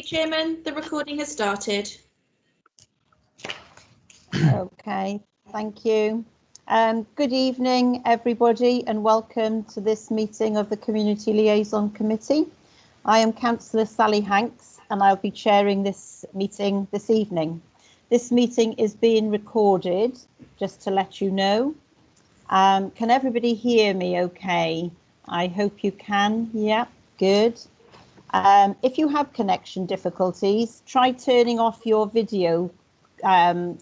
Chairman, the recording has started. Okay, thank you. Good evening, everybody, and welcome to this meeting of the Community Liaison Committee. I am Councillor Sally Hanks, and I'll be chairing this meeting this evening. This meeting is being recorded, just to let you know. Can everybody hear me okay? I hope you can. Yeah, good. If you have connection difficulties, try turning off your video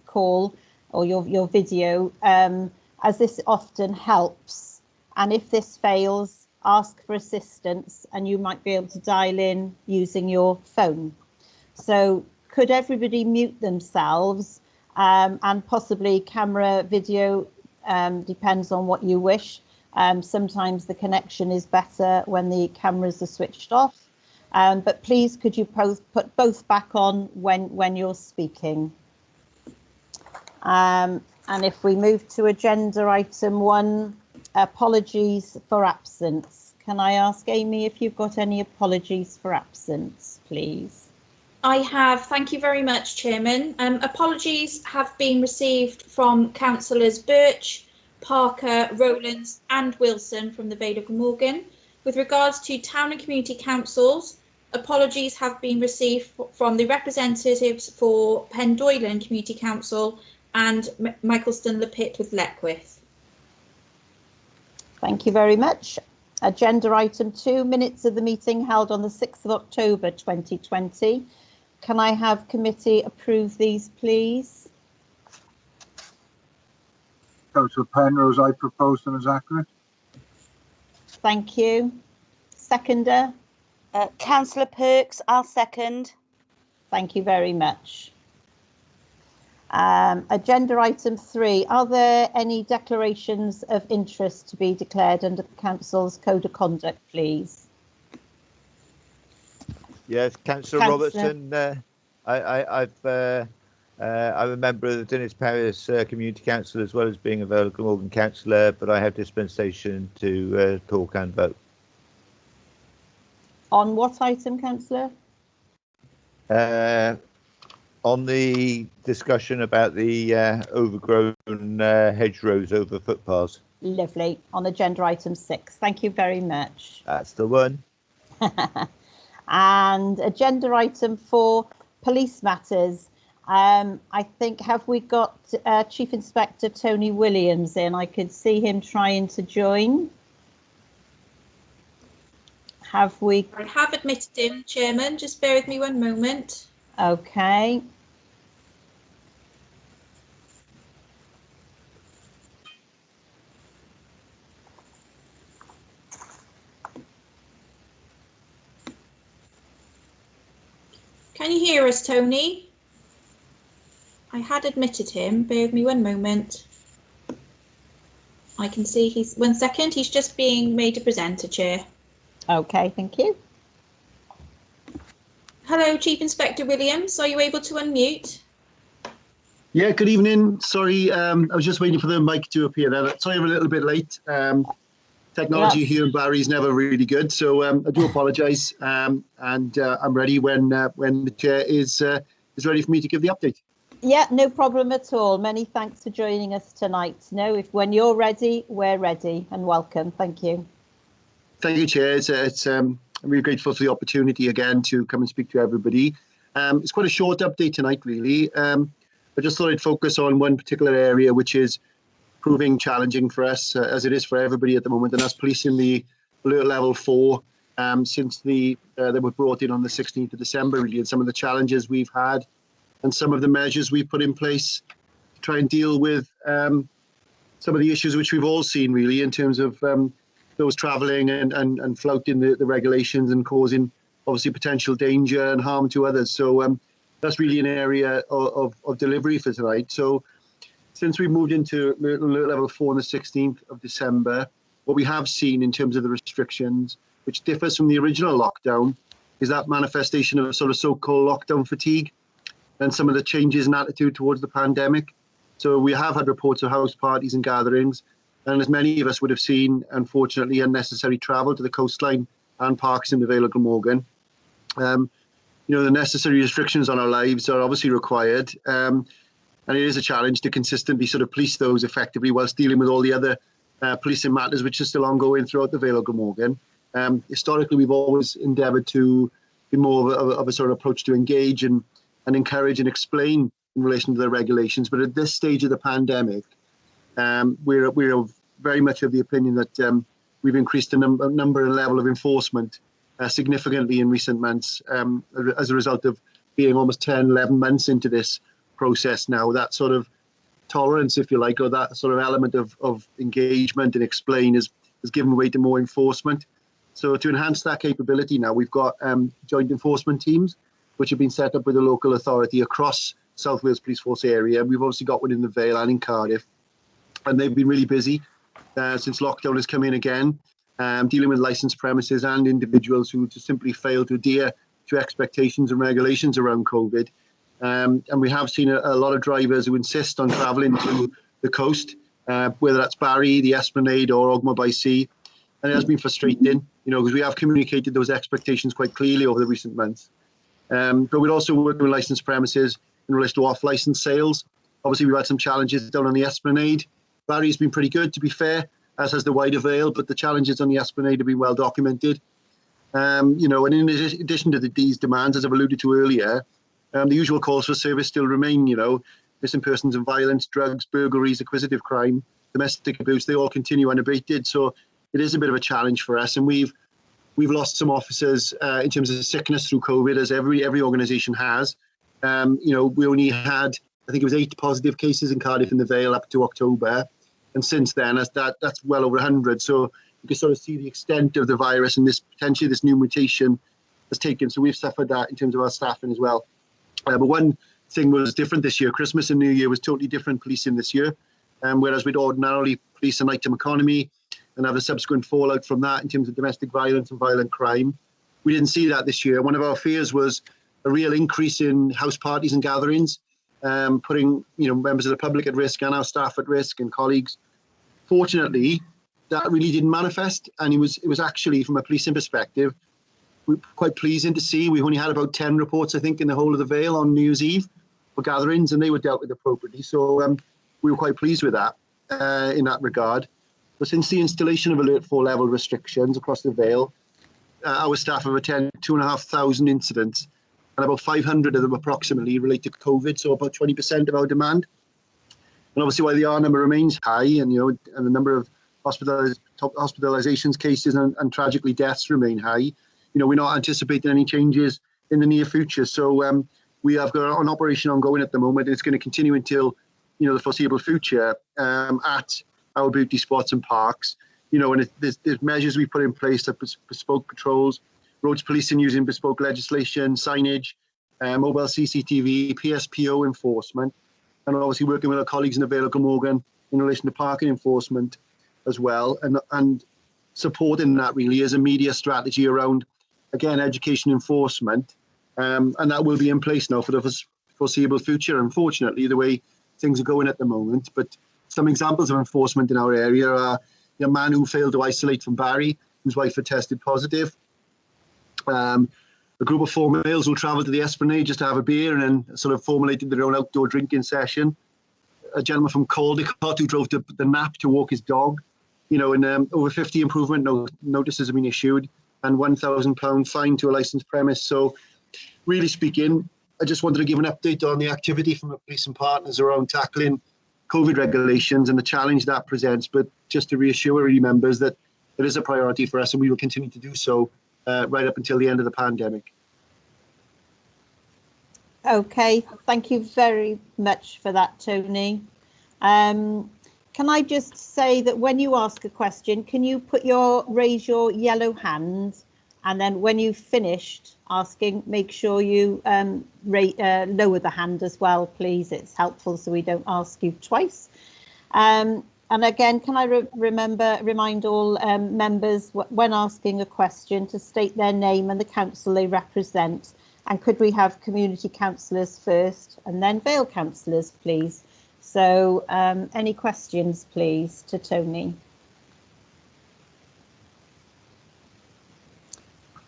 call or your video, as this often helps. And if this fails, ask for assistance and you might be able to dial in using your phone. So could everybody mute themselves, and possibly camera, video, depends on what you wish. Sometimes the connection is better when the cameras are switched off. But please, could you put both back on when you're speaking? And if we move to agenda item 1, apologies for absence. Can I ask Amy if you've got any apologies for absence, please? I have, thank you very much, Chairman. Apologies have been received from Councillors Birch, Parker, Rowlands and Wilson from the Vale of Glamorgan. With regards to town and community councils, apologies have been received from the representatives for Pendoylan Community Council and Michaelston-le-Pit with Leckwith. Thank you very much. Agenda item 2, minutes of the meeting held on the 6th of October 2020. Can I have committee approve these, please? Councillor Penrose, I propose them as accurate. Thank you. Seconder? Councillor Perks, I'll second. Thank you very much. Agenda item 3, are there any declarations of interest to be declared under the Council's Code of Conduct, please? Yes, Councillor Robertson. I'm a member of the Dinas Parish Community Council as well as being a Vale of Glamorgan councillor, but I have dispensation to talk and vote. On what item, Councillor? On the discussion about the overgrown hedgerows over footpaths. Lovely. On agenda item 6. Thank you very much. That's the one. And agenda item 4, police matters. I think, have we got Chief Inspector Tony Williams in? I could see him trying to join. Have we? I have admitted him, Chairman. Just bear with me one moment. Okay. Can you hear us, Tony? I had admitted him. Bear with me one moment. I can see he's, 1 second, he's just being made a presenter, Chair. Okay, thank you. Hello, Chief Inspector Williams. Are you able to unmute? Yeah, good evening. Sorry, I was just waiting for the mic to appear there. Sorry, I'm a little bit late. Technology here in Barry is never really good, so I do apologise. And I'm ready when the chair is ready for me to give the update. Yeah, no problem at all. Many thanks for joining us tonight. No, when you're ready, we're ready, and welcome. Thank you. Thank you, Chair. I'm really grateful for the opportunity again to come and speak to everybody. It's quite a short update tonight, really. I just thought I'd focus on one particular area, which is proving challenging for us, as it is for everybody at the moment, and that's policing the alert level 4 since they were brought in on the 16th of December, really, and some of the challenges we've had and some of the measures we've put in place to try and deal with some of the issues which we've all seen, really, in terms of those travelling and flouting the regulations and causing, obviously, potential danger and harm to others. So that's really an area of delivery for tonight. So since we moved into alert level 4 on the 16th of December, what we have seen in terms of the restrictions, which differs from the original lockdown, is that manifestation of sort of so-called lockdown fatigue and some of the changes in attitude towards the pandemic. So we have had reports of house parties and gatherings, and as many of us would have seen, unfortunately, unnecessary travel to the coastline and parks in the Vale of Glamorgan. the necessary restrictions on our lives are obviously required. And it is a challenge to consistently sort of police those effectively whilst dealing with all the other policing matters which are still ongoing throughout the Vale of Glamorgan. Historically, we've always endeavoured to be more of a sort of approach to engage and encourage and explain in relation to the regulations. But at this stage of the pandemic, we're very much of the opinion that we've increased the number and level of enforcement significantly in recent months as a result of being almost 10, 11 months into this process now. That sort of tolerance, if you like, or that sort of element of engagement and explain has given way to more enforcement. So to enhance that capability now, we've got joint enforcement teams, which have been set up with the local authority across South Wales Police Force area. We've obviously got one in the Vale and in Cardiff, and they've been really busy since lockdown has come in again, dealing with licensed premises and individuals who just simply fail to adhere to expectations and regulations around COVID. And we have seen a lot of drivers who insist on travelling to the coast, whether that's Barry, the Esplanade or Ogmore by Sea. And it has been frustrating, because we have communicated those expectations quite clearly over the recent months. But we're also working with licensed premises in relation to off-licence sales. Obviously, we've had some challenges down on the Esplanade. Barry's been pretty good, to be fair, as has the wider Vale, but the challenges on the Esplanade have been well documented. And in addition to these demands, as I've alluded to earlier, the usual calls for service still remain, missing persons and violence, drugs, burglaries, acquisitive crime, domestic abuse, they all continue unabated. So it is a bit of a challenge for us, and we've lost some officers in terms of sickness through COVID, as every organisation has. We only had, I think it was 8 positive cases in Cardiff and the Vale up to October, and since then that's well over 100. So you can sort of see the extent of the virus and potentially this new mutation has taken. So we've suffered that in terms of our staffing as well. But one thing was different this year. Christmas and New Year was totally different policing this year, whereas we'd ordinarily police a nighttime economy and have a subsequent fallout from that in terms of domestic violence and violent crime. We didn't see that this year. One of our fears was a real increase in house parties and gatherings, putting members of the public at risk and our staff at risk and colleagues. Fortunately, that really didn't manifest, and it was actually, from a policing perspective, quite pleasing to see. We've only had about 10 reports, I think, in the whole of the Vale on New Year's Eve for gatherings, and they were dealt with appropriately. So we were quite pleased with that in that regard. But since the installation of Alert 4 level restrictions across the Vale, our staff have attended 2,500 incidents, and about 500 of them approximately relate to COVID, so about 20% of our demand. And obviously, while the R number remains high, and and the number of hospitalizations cases and tragically deaths remain high, we're not anticipating any changes in the near future. So we have got an operation ongoing at the moment, and it's going to continue until the foreseeable future at our beauty spots and parks. And there's measures we put in place, like bespoke patrols, roads policing using bespoke legislation, signage, mobile CCTV, PSPO enforcement, and obviously working with our colleagues in the Vale of Glamorgan in relation to parking enforcement as well, and supporting that really as a media strategy around, again, education enforcement, and that will be in place now for the foreseeable future, unfortunately, the way things are going at the moment. But some examples of enforcement in our area are a man who failed to isolate from Barry, whose wife had tested positive. A group of 4 males who travelled to the Esplanade just to have a beer and then sort of formulated their own outdoor drinking session. A gentleman from Caldicot who drove to the Nap to walk his dog. And over 50 improvement notices have been issued and £1,000 fine to a licensed premise. So really speaking, I just wanted to give an update on the activity from the police and partners around tackling COVID regulations and the challenge that presents, but just to reassure really members that it is a priority for us and we will continue to do so right up until the end of the pandemic. Okay, thank you very much for that, Tony. Can I just say that when you ask a question, can you raise your yellow hand, and then when you've finished asking, make sure you lower the hand as well, please. It's helpful so we don't ask you twice. And again, can I remind all members when asking a question to state their name and the council they represent, and could we have community councillors first and then Vale councillors, please? So any questions, please, to Tony?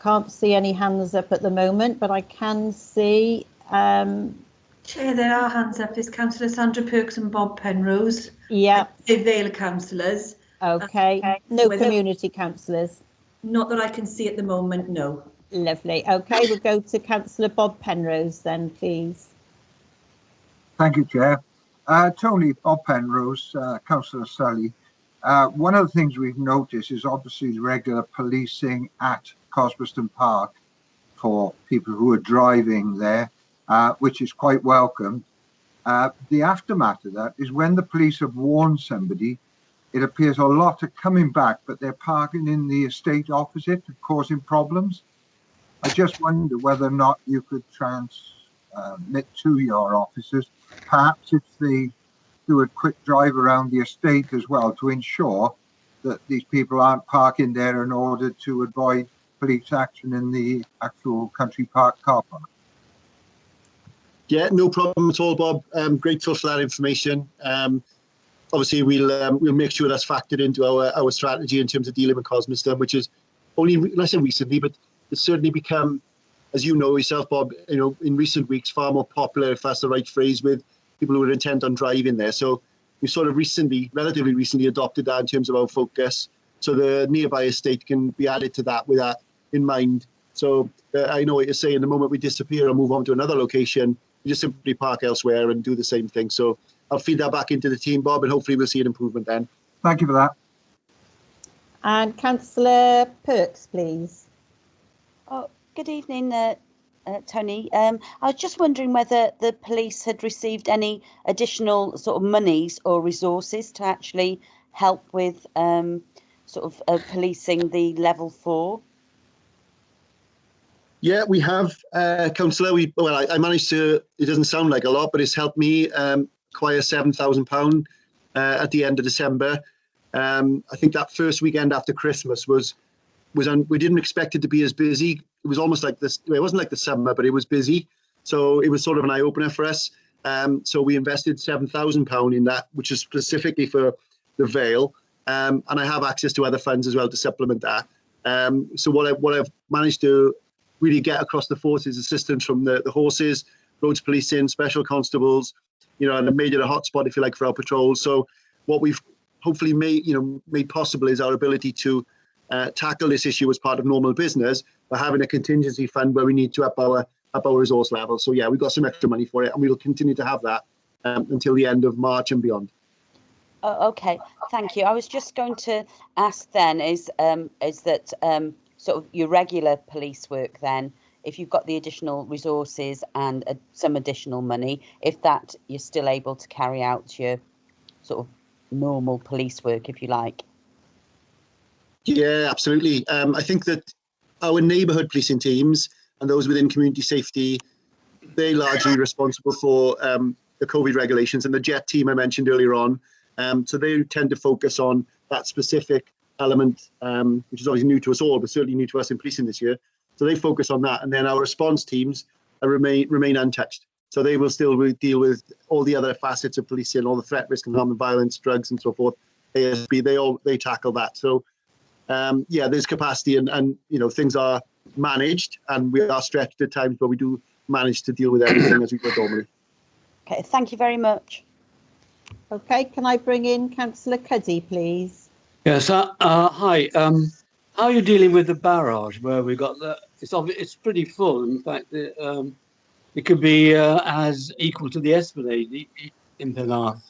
Can't see any hands up at the moment, but I can see. Chair, there are hands up. There's Councillor Sandra Perks and Bob Penrose. Yeah. They're Vale councillors. Okay. No community councillors. Not that I can see at the moment, no. Lovely. Okay, we'll go to Councillor Bob Penrose then, please. Thank you, Chair. Tony, Bob Penrose, Councillor Sully. One of the things we've noticed is obviously regular policing at Cosberston Park for people who are driving there, which is quite welcome. The aftermath of that is when the police have warned somebody, it appears a lot are coming back, but they're parking in the estate opposite, causing problems. I just wonder whether or not you could transmit to your officers, perhaps if they do a quick drive around the estate as well to ensure that these people aren't parking there in order to avoid police action in the actual country park car park. Yeah, no problem at all, Bob. Grateful for that information. Obviously, we'll make sure that's factored into our strategy in terms of dealing with Cosberston, which is only, let's say recently, but it's certainly become, as you know yourself, Bob, in recent weeks, far more popular, if that's the right phrase, with people who are intent on driving there. So we sort of relatively recently adopted that in terms of our focus. So the nearby estate can be added to that with that in mind. So I know what you're saying. The moment we disappear or move on to another location, we just simply park elsewhere and do the same thing. So I'll feed that back into the team, Bob, and hopefully we'll see an improvement then. Thank you for that. And Councillor Perks, please. Oh, good evening, Tony. I was just wondering whether the police had received any additional sort of monies or resources to actually help with policing the level 4. Yeah, we have, Councillor. I managed to, it doesn't sound like a lot, but it's helped me acquire £7,000 at the end of December. I think that first weekend after Christmas we didn't expect it to be as busy. It was almost like this, it wasn't like the summer, but it was busy. So it was sort of an eye-opener for us. So we invested £7,000 in that, which is specifically for the Vale. And I have access to other funds as well to supplement that. So what I've managed to really get across the force is assistance from the horses, roads policing, special constables, and made it a hotspot, if you like, for our patrols. So what we've hopefully made possible is our ability to tackle this issue as part of normal business by having a contingency fund where we need to up our resource level. So yeah, we've got some extra money for it, and we will continue to have that until the end of March and beyond. Okay, thank you. I was just going to ask then, is that sort of your regular police work then, if you've got the additional resources and some additional money, if that you're still able to carry out your sort of normal police work, if you like? Yeah, absolutely. I think that our neighbourhood policing teams and those within community safety, they're largely responsible for the COVID regulations, and the JET team I mentioned earlier on. So they tend to focus on that specific element, which is obviously new to us all, but certainly new to us in policing this year. So they focus on that, and then our response teams remain untouched. So they will still deal with all the other facets of policing, all the threat, risk and harm and violence, drugs and so forth. ASB, they tackle that. So yeah, there's capacity, and things are managed, and we are stretched at times, but we do manage to deal with everything as we go normally. Okay, thank you very much. Okay, can I bring in Councillor Cuddy, please? Yes, hi. How are you dealing with the barrage where we got it's pretty full. In fact, it could be as equal to the Esplanade in Penarth.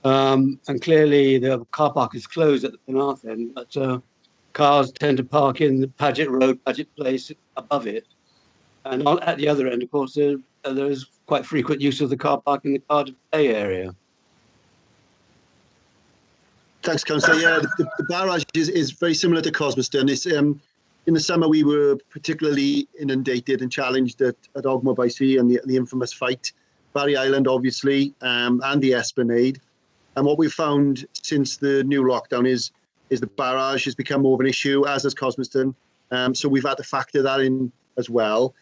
And clearly the car park is closed at the Penarth end, but cars tend to park in the Paget Road, Paget Place above it. And at the other end, of course, there is quite frequent use of the car park in the Cardiff Bay area. Thanks, Councillor. Yeah, the barrage is very similar to Cosberston. It's, in the summer, we were particularly inundated and challenged at Ogmore by Sea and the infamous fight. Barry Island, obviously, and the Esplanade. And what we've found since the new lockdown is the barrage has become more of an issue, as has Cosberston. So we've had to factor that in as well.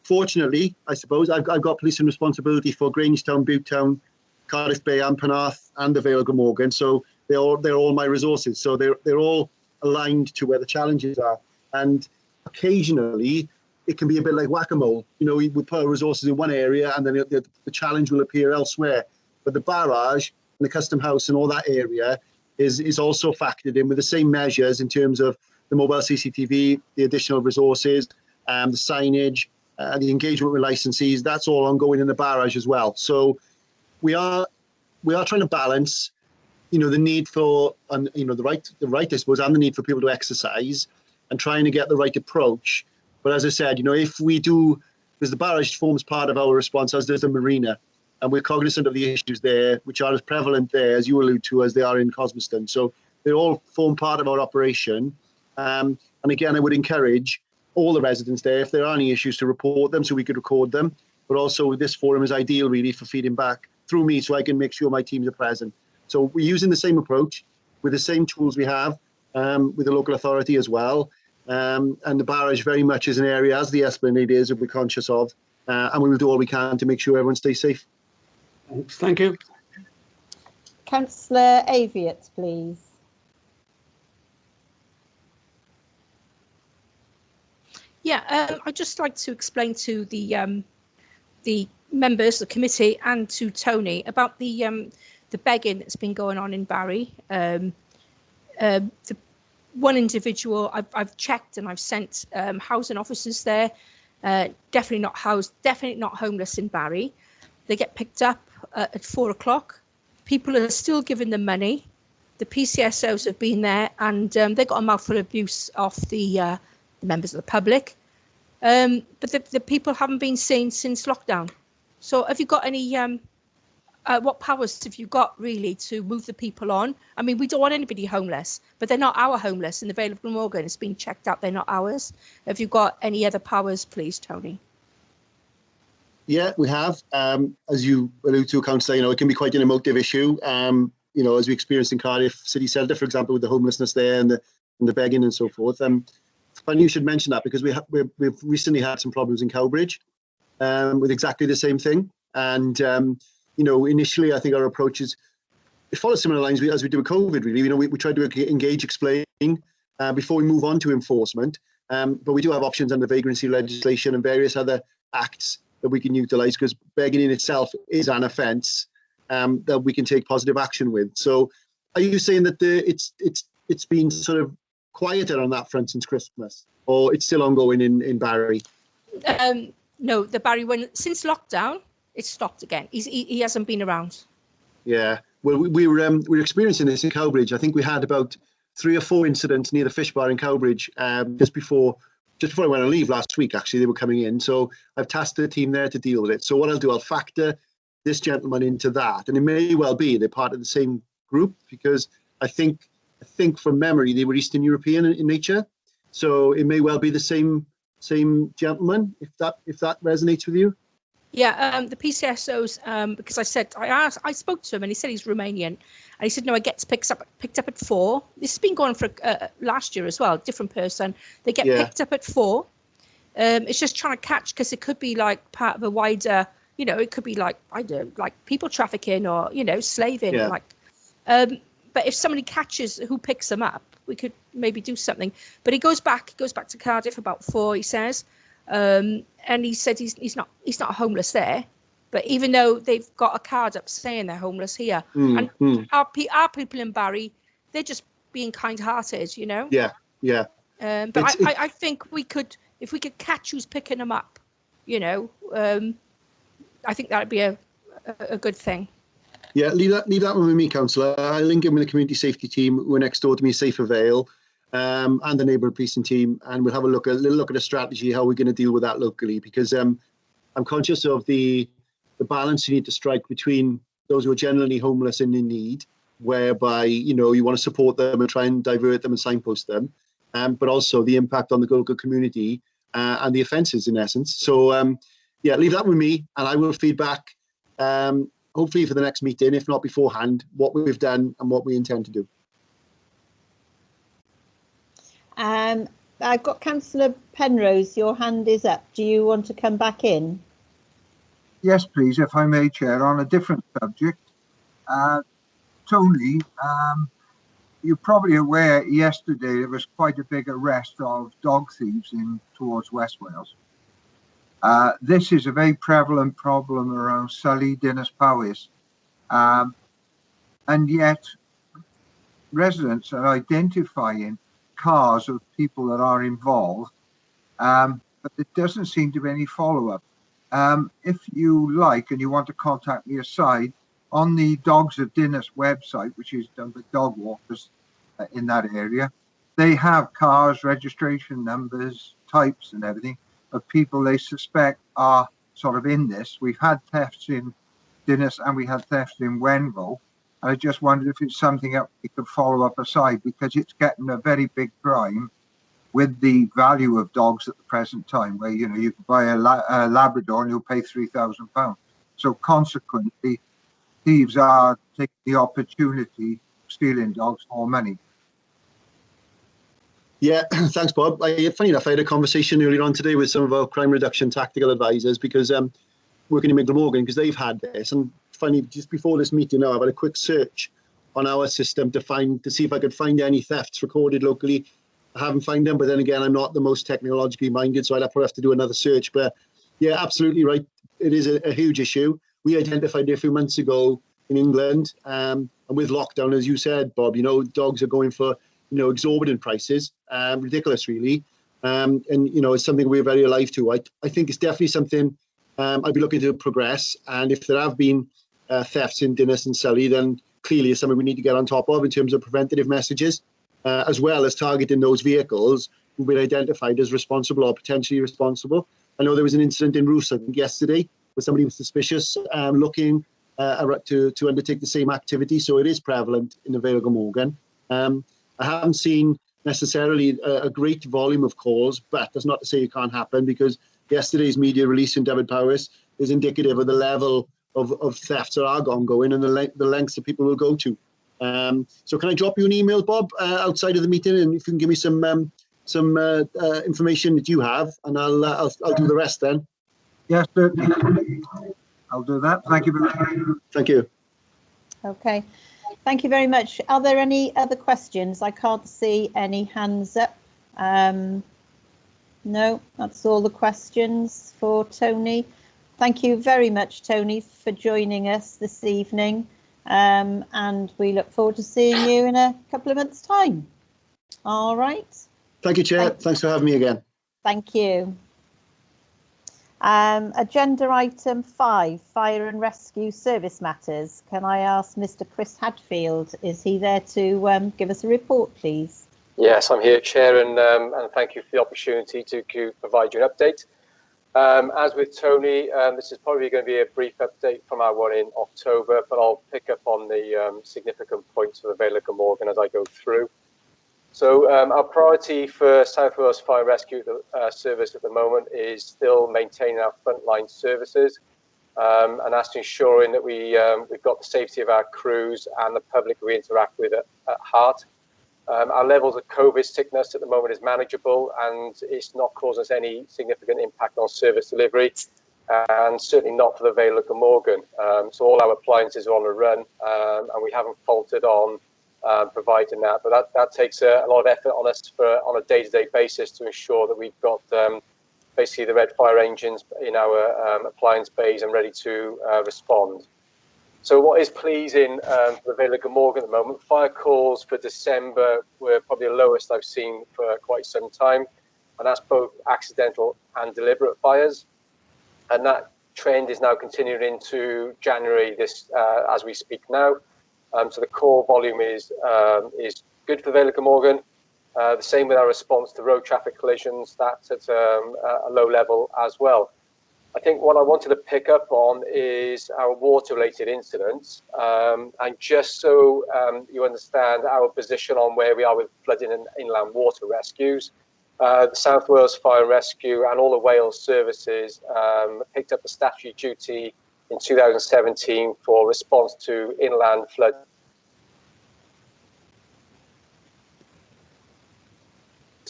Fortunately, I suppose, I've got policing responsibility for Grangetown, Butetown, Cardiff Bay and Penarth and the Vale of Glamorgan. So they're all my resources. So they're all aligned to where the challenges are. And occasionally it can be a bit like whack-a-mole. You know, we put our resources in one area and then the challenge will appear elsewhere. But the barrage and the custom house and all that area is also factored in with the same measures in terms of the mobile CCTV, the additional resources, the signage, the engagement with licensees. That's all ongoing in the barrage as well. So we are trying to balance, you know, the need for, you know, the right, I suppose, and the need for people to exercise, and trying to get the right approach. But as I said, you know, if we do, because the barrage forms part of our response, as does the marina, and we're cognizant of the issues there, which are as prevalent there, as you allude to, as they are in Cosmiston. So they all form part of our operation. And again, I would encourage all the residents there, if there are any issues, to report them so we could record them. But also this forum is ideal really for feeding back through me so I can make sure my teams are present. So we're using the same approach with the same tools we have with the local authority as well. And the barrage very much is an area, as the Esplanade is, that we're conscious of. And we will do all we can to make sure everyone stays safe. Thank you. Councillor Aviat, please. Yeah, I'd just like to explain to the members, the committee, and to Tony about the begging that's been going on in Barry. The one individual I've checked and I've sent housing officers there. Definitely not housed, definitely not homeless in Barry. They get picked up at 4 o'clock. People are still giving them money. The PCSOs have been there and they got a mouthful of abuse off the members of the public. But the people haven't been seen since lockdown. So have you got any, what powers have you got really to move the people on? I mean, we don't want anybody homeless, but they're not our homeless in the Vale of Glamorgan. It's been checked out, they're not ours. Have you got any other powers, please, Tony? Yeah, we have. As you allude to, Councillor, you know, it can be quite an emotive issue. You know, as we experienced in Cardiff City Centre, for example, with the homelessness there and the begging and so forth. Funny you should mention that because we've recently had some problems in Cowbridge with exactly the same thing. And you know, initially, I think our approach is it follows similar lines as we do with COVID. Really, you know, we try to engage, explain before we move on to enforcement. But we do have options under vagrancy legislation and various other acts that we can utilise because begging in itself is an offence that we can take positive action with. So, are you saying that it's been sort of quieter on that front since Christmas, or it's still ongoing in Barry? No, the Barry one since lockdown, it's stopped again. He hasn't been around. Yeah, well, we were experiencing this in Cowbridge. I think we had about 3 or 4 incidents near the fish bar in Cowbridge just before I went on leave last week. Actually, they were coming in, so I've tasked the team there to deal with it. So what I'll do, I'll factor this gentleman into that, and it may well be they're part of the same group because I think from memory they were Eastern European in nature, so it may well be the same gentleman if that resonates with you. Yeah, the PCSOs, because I spoke to him and he said he's Romanian, and he said no, I get picked up at 4. This has been going for last year as well. Different person, they get picked up at 4. It's just trying to catch because it could be like part of a wider, you know, it could be like I don't know, like people trafficking or you know slaving, like. But if somebody catches who picks them up, we could maybe do something. But he goes back to Cardiff about 4, he says, and he said he's not homeless there. But even though they've got a card up saying they're homeless here, our people in Barry, they're just being kind-hearted, you know. Yeah. But I think we could, if we could catch who's picking them up, you know, I think that'd be a good thing. Yeah, leave that one with me, Councillor. I'll link in with the community safety team who are next door to me, Safer Vale, and the neighbourhood policing team, and we'll have a little look at a strategy how we're going to deal with that locally. Because I'm conscious of the balance you need to strike between those who are generally homeless and in need, whereby you know you want to support them and try and divert them and signpost them, but also the impact on the local community and the offences in essence. So yeah, leave that with me, and I will feed back. Hopefully for the next meeting, if not beforehand, what we've done and what we intend to do. I've got Councillor Penrose, your hand is up. Do you want to come back in? Yes, please, if I may, Chair, on a different subject. Tony, you're probably aware yesterday there was quite a big arrest of dog thieves in towards West Wales. This is a very prevalent problem around Sully, Dinas Powys, and yet residents are identifying cars of people that are involved, but there doesn't seem to be any follow-up. If you like and you want to contact me aside, on the Dogs of Dinas website, which is done with dog walkers in that area, they have cars, registration numbers, types and everything of people they suspect are sort of in this. We've had thefts in Dinas and we had thefts in Wenvo. I just wondered if it's something that we could follow up aside, because it's getting a very big crime with the value of dogs at the present time, where, you know, you can buy a Labrador and you'll pay £3,000. So consequently, thieves are taking the opportunity of stealing dogs for money. Yeah, thanks, Bob. Funny enough, I had a conversation earlier on today with some of our crime reduction tactical advisors, because working in Glamorgan, because they've had this. And funny, just before this meeting now, I've had a quick search on our system to see if I could find any thefts recorded locally. I haven't found them, but then again, I'm not the most technologically minded, so I'd probably have to do another search. But yeah, absolutely right. It is a huge issue. We identified it a few months ago in England, and with lockdown, as you said, Bob, you know, dogs are going for, you know, exorbitant prices, ridiculous, really. And, you know, it's something we're very alive to. I think it's definitely something I'd be looking to progress. And if there have been thefts in Dinas and Sully, then clearly it's something we need to get on top of in terms of preventative messages, as well as targeting those vehicles who've been identified as responsible or potentially responsible. I know there was an incident in Roos, I think, yesterday, where somebody was suspicious, looking to undertake the same activity. So it is prevalent in the Vale of Glamorgan. I haven't seen necessarily a great volume of calls, but that's not to say it can't happen, because yesterday's media release in David Powys is indicative of the level of thefts that are ongoing and the lengths that people will go to. So can I drop you an email, Bob, outside of the meeting, and if you can give me some information that you have, and I'll do the rest then. Yes, certainly. I'll do that. Thank you very much. Thank you. Okay. Thank you very much. Are there any other questions? I can't see any hands up. No, that's all the questions for Tony. Thank you very much, Tony, for joining us this evening. And we look forward to seeing you in a couple of months' time. All right. Thank you, Chair. Thanks for having me again. Thank you. Agenda item 5, fire and rescue service matters. Can I ask Mr. Chris Hadfield, is he there to give us a report, please? Yes, I'm here, Chair, and thank you for the opportunity to provide you an update. As with Tony, this is probably going to be a brief update from our one in October, but I'll pick up on the significant points of the Vale of Glamorgan as I go through. So our priority for South Wales Fire and Rescue Service at the moment is still maintaining our frontline services, and that's ensuring that we've got the safety of our crews and the public we interact with at heart. Our levels of COVID sickness at the moment is manageable, and it's not causing us any significant impact on service delivery, and certainly not for the Vale of Glamorgan. So all our appliances are on a run, and we haven't faltered on providing that, but that takes a lot of effort on us on a day-to-day basis to ensure that we've got basically the red fire engines in our appliance bays and ready to respond. So what is pleasing for the Vale of Glamorgan at the moment, fire calls for December were probably the lowest I've seen for quite some time, and that's both accidental and deliberate fires, and that trend is now continuing into January as we speak now. So the core volume is good for Vale of Glamorgan. The same with our response to road traffic collisions. That's at a low level as well. I think what I wanted to pick up on is our water-related incidents. And just so you understand our position on where we are with flooding and inland water rescues, the South Wales Fire and Rescue and all the Wales services picked up a statutory duty in 2017 for response to inland flood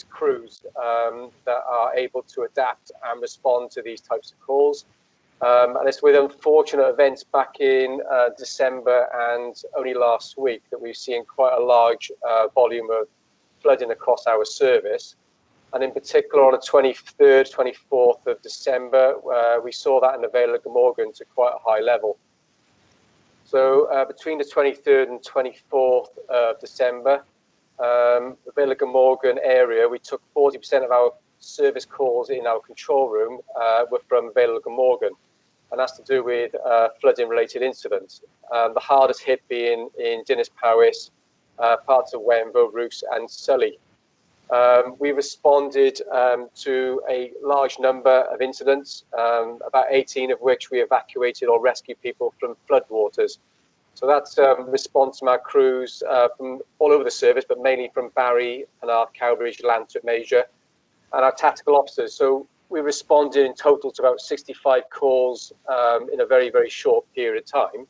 crews that are able to adapt and respond to these types of calls. And it's with unfortunate events back in December and only last week that we've seen quite a large volume of flooding across our service. And in particular, on the 23rd, 24th of December, we saw that in the Vale of Glamorgan to quite a high level. So between the 23rd and 24th of December, the Vale of Glamorgan area, we took 40% of our service calls in our control room were from Vale of Glamorgan. And that's to do with flooding-related incidents. The hardest hit being in Dinas Powys, parts of Wenbo, Roos and Sully. We responded to a large number of incidents, about 18 of which we evacuated or rescued people from floodwaters. So that's response from our crews from all over the service, but mainly from Barry and our Cowbridge, Lantern Major, and our tactical officers. So we responded in total to about 65 calls in a very, very short period of time.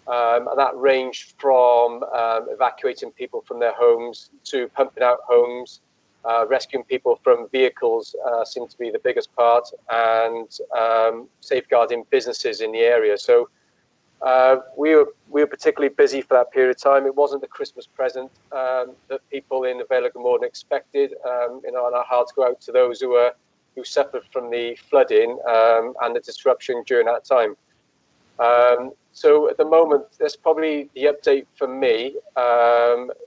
And that ranged from evacuating people from their homes to pumping out homes, rescuing people from vehicles seemed to be the biggest part, and safeguarding businesses in the area. So we were particularly busy for that period of time. It wasn't the Christmas present that people in the Vale of Glamorgan expected. And our hearts go out to those who suffered from the flooding and the disruption during that time. So at the moment, that's probably the update for me.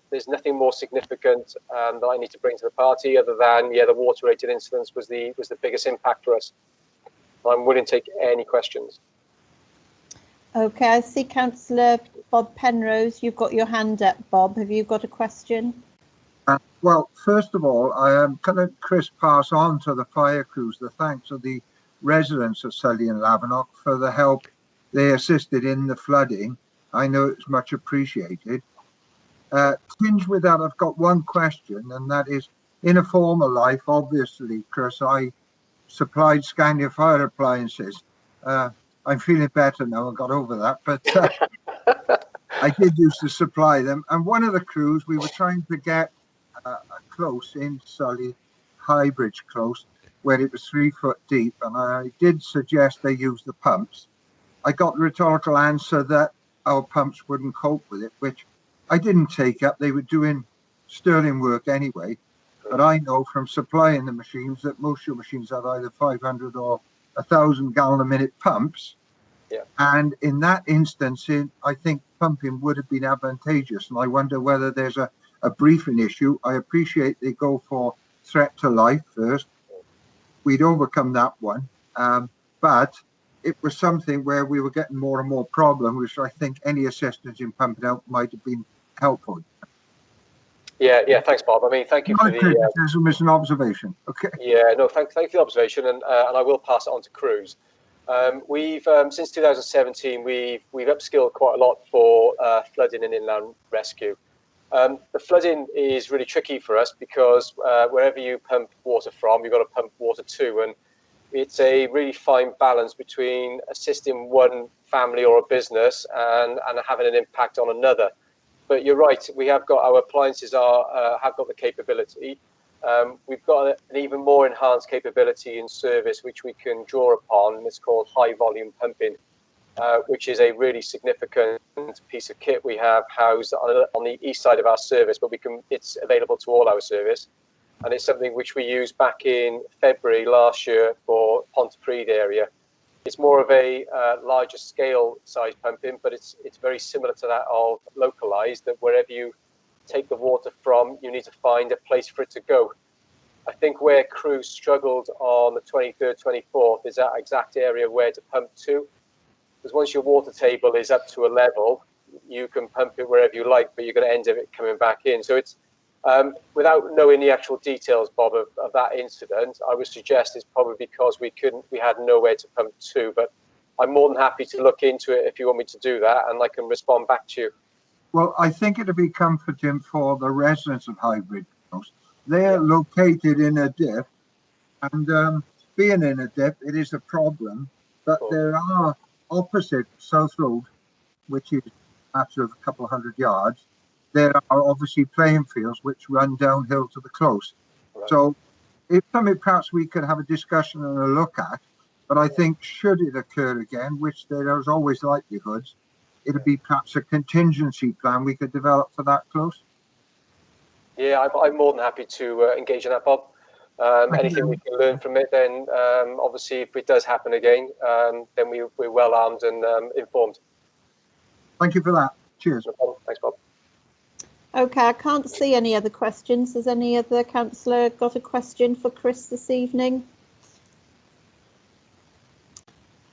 There's nothing more significant that I need to bring to the party other than, the water-related incidents was the biggest impact for us. I'm willing to take any questions. Okay, I see Councillor Bob Penrose. You've got your hand up, Bob. Have you got a question? Well, first of all, can Chris pass on to the fire crews the thanks of the residents of Sully and Lavernock for the help they assisted in the flooding. I know it's much appreciated. Tinged with that, I've got one question, and that is, in a former life, obviously, Chris, I supplied Scania fire appliances. I'm feeling better now, I got over that, but I did used to supply them. And one of the crews, we were trying to get a close in Sully, Highbridge Close, where it was 3 foot deep, and I did suggest they use the pumps. I got the rhetorical answer that our pumps wouldn't cope with it, which I didn't take up. They were doing sterling work anyway. But I know from supplying the machines that most of your machines have either 500 or 1,000 gallon a minute pumps. Yeah. And in that instance, I think pumping would have been advantageous. And I wonder whether there's a briefing issue. I appreciate they go for threat to life first. We'd overcome that one. But it was something where we were getting more and more problem, which I think any assistance in pumping out might have been helpful. Yeah, thanks, Bob. I mean, thank you for the criticism is an observation. Okay. Yeah, no, thank you for the observation, and I will pass it on to crews. We've since 2017 we've upskilled quite a lot for flooding and inland rescue. The flooding is really tricky for us because wherever you pump water from, you've got to pump water to, and it's a really fine balance between assisting one family or a business and having an impact on another. But you're right, we have got our appliances have got the capability. We've got an even more enhanced capability in service which we can draw upon, and it's called high volume pumping, which is a really significant piece of kit we have housed on the east side of our service, but it's available to all our service. And it's something which we used back in February last year for Pontypridd area. It's more of a larger scale size pumping, but it's very similar to that of localized, that wherever you take the water from, you need to find a place for it to go. I think where crews struggled on the 23rd, 24th is that exact area where to pump to. Because once your water table is up to a level, you can pump it wherever you like, but you're going to end up it coming back in. So it's without knowing the actual details, Bob, of that incident, I would suggest it's probably because we had nowhere to pump to. But I'm more than happy to look into it if you want me to do that, and I can respond back to you. Well, I think it'd be comforting for the residents of Highbridge Close. They're located in a dip, and being in a dip, it is a problem. But there are opposite South Road, which is a matter of a couple of 100 yards. There are obviously playing fields which run downhill to the close. Right. So if something perhaps we could have a discussion and a look at But I think should it occur again, which there is always likelihoods, it'd be perhaps a contingency plan we could develop for that close. Yeah, I'm more than happy to engage in that, Bob. Anything we can learn from it, then obviously if it does happen again, then we're well armed and informed. Thank you for that. Cheers. No problem. Thanks, Bob. Okay, I can't see any other questions. Has any other councillor got a question for Chris this evening?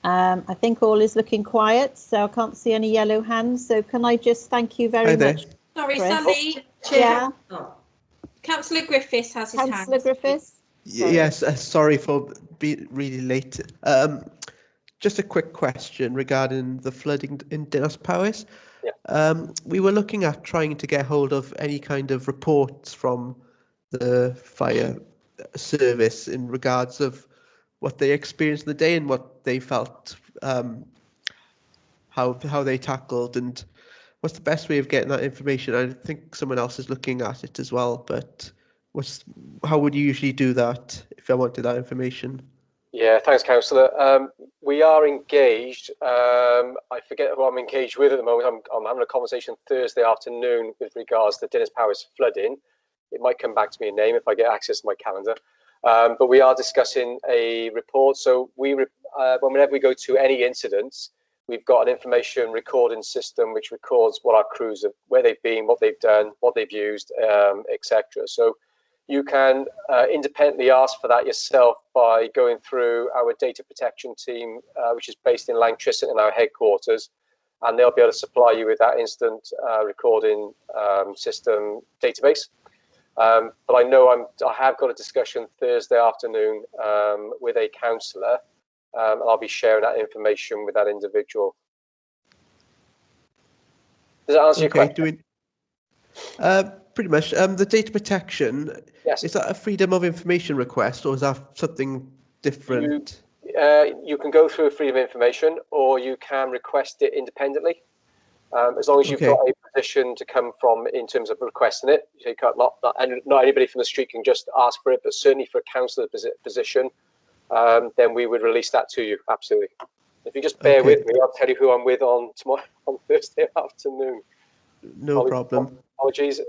I think all is looking quiet, so I can't see any yellow hands. So can I just thank you very much? Sorry, Chris. Sally. Yeah. Councillor Griffiths has his hand. Councillor Griffiths. Yes, sorry for being really late. Just a quick question regarding the flooding in Dinas Powys. Yeah. We were looking at trying to get hold of any kind of reports from the fire service in regards of what they experienced in the day and what they felt, how they tackled, and what's the best way of getting that information. I think someone else is looking at it as well, but how would you usually do that if I wanted that information? Yeah, thanks, councillor. We are engaged. I forget who I'm engaged with at the moment. I'm having a conversation Thursday afternoon with regards to Dinas Powys flooding. It might come back to me a name if I get access to my calendar. But we are discussing a report. So whenever we go to any incidents, we've got an information recording system which records what our crews have, where they've been, what they've done, what they've used, etc. So you can independently ask for that yourself by going through our data protection team, which is based in Lancashire in our headquarters, and they'll be able to supply you with that instant recording system database. But I know I have got a discussion Thursday afternoon with a councillor, and I'll be sharing that information with that individual. Does that answer your question? Pretty much. The data protection, yes. Is that a freedom of information request, or is that something different? You can go through a freedom of information, or you can request it independently. As long as you've got a position to come from in terms of requesting it. So you can't, not anybody from the street can just ask for it, but certainly for a councillor position, then we would release that to you. Absolutely. If you just bear with me, I'll tell you who I'm with on Thursday afternoon. No problem. Apologies.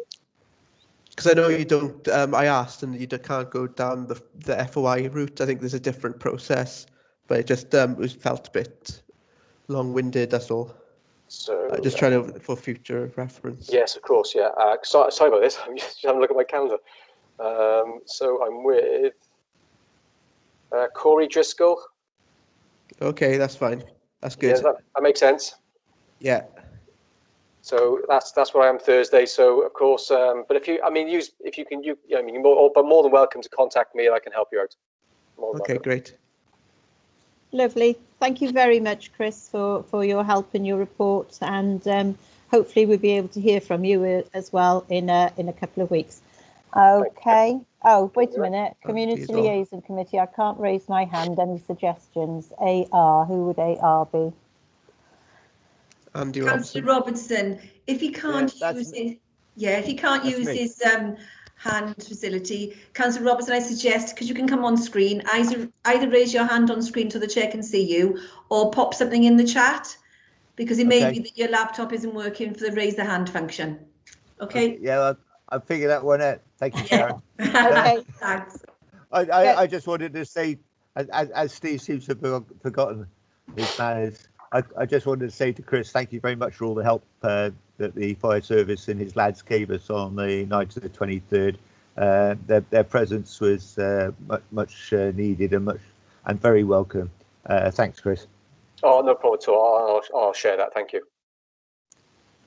Because I know you don't. I asked, and you can't go down the FOI route. I think there's a different process, but it just was felt a bit long-winded. That's all. So just trying to for future reference. Yes, of course. Yeah. Sorry about this. I'm just having a look at my calendar. So I'm with Corey Driscoll. Okay, that's fine. That's good. Yeah, that makes sense. Yeah. So that's where I am Thursday. So of course, but if you can, you're more than welcome to contact me, and I can help you out. Okay, great. Lovely. Thank you very much, Chris, for your help in your report, and hopefully we'll be able to hear from you as well in a couple of weeks. Okay. Oh, wait a minute. Community Liaison Committee. I can't raise my hand. Any suggestions? AR. Who would AR be? Andy Councillor Robertson. If he can't use his hand facility, Councillor Robertson, I suggest, because you can come on screen, either raise your hand on screen so the chair can see you, or pop something in the chat, because it may be that your laptop isn't working for the raise the hand function. Okay. Yeah, I figured that one out. Thank you, Sharon. Okay, thanks. I just wanted to say, as Steve seems to have forgotten his manners, I just wanted to say to Chris, thank you very much for all the help that the fire service and his lads gave us on the night of the 23rd. Their presence was much needed and very welcome. Thanks, Chris. Oh, no problem at all. I'll share that. Thank you.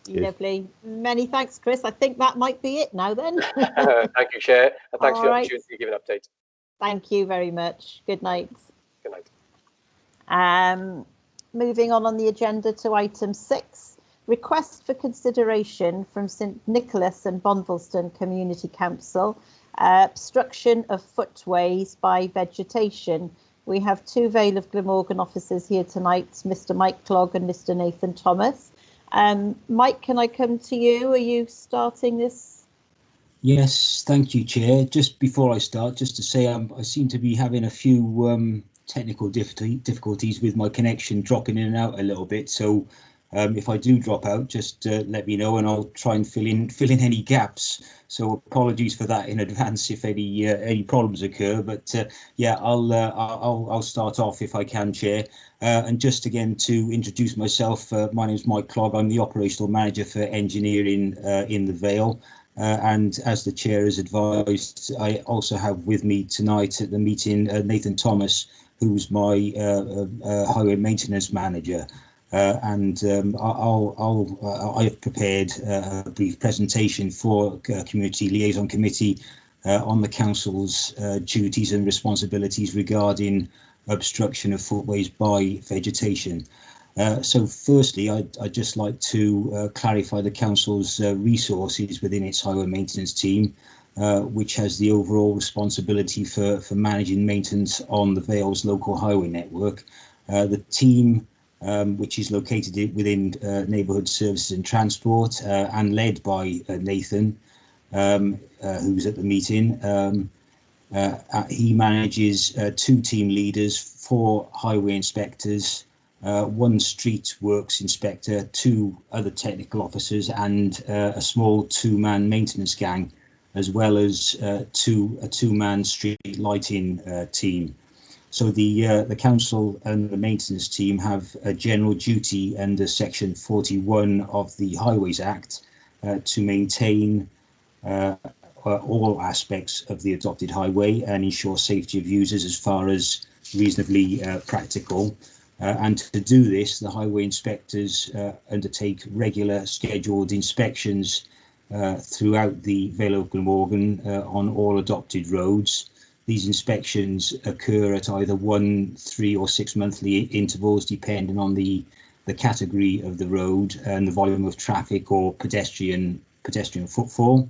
Lovely. Many thanks, Chris. I think that might be it now then. Thank you, Chair. And thanks for the opportunity to give an update. Thank you very much. Good night. Good night. Moving on the agenda to item 6, request for consideration from St Nicholas and Bonvilston Community Council, obstruction of footways by vegetation. We have 2 Vale of Glamorgan officers here tonight, Mr Mike Clogg and Mr Nathan Thomas. Mike, can I come to you? Are you starting this? Yes, thank you, Chair. Just before I start, just to say I seem to be having a few technical difficulties with my connection dropping in and out a little bit. So if I do drop out, just let me know and I'll try and fill in any gaps. So apologies for that in advance if any problems occur. But yeah, I'll start off if I can, Chair. And just again to introduce myself, my name is Mike Clogg. I'm the operational manager for engineering in the Vale. And as the chair has advised, I also have with me tonight at the meeting Nathan Thomas, who's my highway maintenance manager. And I have prepared a brief presentation for Community Liaison Committee on the Council's duties and responsibilities regarding obstruction of footways by vegetation. So firstly, I'd just like to clarify the Council's resources within its highway maintenance team, which has the overall responsibility for managing maintenance on the Vale's local highway network. The team, which is located within Neighbourhood Services and Transport and led by Nathan, who's at the meeting. He manages 2 team leaders, 4 highway inspectors, 1 street works inspector, 2 other technical officers, and a small 2-man maintenance gang, as well as a 2-man street lighting team. So the council and the maintenance team have a general duty under Section 41 of the Highways Act to maintain all aspects of the adopted highway and ensure safety of users as far as reasonably practical. And to do this, the highway inspectors undertake regular scheduled inspections throughout the Vale of Glamorgan on all adopted roads. These inspections occur at either 1, 3 or 6 monthly intervals, depending on the category of the road and the volume of traffic or pedestrian footfall.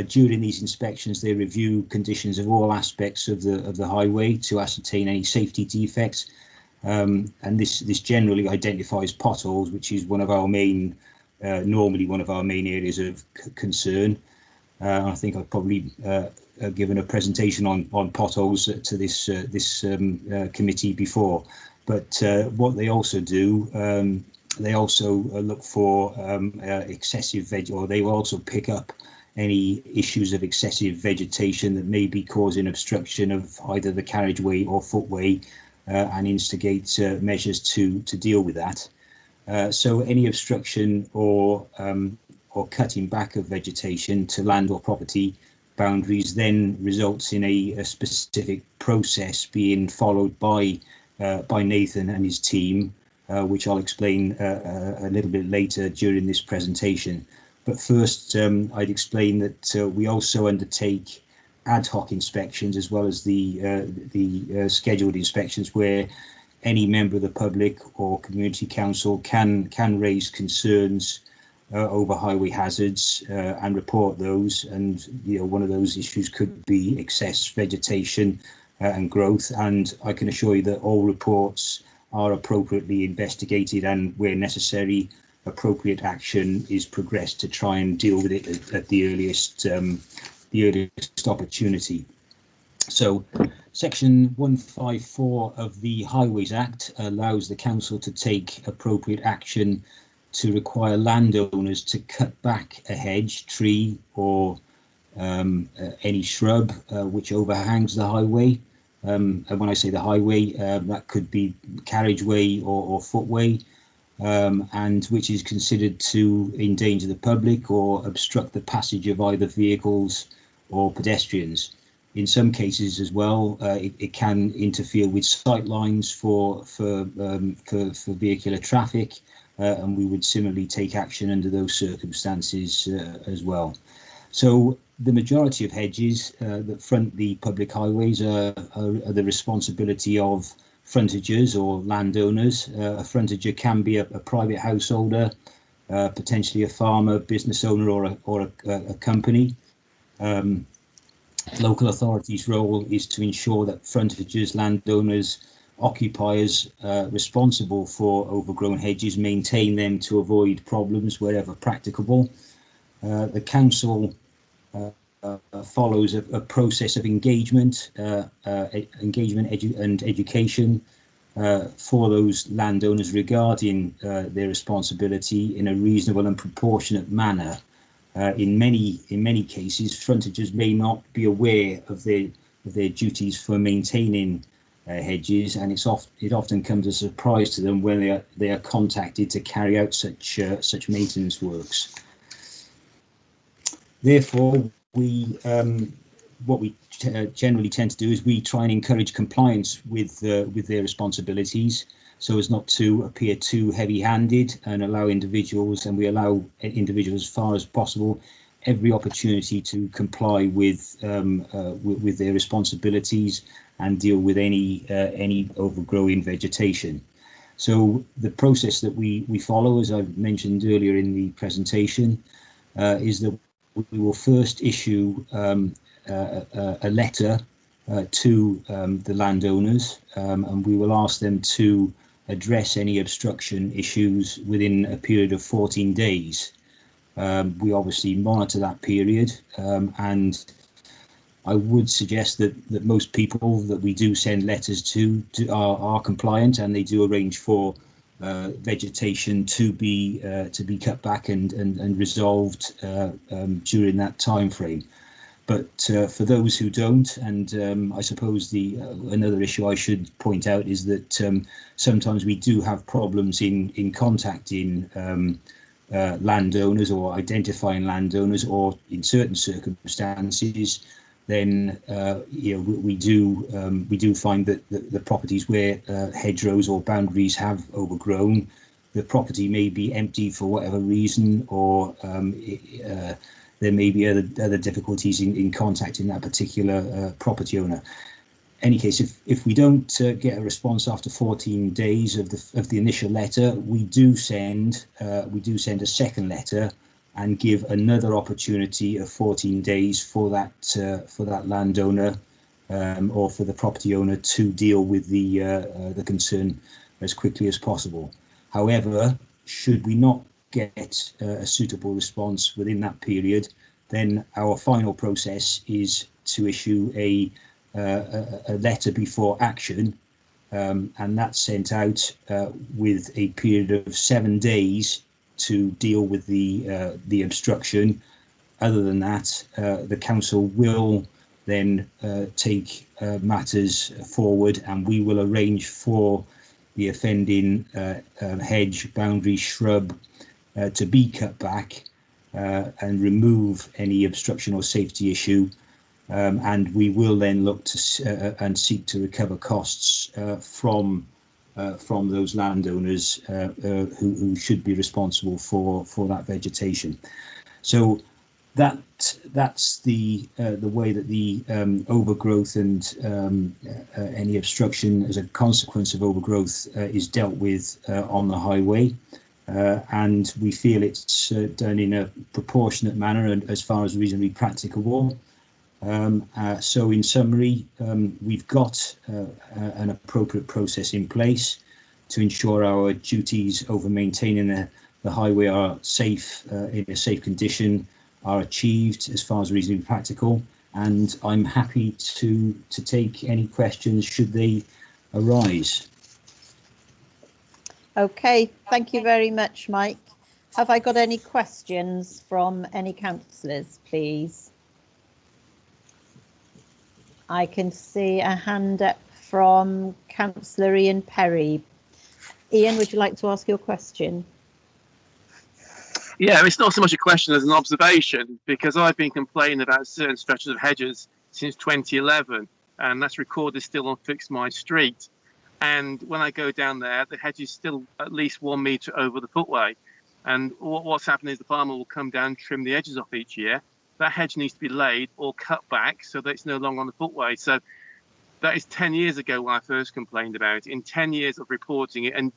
During these inspections, they review conditions of all aspects of the highway to ascertain any safety defects. And this generally identifies potholes, which is one of our main, normally one of our main areas of concern. I think I've probably given a presentation on potholes to this committee before. But what they also do, they also look for excessive or they will also pick up any issues of excessive vegetation that may be causing obstruction of either the carriageway or footway. And instigate measures to deal with that. So any obstruction or cutting back of vegetation to land or property boundaries then results in a specific process being followed by Nathan and his team, which I'll explain a little bit later during this presentation. But first, I'd explain that we also undertake ad hoc inspections as well as the scheduled inspections where any member of the public or community council can raise concerns over highway hazards and report those. And one of those issues could be excess vegetation and growth. And I can assure you that all reports are appropriately investigated, and where necessary, appropriate action is progressed to try and deal with it at the earliest opportunity. So Section 154 of the Highways Act allows the council to take appropriate action to require landowners to cut back a hedge, tree or any shrub which overhangs the highway. And when I say the highway, that could be carriageway or footway, and which is considered to endanger the public or obstruct the passage of either vehicles or pedestrians. In some cases as well, it can interfere with sight lines for vehicular traffic, and we would similarly take action under those circumstances as well. So the majority of hedges that front the public highways are the responsibility of frontagers or landowners. A frontager can be a private householder, potentially a farmer, business owner, or a company. Local authorities' role is to ensure that frontagers, landowners, occupiers responsible for overgrown hedges maintain them to avoid problems wherever practicable. The council follows a process of engagement, and education for those landowners regarding their responsibility in a reasonable and proportionate manner. In many cases, frontagers may not be aware of their duties for maintaining hedges, and it often comes as a surprise to them when they are contacted to carry out such maintenance works. Therefore, what we generally tend to do is we try and encourage compliance with their responsibilities, so as not to appear too heavy-handed, and allow individuals, as far as possible, every opportunity to comply with their responsibilities and deal with any overgrowing vegetation. So the process that we follow, as I've mentioned earlier in the presentation, is that we will first issue a letter to the landowners, and we will ask them to address any obstruction issues within a period of 14 days. We obviously monitor that period, and I would suggest that most people that we do send letters to are compliant, and they do arrange for vegetation to be cut back and resolved during that time frame. But for those who don't, and I suppose another issue I should point out is that sometimes we do have problems in contacting landowners or identifying landowners, or in certain circumstances, then we do find that the properties where hedgerows or boundaries have overgrown, the property may be empty for whatever reason, or there may be other difficulties in contacting that particular property owner. Any case, if we don't get a response after 14 days of the initial letter, we do send a second letter and give another opportunity of 14 days for that landowner or for the property owner to deal with the concern as quickly as possible. However, should we not get a suitable response within that period, then our final process is to issue a letter before action, and that's sent out with a period of 7 days to deal with the obstruction. Other than that, the council will then take matters forward, and we will arrange for the offending hedge, boundary, shrub to be cut back and remove any obstruction or safety issue. And we will then look to and seek to recover costs from those landowners who should be responsible for that vegetation. So that's the way that the overgrowth and any obstruction as a consequence of overgrowth is dealt with on the highway. And we feel it's done in a proportionate manner and as far as reasonably practicable. So in summary, we've got an appropriate process in place to ensure our duties over maintaining the highway are safe, in a safe condition, are achieved as far as reasonably practical. And I'm happy to take any questions should they arise. Okay, thank you very much, Mike. Have I got any questions from any councillors, please? I can see a hand up from Councillor Ian Perry. Ian, would you like to ask your question? Yeah, it's not so much a question as an observation, because I've been complaining about certain stretches of hedges since 2011, and that's recorded still on Fix My Street. And when I go down there, the hedge is still at least 1 metre over the footway. And what's happening is the farmer will come down and trim the edges off each year. That hedge needs to be laid or cut back so that it's no longer on the footway. So that is 10 years ago when I first complained about it. In 10 years of reporting it, and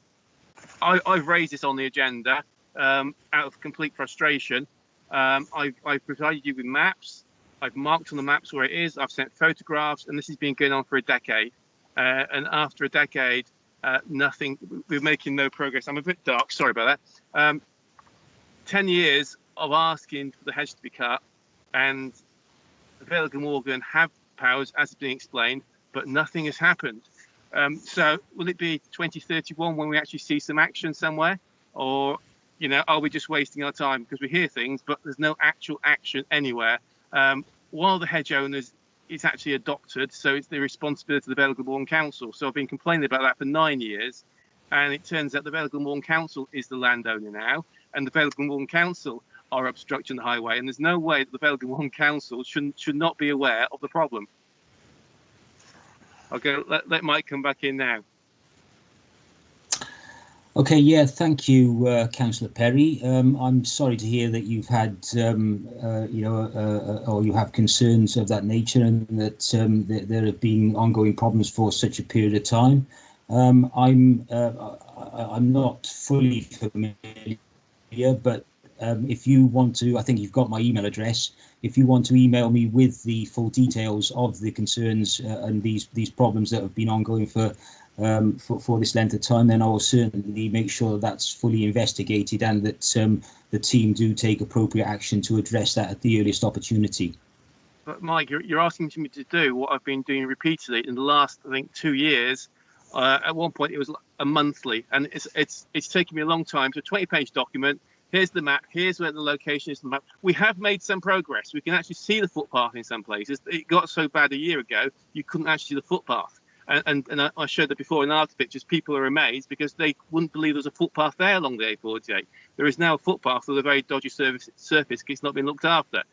I've raised this on the agenda out of complete frustration. I've provided you with maps. I've marked on the maps where it is. I've sent photographs, and this has been going on for a decade. And after a decade, nothing. We're making no progress. I'm a bit dark. Sorry about that. 10 years of asking for the hedge to be cut, and the Vale of Glamorgan have powers, as has been explained, but nothing has happened. So will it be 2031 when we actually see some action somewhere? Or, you know, are we just wasting our time? Because we hear things, but there's no actual action anywhere. While the hedge owners, it's actually adopted, so it's the responsibility of the Vale of Glamorgan Council. So I've been complaining about that for 9 years, and it turns out the Vale of Glamorgan Council is the landowner now, and the Vale of Glamorgan Council are obstructing the highway, and there's no way that the Vale of Glamorgan Council should not be aware of the problem. Okay, let Mike come back in now. Okay, yeah, thank you, Councillor Perry. I'm sorry to hear that you've had, or you have concerns of that nature, and that there have been ongoing problems for such a period of time. I'm not fully familiar, but if you want to, I think you've got my email address. If you want to email me with the full details of the concerns and these problems that have been ongoing for this length of time, then I will certainly make sure that that's fully investigated and that the team do take appropriate action to address that at the earliest opportunity. But Mike, you're asking me to do what I've been doing repeatedly in the last, I think, 2 years. At one point, it was a monthly, and it's taken me a long time. So, 20-page document. Here's the map. Here's where the location is. The map. We have made some progress. We can actually see the footpath in some places. It got so bad a year ago, you couldn't actually see the footpath. And I showed that before in other pictures. People are amazed because they wouldn't believe there's a footpath there along the A48. There is now a footpath with a very dodgy surface. It's not been looked after.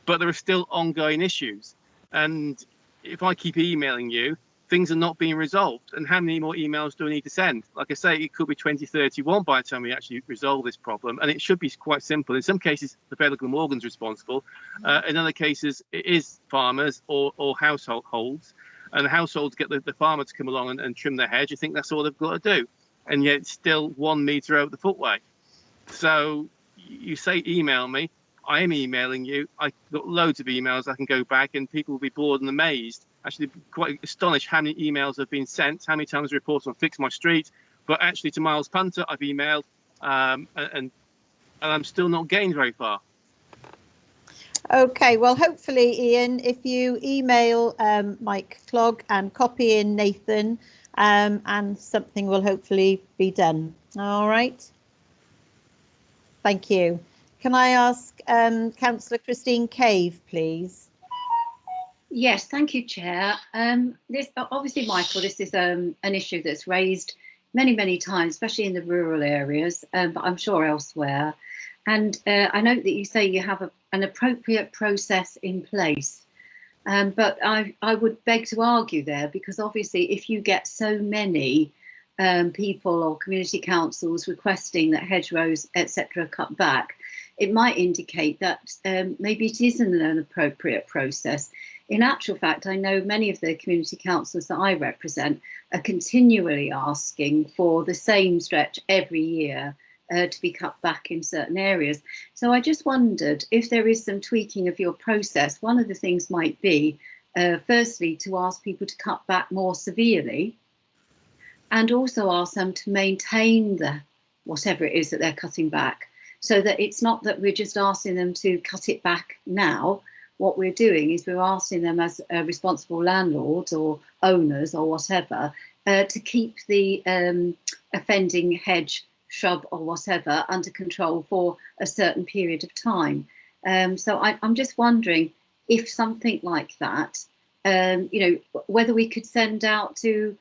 But there are still ongoing issues. And if I keep emailing you, things are not being resolved. And how many more emails do I need to send? Like I say, it could be 2031 by the time we actually resolve this problem. And it should be quite simple. In some cases, the Vale of Glamorgan's responsible. In other cases, it is farmers or households. And the households get the farmer to come along and trim their hedge. You think that's all they've got to do. And yet it's still 1 metre over the footway. So you say email me. I am emailing you. I've got loads of emails I can go back, and people will be bored and amazed. Actually, quite astonished how many emails have been sent, how many times reports on Fix My Street. But actually, to Miles Punter, I've emailed, and I'm still not getting very far. Okay, well, hopefully, Ian, if you email Mike Clogg and copy in Nathan, and something will hopefully be done. All right. Thank you. Can I ask Councillor Christine Cave, please? Yes, thank you, Chair. This obviously, Michael, this is an issue that's raised many times, especially in the rural areas, but I'm sure elsewhere. And I note that you say you have an appropriate process in place, but I would beg to argue there, because obviously if you get so many people or community councils requesting that hedgerows, etc., cut back, it might indicate that maybe it isn't an appropriate process. In actual fact, I know many of the community councils that I represent are continually asking for the same stretch every year to be cut back in certain areas. So I just wondered if there is some tweaking of your process. One of the things might be, firstly, to ask people to cut back more severely, and also ask them to maintain the whatever it is that they're cutting back, so that it's not that we're just asking them to cut it back now. What we're doing is we're asking them as responsible landlords or owners or whatever to keep the offending hedge, shrub or whatever under control for a certain period of time. So I'm just wondering if something like that, whether we could send out to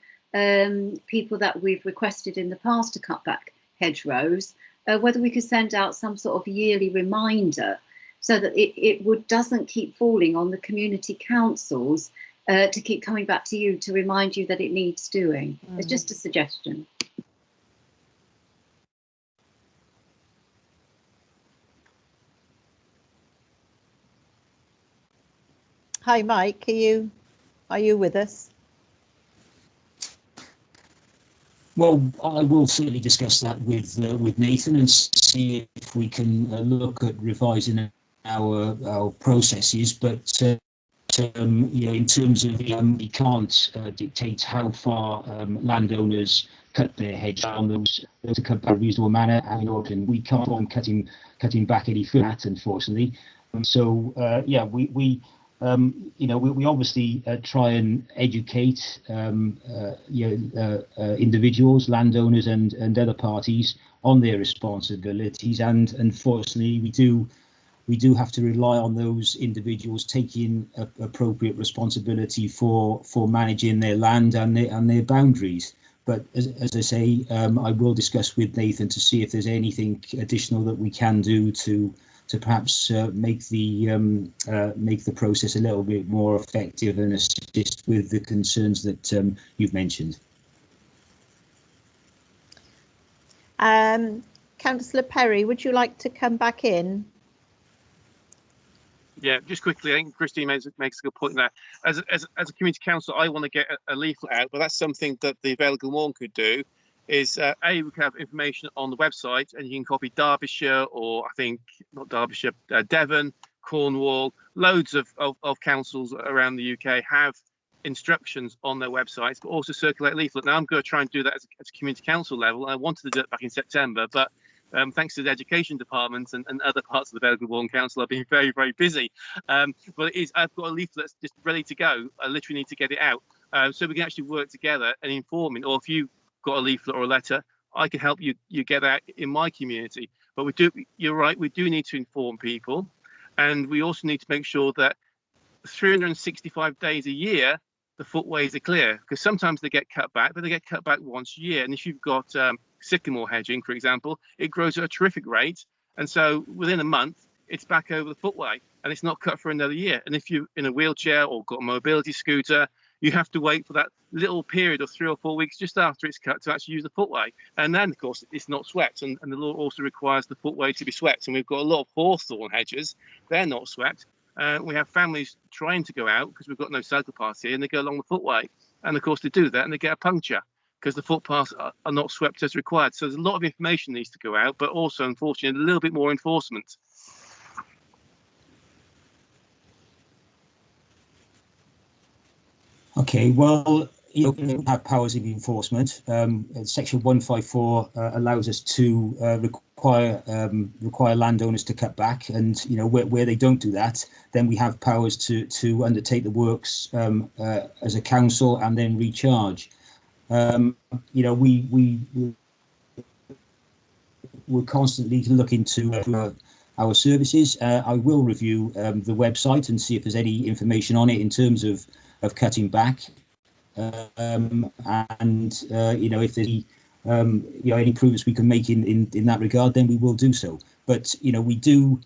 people that we've requested in the past to cut back hedgerows, whether we could send out some sort of yearly reminder so that it doesn't keep falling on the community councils to keep coming back to you to remind you that it needs doing. It's just a suggestion. Hi, Mike. Are you with us? Well, I will certainly discuss that with Nathan and see if we can look at revising our processes. But in terms of we can't dictate how far landowners cut their hedge down those to cut back in a reasonable manner, and we can't go on cutting back any further, unfortunately. So we we obviously try and educate individuals, landowners, and other parties on their responsibilities. And unfortunately, we do have to rely on those individuals taking appropriate responsibility for managing their land and their boundaries. But as I say, I will discuss with Nathan to see if there's anything additional that we can do to perhaps make the process a little bit more effective and assist with the concerns that you've mentioned. Councillor Perry, would you like to come back in? Yeah, just quickly, I think Christine makes a good point there. As a community council, I want to get a leaflet out, but that's something that the Vale of Glamorgan could do. Is we can have information on the website, and you can copy Derbyshire, or I think not Derbyshire, Devon, Cornwall, loads of councils around the UK have instructions on their websites, but also circulate a leaflet. Now I'm going to try and do that as a community council level. I wanted to do it back in September, but thanks to the education department and other parts of the Vale of Glamorgan Council, I've been very, very busy. But I've got a leaflet that's just ready to go. I literally need to get it out. So we can actually work together and inform it. Or if you've got a leaflet or a letter, I can help you get out in my community. But you're right, we do need to inform people. And we also need to make sure that 365 days a year, the footways are clear, because sometimes they get cut back, but they get cut back once a year. And if you've got sycamore hedging, for example, it grows at a terrific rate. And so within a month, it's back over the footway and it's not cut for another year. And if you're in a wheelchair or got a mobility scooter, you have to wait for that little period of 3 or 4 weeks just after it's cut to actually use the footway. And then, of course, it's not swept. And the law also requires the footway to be swept. And we've got a lot of hawthorn hedges. They're not swept. We have families trying to go out because we've got no cycle paths here, and they go along the footway. And, of course, they do that and they get a puncture because the footpaths are not swept as required. So there's a lot of information needs to go out, but also, unfortunately, a little bit more enforcement. Okay, well, you have powers of enforcement. Section 154 allows us to require landowners to cut back, and where they don't do that, then we have powers to undertake the works as a council and then recharge. We're constantly looking to our services. I will review the website and see if there's any information on it in terms of cutting back, and if there's any improvements we can make in that regard, then we will do so. But we do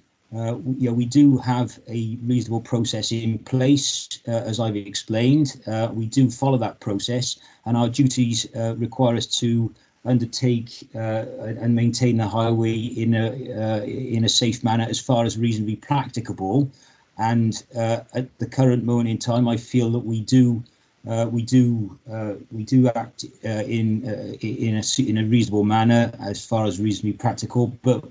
have a reasonable process in place, as I've explained. We do follow that process, and our duties require us to undertake and maintain the highway in a safe manner as far as reasonably practicable. And at the current moment in time, I feel that we do act in a reasonable manner as far as reasonably practical. But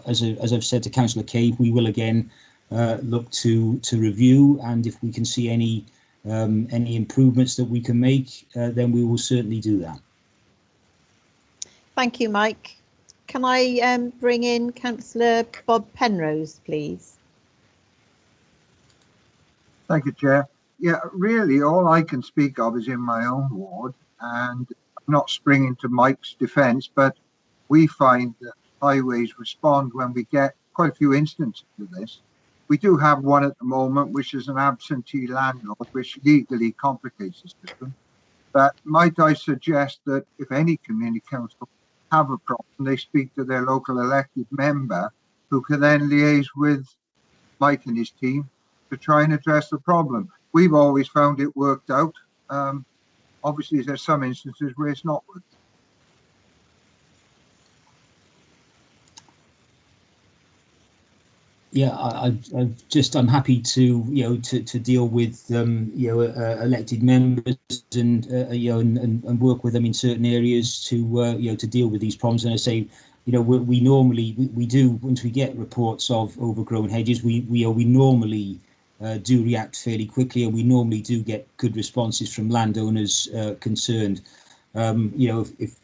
as I've said to Councillor Cave, we will again look to review, and if we can see any improvements that we can make, then we will certainly do that. Thank you, Mike. Can I bring in Councillor Bob Penrose, please? Thank you, Chair. Yeah, really, all I can speak of is in my own ward, and I'm not springing to Mike's defence, but we find that highways respond when we get quite a few instances of this. We do have one at the moment, which is an absentee landlord, which legally complicates the system. But might I suggest that if any community council have a problem, they speak to their local elected member, who can then liaise with Mike and his team to try and address the problem. We've always found it worked out. Obviously, there's some instances where it's not worked. Yeah, I'm happy to to deal with elected members and and work with them in certain areas to to deal with these problems. And I say, we normally do, once we get reports of overgrown hedges, we normally do react fairly quickly, and we normally do get good responses from landowners concerned.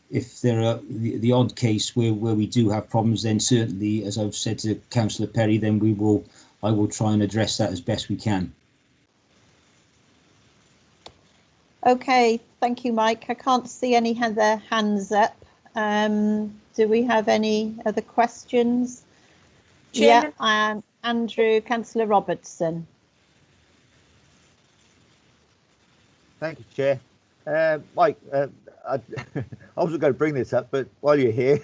If there are the odd case where we do have problems, then certainly, as I've said to Councillor Perry, then I will try and address that as best we can. Okay, thank you, Mike. I can't see any other hands up. Do we have any other questions? Chairman? Yeah, Andrew, Councillor Robertson. Thank you, Chair. Mike, I wasn't going to bring this up, but while you're here,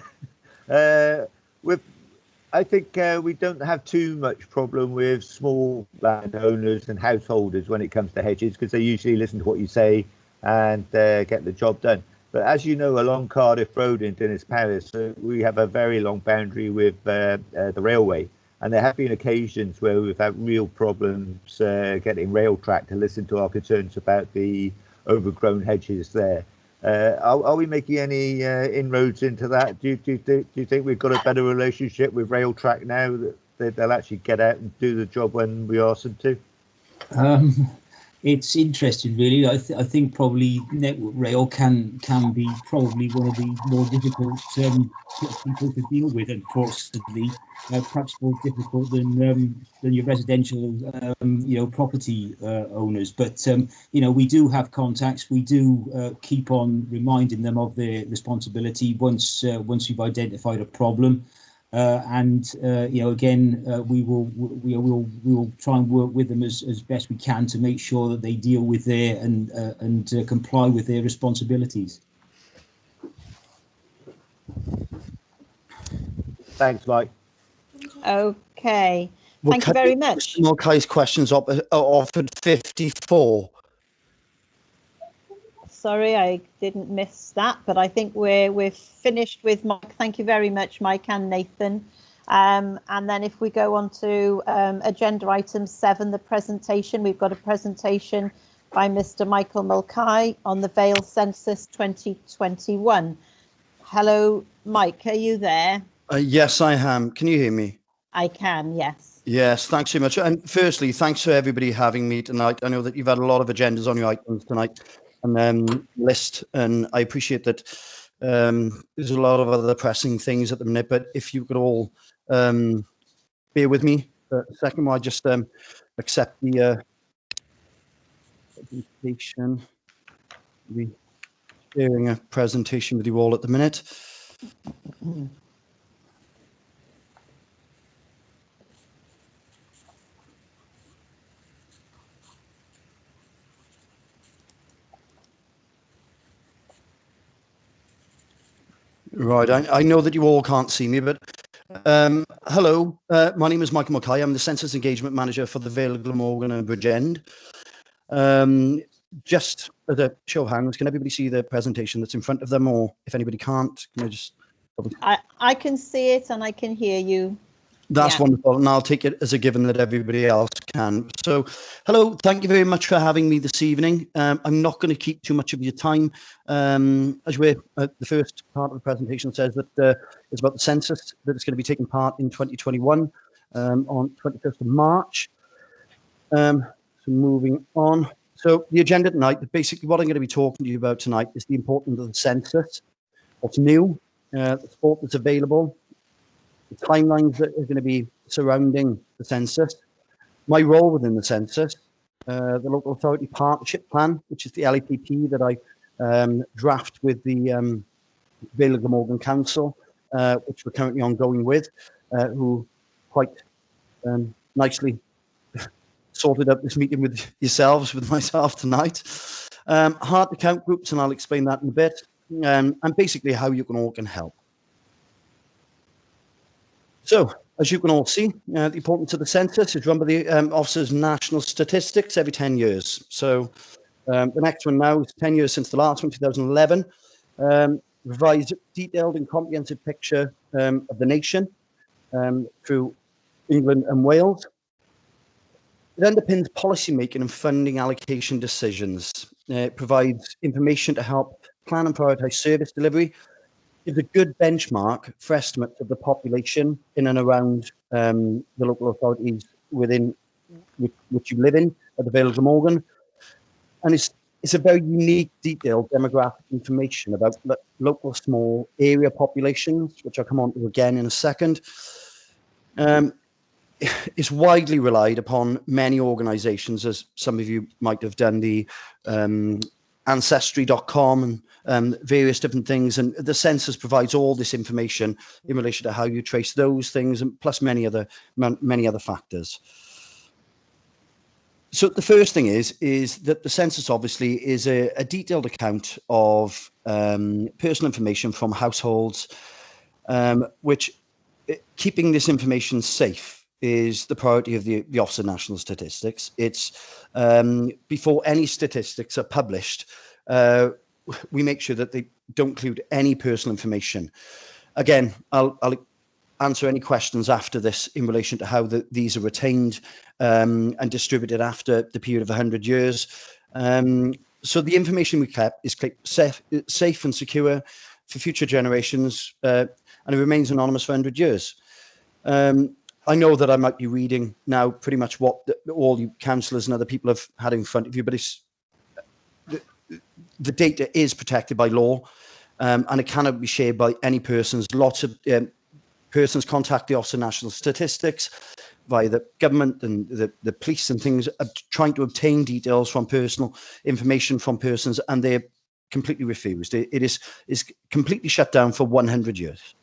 I think we don't have too much problem with small landowners and householders when it comes to hedges, because they usually listen to what you say and get the job done. But as you know, along Cardiff Road in Dinas Parish, we have a very long boundary with the railway. And there have been occasions where we've had real problems getting rail track to listen to our concerns about the overgrown hedges there. Are we making any inroads into that? Do you think we've got a better relationship with rail track now that they'll actually get out and do the job when we ask them to? It's interesting, really. I think probably Network Rail can be probably one of the more difficult people to deal with, unfortunately. Perhaps more difficult than your residential, property owners. But we do have contacts. We do keep on reminding them of their responsibility once we've identified a problem. Again, we will try and work with them as best we can to make sure that they deal with their and comply with their responsibilities. Thanks, Mike. Okay, thank you very much. Mulcahy's questions offered 54. Sorry, I didn't miss that, but I think we're finished with Mike. Thank you very much, Mike and Nathan. And then if we go on to agenda item 7, the presentation, we've got a presentation by Mr. Michael Mulcahy on the Vale Census 2021. Hello, Mike, are you there? Yes, I am. Can you hear me? I can, yes. Yes, thanks so much. And firstly, thanks for everybody having me tonight. I know that you've had a lot of agendas on your items tonight and list, and I appreciate that there's a lot of other pressing things at the minute, but if you could all bear with me for a second while I just accept the presentation. We're sharing a presentation with you all at the minute. Right, I know that you all can't see me, but hello, my name is Michael Mulcahy. I'm the Census Engagement Manager for the Vale of Glamorgan and Bridgend. Just as a show of hands, can everybody see the presentation that's in front of them, or if anybody can't, can I just... I can see it and I can hear you. That's wonderful, and I'll take it as a given that everybody else can. So, hello, thank you very much for having me this evening. I'm not going to keep too much of your time. As we're the first part of the presentation says that it's about the census that is going to be taking part in 2021 on 21st of March. So moving on. So the agenda tonight, basically what I'm going to be talking to you about tonight is the importance of the census, what's new, the support that's available, the timelines that are going to be surrounding the census, my role within the census, the local authority partnership plan, which is the LAPP that I draft with the Vale of Glamorgan Council, which we're currently ongoing with, who quite nicely sorted out this meeting with yourselves, with myself tonight. Hard to count groups, and I'll explain that in a bit, and basically how you all can help. So, as you can all see, the importance of the census is run by the Office of National Statistics every 10 years. So, the next one now is 10 years since the last one, 2011. Provides a detailed and comprehensive picture of the nation through England and Wales. It underpins policymaking and funding allocation decisions. It provides information to help plan and prioritise service delivery. It's a good benchmark for estimates of the population in and around the local authorities within which you live in at the Vale of Glamorgan. And it's a very unique, detailed demographic information about local small area populations, which I'll come on to again in a second. is widely relied upon many organisations, as some of you might have done the Ancestry.com and various different things. And the census provides all this information in relation to how you trace those things, and plus many other factors. So the first thing is that the census obviously is a detailed account of personal information from households, which keeping this information safe is the priority of the Office of National Statistics. It's before any statistics are published, we make sure that they don't include any personal information. Again, I'll answer any questions after this in relation to how these are retained and distributed after the period of 100 years. So the information we kept is safe and secure for future generations, and it remains anonymous for 100 years. I know that I might be reading now pretty much what all you councillors and other people have had in front of you, but the data is protected by law, and it cannot be shared by any persons. Lots of persons contact the Office of National Statistics via the government and the police and things, trying to obtain details from personal information from persons, and they're completely refused. It is completely shut down for 100 years.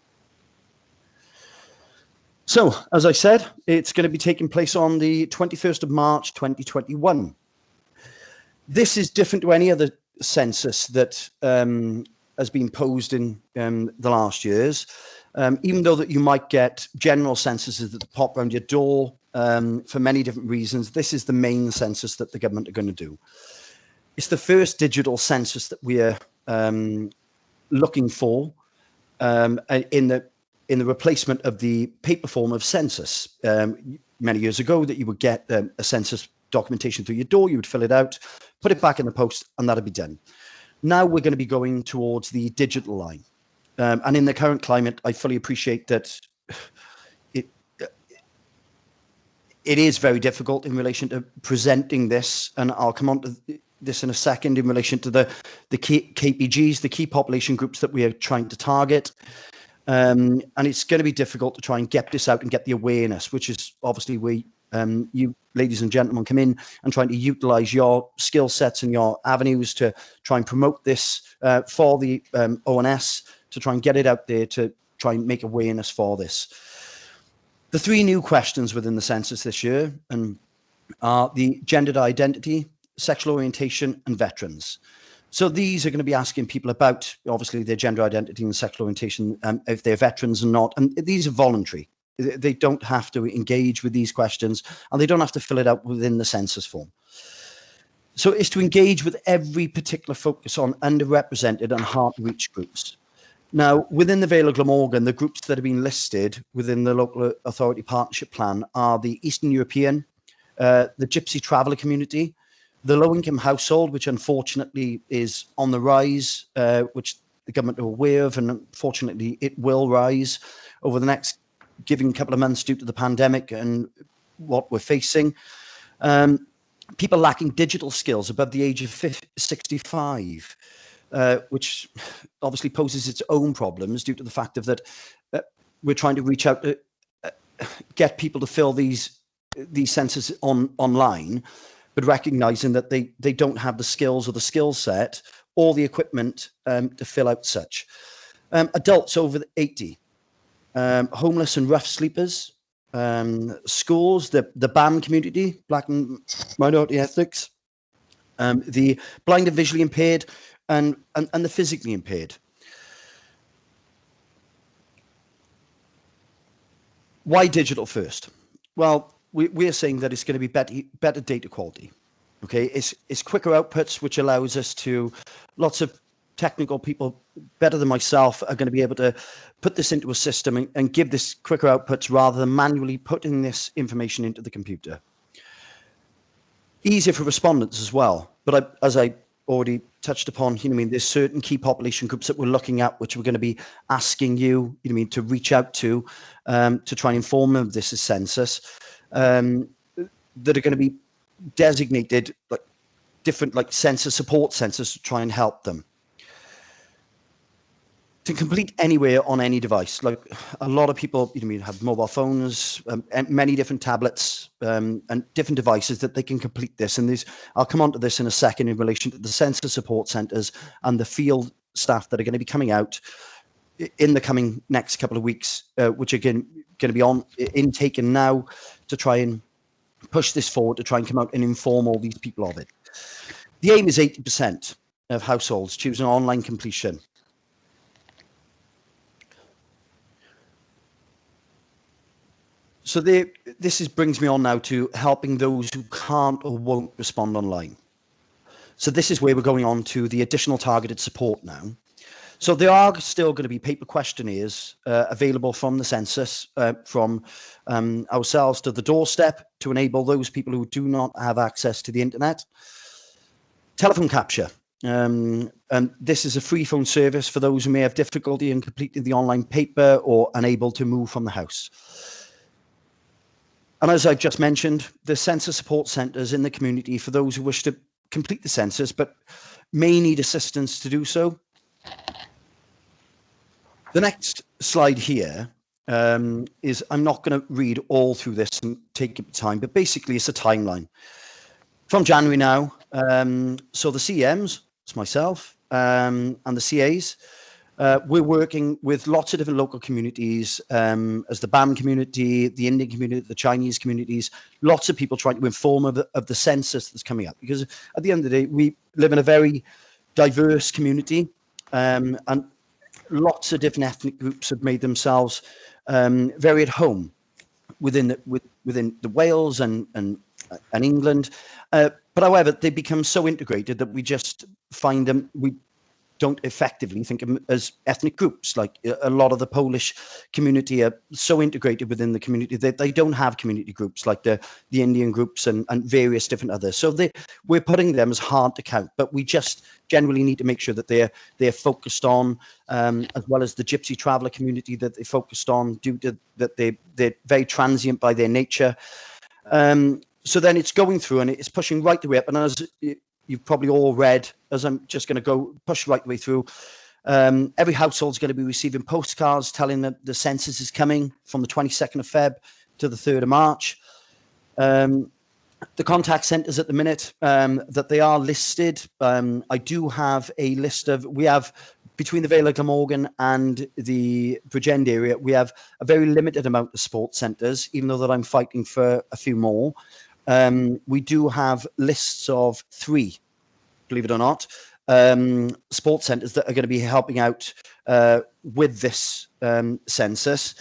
So, as I said, it's going to be taking place on the 21st of March 2021. This is different to any other census that has been posed in the last years. Even though that you might get general censuses that pop around your door for many different reasons, this is the main census that the government are going to do. It's the first digital census that we are looking for in the replacement of the paper form of census. Many years ago, that you would get a census documentation through your door, you would fill it out, put it back in the post, and that'd be done. Now we're going to be going towards the digital line. And in the current climate, I fully appreciate that it is very difficult in relation to presenting this, and I'll come on to this in a second in relation to the key KPGs, the key population groups that we are trying to target. And it's going to be difficult to try and get this out and get the awareness, which is obviously where you, ladies and gentlemen, come in and trying to utilise your skill sets and your avenues to try and promote this for the ONS, to try and get it out there, to try and make awareness for this. The three new questions within the census this year are the gendered identity, sexual orientation, and veterans. So these are going to be asking people about, obviously, their gender identity and sexual orientation, if they're veterans or not. And these are voluntary. They don't have to engage with these questions, and they don't have to fill it out within the census form. So it's to engage with every particular focus on underrepresented and hard-to-reach groups. Now, within the Vale of Glamorgan, the groups that have been listed within the local authority partnership plan are the Eastern European, the Gypsy traveller community, the low-income household, which unfortunately is on the rise, which the government are aware of, and unfortunately it will rise over the next given couple of months due to the pandemic and what we're facing. People lacking digital skills above the age of 65. Which obviously poses its own problems due to the fact of that we're trying to reach out to get people to fill these censuses online, but recognizing that they don't have the skills or the skill set or the equipment to fill out such. Adults over 80, homeless and rough sleepers, schools, the BAM community, Black and Minority Ethnics, the blind and visually impaired, and the physically impaired. Why digital first? Well, we're saying that it's going to be better data quality. Okay, it's quicker outputs, which allows us to, lots of technical people better than myself are going to be able to put this into a system and give this quicker outputs rather than manually putting this information into the computer. Easier for respondents as well. But as I already touched upon, there's certain key population groups that we're looking at, which we're going to be asking you, to reach out to try and inform them of this as census, that are going to be designated like different, like census support centres to try and help them. to complete anywhere on any device. Like a lot of people, have mobile phones, and many different tablets, and different devices that they can complete this. And I'll come on to this in a second in relation to the sensor support centres and the field staff that are going to be coming out in the coming next couple of weeks, which are going to be intaken now to try and push this forward, to try and come out and inform all these people of it. The aim is 80% of households choosing online completion. So this brings me on now to helping those who can't or won't respond online. So this is where we're going on to the additional targeted support now. So there are still going to be paper questionnaires available from the census, from ourselves to the doorstep, to enable those people who do not have access to the internet. Telephone capture. And this is a free phone service for those who may have difficulty in completing the online paper or unable to move from the house. And as I've just mentioned, the census support centres in the community for those who wish to complete the census but may need assistance to do so. The next slide here is, I'm not going to read all through this and take your time, but basically it's a timeline. From January now, so the CMs, it's myself, and the CAs, we're working with lots of different local communities, as the BAM community, the Indian community, the Chinese communities, lots of people trying to inform of the census that's coming up. Because at the end of the day, we live in a very diverse community, and lots of different ethnic groups have made themselves very at home within the Wales and England. But however, they become so integrated that we just find them, we don't effectively think of them as ethnic groups. Like a lot of the Polish community are so integrated within the community that they don't have community groups like the Indian groups and various different others. So we're putting them as hard to count, but we just generally need to make sure that they're focused on, as well as the Gypsy traveller community that they focused on, due to that they're very transient by their nature. So then it's going through and it's pushing right the way up. And as you've probably all read, as I'm just going to go push right the way through, every household is going to be receiving postcards telling that the census is coming from the 22nd of Feb to the 3rd of March. The contact centres at the minute, that they are listed. I do have a list of, we have, between the Vale of Glamorgan and the Bridgend area, we have a very limited amount of support centres, even though that I'm fighting for a few more. We do have lists of 3, believe it or not, sports centres that are going to be helping out with this census.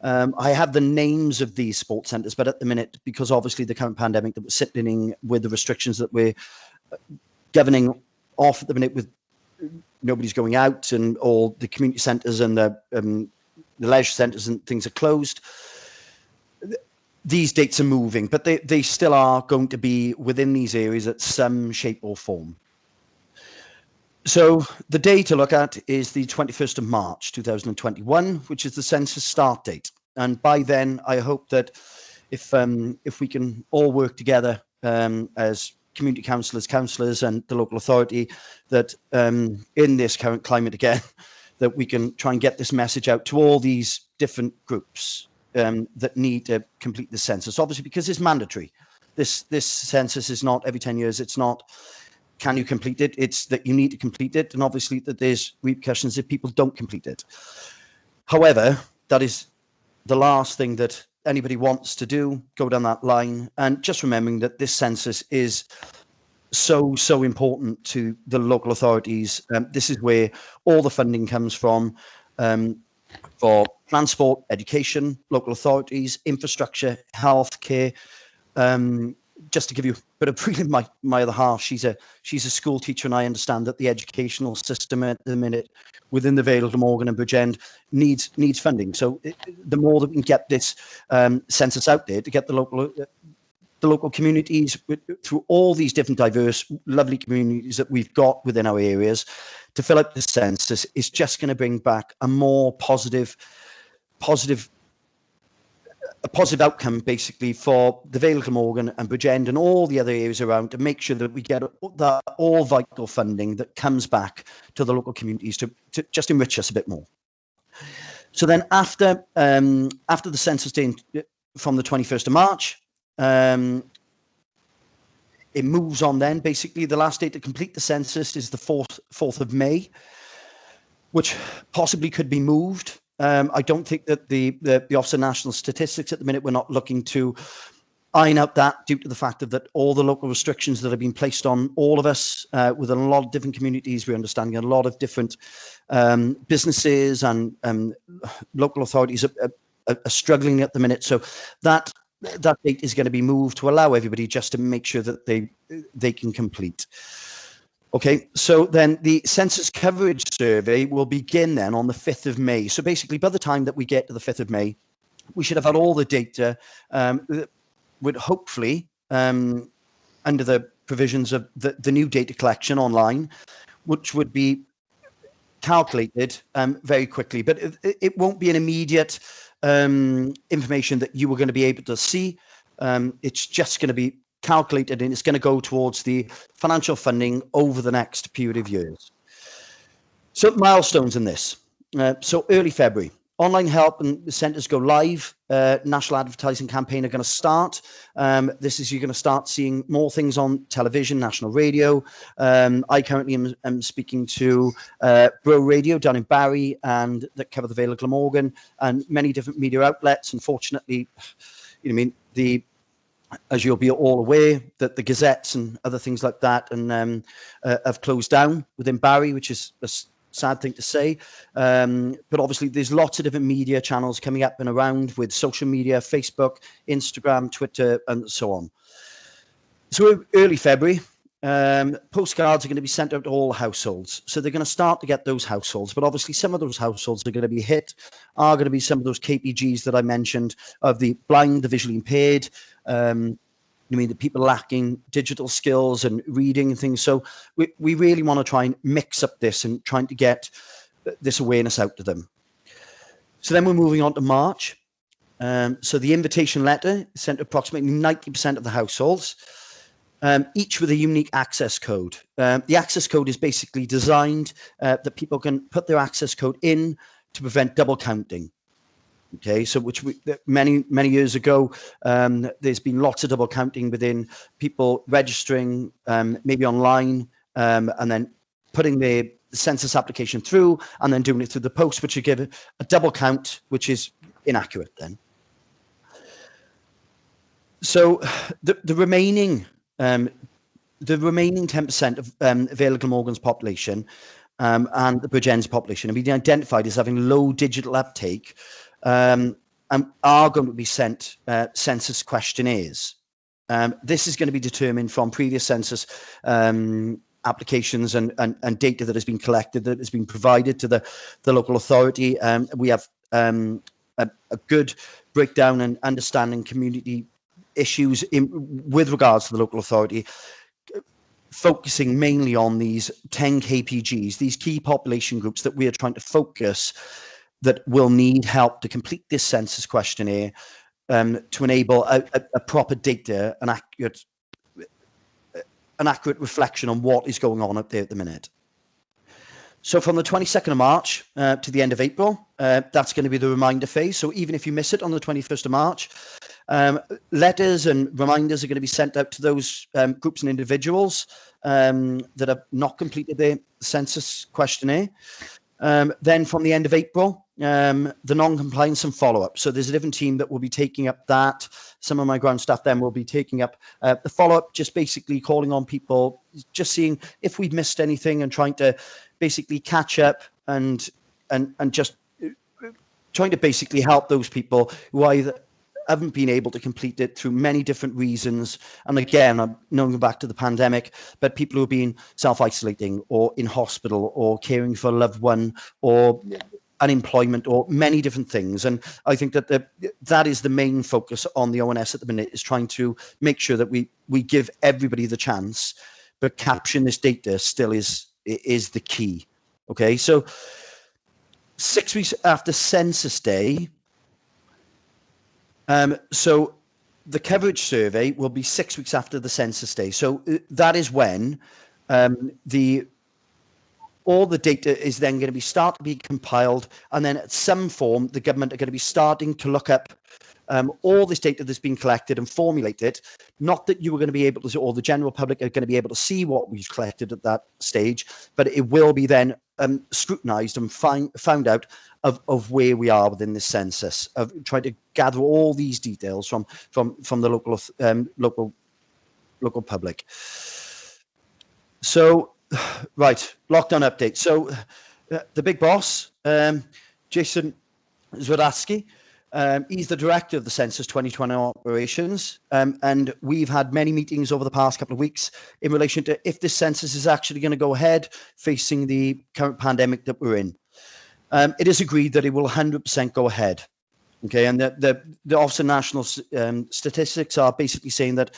I have the names of these sports centres, but at the minute, because obviously the current pandemic that we're sitting with the restrictions that we're governing off at the minute, with nobody's going out and all the community centres and the leisure centres and things are closed, these dates are moving, but they still are going to be within these areas at some shape or form. So the day to look at is the 21st of March 2021, which is the census start date. And by then, I hope that if we can all work together as community councillors and the local authority, that in this current climate again, that we can try and get this message out to all these different groups that need to complete the census, obviously because it's mandatory. This census is not every 10 years. It's not, can you complete it? It's that you need to complete it. And obviously that there's repercussions if people don't complete it. However, that is the last thing that anybody wants to do, go down that line. And just remembering that this census is so important to the local authorities. This is where all the funding comes from, for transport, education, local authorities, infrastructure, healthcare. Just to give you a bit of breathing, my other half, she's a school teacher, and I understand that the educational system at the minute within the Vale of Glamorgan and Bridgend needs funding. So the more that we can get this census out there to get the local communities through all these different diverse, lovely communities that we've got within our areas to fill out the census, is just going to bring back a more positive a positive outcome basically for the Vale of Glamorgan and Bridgend and all the other areas around to make sure that we get that all vital funding that comes back to the local communities to just enrich us a bit more. So then after the census day from the 21st of March, it moves on then. Basically, the last date to complete the census is the 4th of May, which possibly could be moved. I don't think that the Office of National Statistics at the minute, we're not looking to iron out that due to the fact that all the local restrictions that have been placed on all of us with a lot of different communities. We're understanding a lot of different businesses and local authorities are struggling at the minute. So that date is going to be moved to allow everybody just to make sure that they can complete. Okay, so then the census coverage survey will begin then on the 5th of May. So basically, by the time that we get to the 5th of May, we should have had all the data that would hopefully, under the provisions of the new data collection online, which would be calculated very quickly. But it won't be an immediate information that you were going to be able to see. It's just going to be calculated, and it's going to go towards the financial funding over the next period of years. So milestones in this. So early February, online help and centres go live. National advertising campaign are going to start. You're going to start seeing more things on television, national radio. I currently am speaking to Bro Radio down in Barry and that cover the Vale of Glamorgan and many different media outlets. Unfortunately, as you'll be all aware, that the gazettes and other things like that and have closed down within Barry, which is a sad thing to say. But obviously, there's lots of different media channels coming up and around with social media, Facebook, Instagram, Twitter, and so on. So early February, postcards are going to be sent out to all households. So they're going to start to get those households. But obviously, some of those households are going to be hit, are going to be some of those KPGs that I mentioned of the blind, the visually impaired, the people lacking digital skills and reading and things. So we really want to try and mix up this and trying to get this awareness out to them. So then we're moving on to March. So the invitation letter sent to approximately 90% of the households, each with a unique access code. The access code is basically designed that people can put their access code in to prevent double counting. Okay, so many years ago, there's been lots of double counting within people registering maybe online and then putting the census application through and then doing it through the post, which would give a double count, which is inaccurate then. So the remaining 10% of Vale of Glamorgan's population and the Bridgend's population have been identified as having low digital uptake and are going to be sent census questionnaires. This is going to be determined from previous census applications and data that has been collected, that has been provided to the local authority. We have a good breakdown and understanding community issues with regards to the local authority, focusing mainly on these 10 KPGs, these key population groups that we are trying to focus that will need help to complete this census questionnaire to enable a proper data, an accurate reflection on what is going on out there at the minute. So from the 22nd of March to the end of April, that's going to be the reminder phase. So even if you miss it on the 21st of March, letters and reminders are going to be sent out to those groups and individuals that have not completed their census questionnaire. Then from the end of April, the non-compliance and follow-up. So there's a different team that will be taking up that. Some of my ground staff then will be taking up the follow-up, just basically calling on people, just seeing if we've missed anything and trying to basically catch up and just trying to basically help those people who either haven't been able to complete it through many different reasons. And again, I'm going back to the pandemic, but people who have been self-isolating or in hospital or caring for a loved one or unemployment or many different things. And I think that that is the main focus on the ONS at the minute, is trying to make sure that we give everybody the chance, but capturing this data still is the key. Okay, so 6 weeks after Census Day, So the coverage survey will be 6 weeks after the census day. So that is when all the data is then going to start to be compiled, and then at some form the government are going to be starting to look up all this data that's been collected and formulate it. Not that you are going to be able to, or the general public are going to be able to see what we've collected at that stage, but it will be then scrutinised and found out of where we are within this census, of trying to gather all these details from the local public. So, right, lockdown update. So, the big boss, Jason Zwodarski, he's the director of the Census 2020 operations, and we've had many meetings over the past couple of weeks in relation to if this census is actually going to go ahead facing the current pandemic that we're in. It is agreed that it will 100% go ahead. Okay, and the Office of National Statistics are basically saying that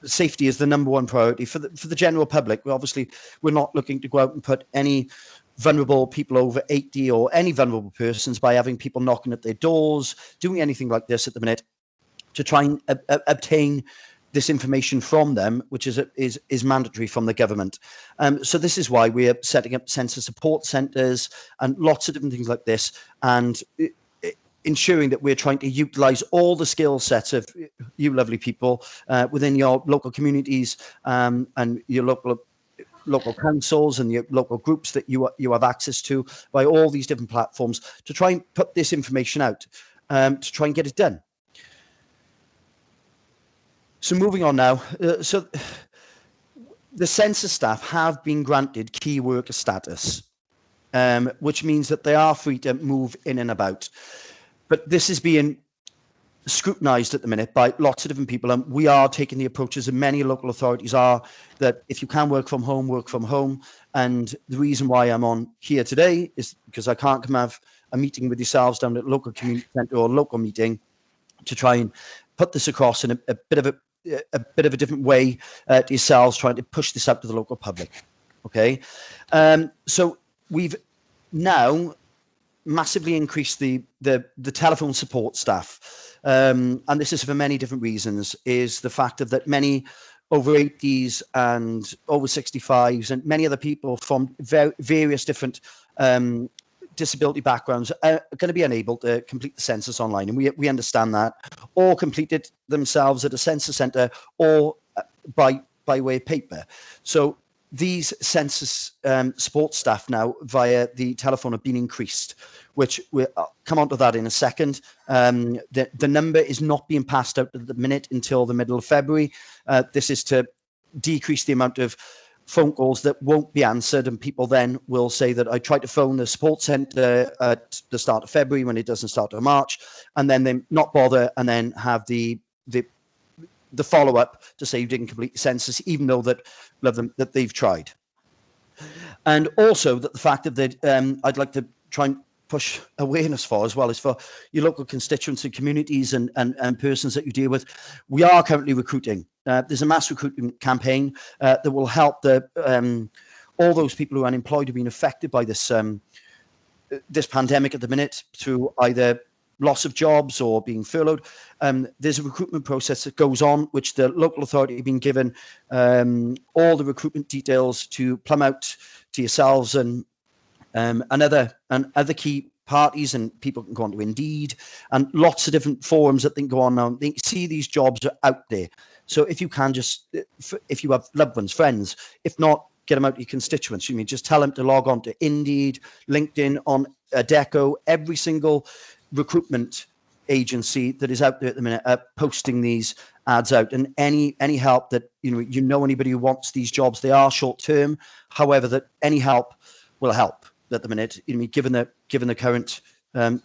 safety is the #1 priority for the general public. We're not looking to go out and put any vulnerable people over 80 or any vulnerable persons by having people knocking at their doors, doing anything like this at the minute to try and obtain this information from them, which is mandatory from the government. So this is why we're setting up census support centres and lots of different things like this, and ensuring that we're trying to utilise all the skill sets of you lovely people within your local communities and your local councils and your local groups that you have access to by all these different platforms to try and put this information out, to try and get it done. So moving on now, so the census staff have been granted key worker status, which means that they are free to move in and about. But this is being scrutinised at the minute by lots of different people, and we are taking the approaches, and many local authorities are, that if you can work from home, work from home. And the reason why I'm on here today is because I can't come have a meeting with yourselves down at a local community centre or a local meeting to try and put this across in a bit of a different way to yourselves, trying to push this out to the local public. Okay, so we've now massively increased the telephone support staff, and this is for many different reasons. Is the fact of that many over 80s and over 65s and many other people from various different disability backgrounds are going to be unable to complete the census online, and we understand that, or complete it themselves at a census centre or by way of paper. So these census support staff now via the telephone have been increased, which we'll come on to that in a second. The number is not being passed out at the minute until the middle of February. This is to decrease the amount of phone calls that won't be answered, and people then will say that I tried to phone the support centre at the start of February when it doesn't start till March, and then they not bother and then have the follow-up to say you didn't complete the census, even though that they've tried. And also that the fact that I'd like to try and push awareness for as well as for your local constituents and communities and persons that you deal with. We are currently recruiting. There's a mass recruitment campaign that will help all those people who are unemployed who've been affected by this this pandemic at the minute through either loss of jobs or being furloughed. There's a recruitment process that goes on, which the local authority have been given all the recruitment details to plumb out to yourselves and other key parties, and people can go on to Indeed and lots of different forums that can go on now. They see these jobs are out there. So if you can if you have loved ones, friends, if not, get them out to your constituents. You mean just tell them to log on to Indeed, LinkedIn, on Adecco, every single recruitment agency that is out there at the minute posting these ads out, and any help that you know anybody who wants these jobs. They are short term, however, that any help will help at the minute, given the current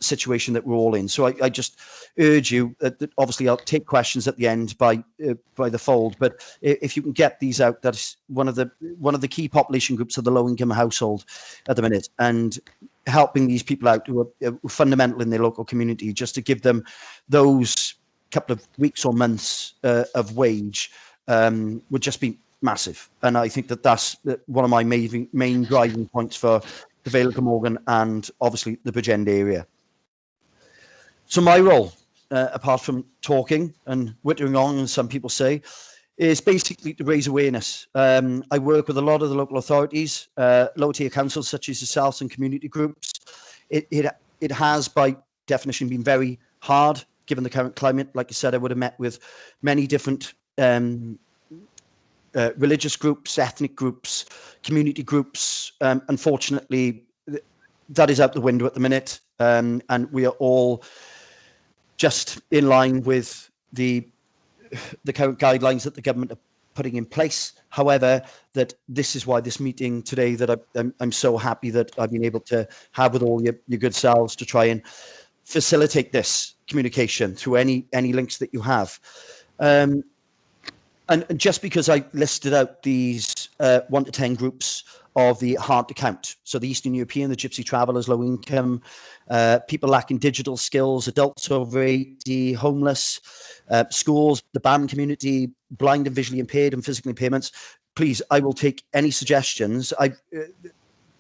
situation that we're all in. So I just urge you that obviously I'll take questions at the end by the fold, but if you can get these out, that's one of the key population groups of the low income household at the minute, and helping these people out who are fundamental in their local community, just to give them those couple of weeks or months of wage would just be massive. And I think that's one of my main driving points for the Vale of Glamorgan and obviously the Bridgend area. So my role, apart from talking and whittering on, as some people say, is basically to raise awareness. I work with a lot of the local authorities, lower tier councils such as yourselves and community groups. It has, by definition, been very hard given the current climate. Like I said, I would have met with many different religious groups, ethnic groups, community groups. Unfortunately, that is out the window at the minute, and we are all just in line with the current guidelines that the government are putting in place. However, that this is why this meeting today, that I'm so happy that I've been able to have with all your good selves to try and facilitate this communication through any links that you have. And just because I listed out these 1 to 10 groups of the hard to count, so the Eastern European, the Gypsy Travellers, low income, people lacking digital skills, adults over 80, homeless, schools, the BAM community, blind and visually impaired and physical impairments, please, I will take any suggestions.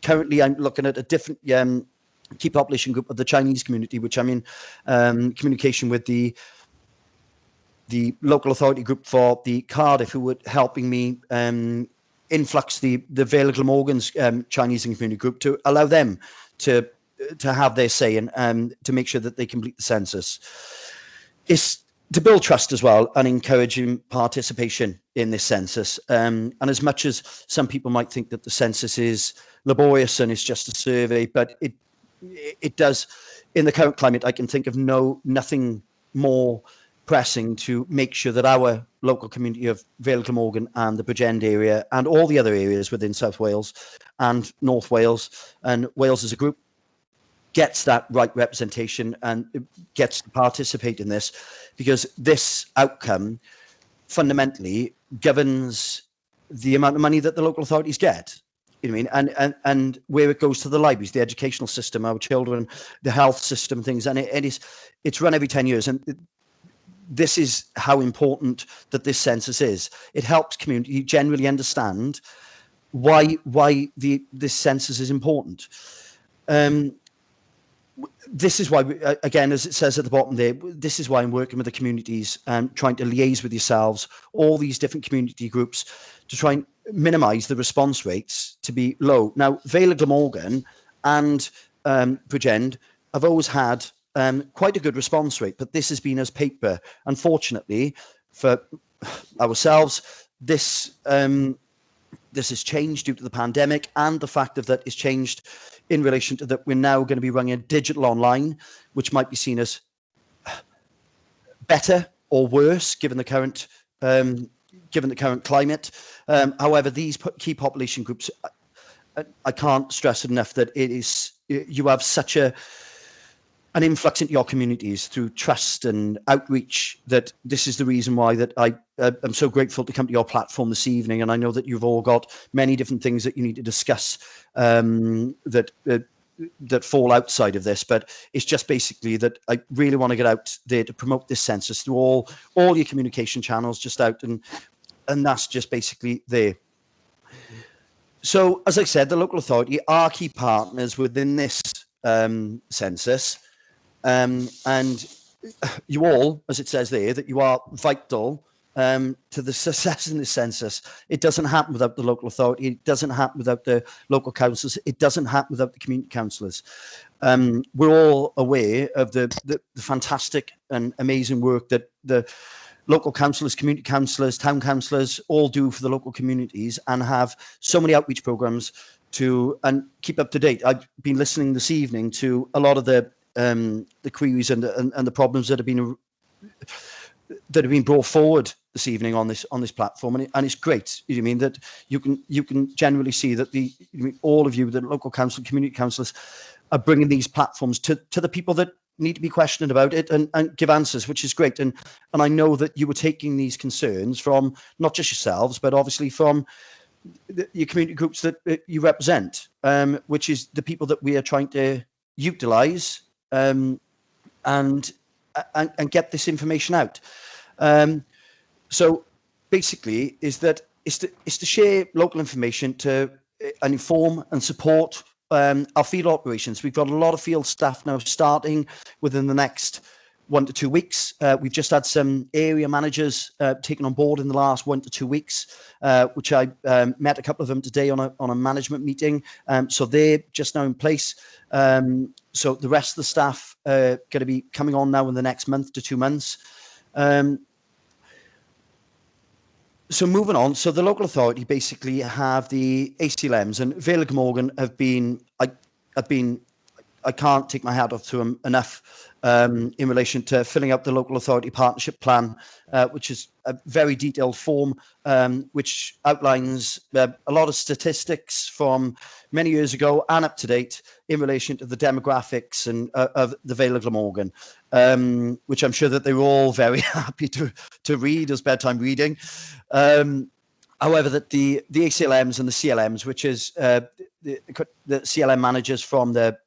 Currently I'm looking at a different key population group of the Chinese community, which I'm in communication with the local authority group for the Cardiff, who were helping me influx the Vale of Glamorgan's Chinese and community group to allow them to have their say and to make sure that they complete the census. It's to build trust as well and encouraging participation in this census. And as much as some people might think that the census is laborious and it's just a survey, but it does, in the current climate, I can think of nothing more pressing to make sure that our local community of Vale of Glamorgan and the Bridgend area and all the other areas within South Wales and North Wales and Wales as a group gets that right representation and gets to participate in this, because this outcome fundamentally governs the amount of money that the local authorities get. You know what I mean? And where it goes to the libraries, the educational system, our children, the health system, things, and it's run every 10 years. And this is how important that this census is. It helps community generally understand why this census is important. This is why, again, as it says at the bottom there, this is why I'm working with the communities and trying to liaise with yourselves, all these different community groups, to try and minimise the response rates to be low. Now, Vale of Glamorgan and Bridgend have always had quite a good response rate, but this has been as paper. Unfortunately, for ourselves, this has changed due to the pandemic, and the fact of that is changed in relation to that we're now going to be running a digital online, which might be seen as better or worse given the current climate. However, these key population groups, I can't stress it enough that you have such an influx into your communities through trust and outreach, that this is the reason why that I'm so grateful to come to your platform this evening. And I know that you've all got many different things that you need to discuss that fall outside of this, but it's just basically that I really want to get out there to promote this census through all your communication channels, just out, and that's just basically there. So, as I said, the local authority are key partners within this census. And you all, as it says there, that you are vital to the success in this census. It doesn't happen without the local authority. It doesn't happen without the local councils. It doesn't happen without the community councillors. We're all aware of the fantastic and amazing work that the local councillors, community councillors, town councillors all do for the local communities, and have so many outreach programs and keep up to date. I've been listening this evening to a lot of the queries and the problems that have been brought forward this evening on this platform, and it's great. You mean that you can generally see that all of you, the local council, community councillors, are bringing these platforms to the people that need to be questioned about it and give answers, which is great. And I know that you were taking these concerns from not just yourselves, but obviously from your community groups that you represent, which is the people that we are trying to utilise and get this information out. So basically, is that it's to share local information to and inform and support our field operations. We've got a lot of field staff now starting within the next 1 to 2 weeks. We've just had some area managers taken on board in the last 1 to 2 weeks, which I met a couple of them today on a management meeting. So they're just now in place. So the rest of the staff are going to be coming on now in the next month to 2 months. So moving on, so the local authority basically have the ACLMs, and Vale of Glamorgan have been, I can't take my hat off to them enough in relation to filling out the local authority partnership plan, which is a very detailed form, which outlines a lot of statistics from many years ago and up to date in relation to the demographics and of the Vale of Glamorgan, which I'm sure that they were all very happy to read as bedtime reading. However, that the ACLMs and the CLMs, which is the CLM managers from the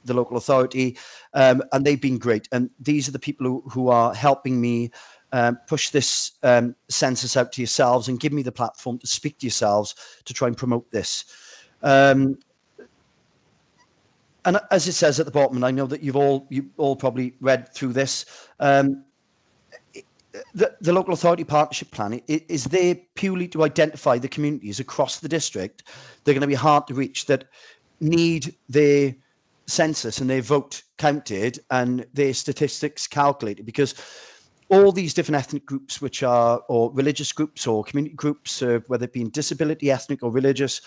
local authority, and they've been great. And these are the people who are helping me push this census out to yourselves and give me the platform to speak to yourselves to try and promote this. And as it says at the bottom, and I know that you all probably read through this, the local authority partnership plan is there purely to identify the communities across the district that are going to be hard to reach, that need their census and their vote counted and their statistics calculated, because all these different ethnic groups, which are, or religious groups or community groups, whether it be in disability, ethnic or religious,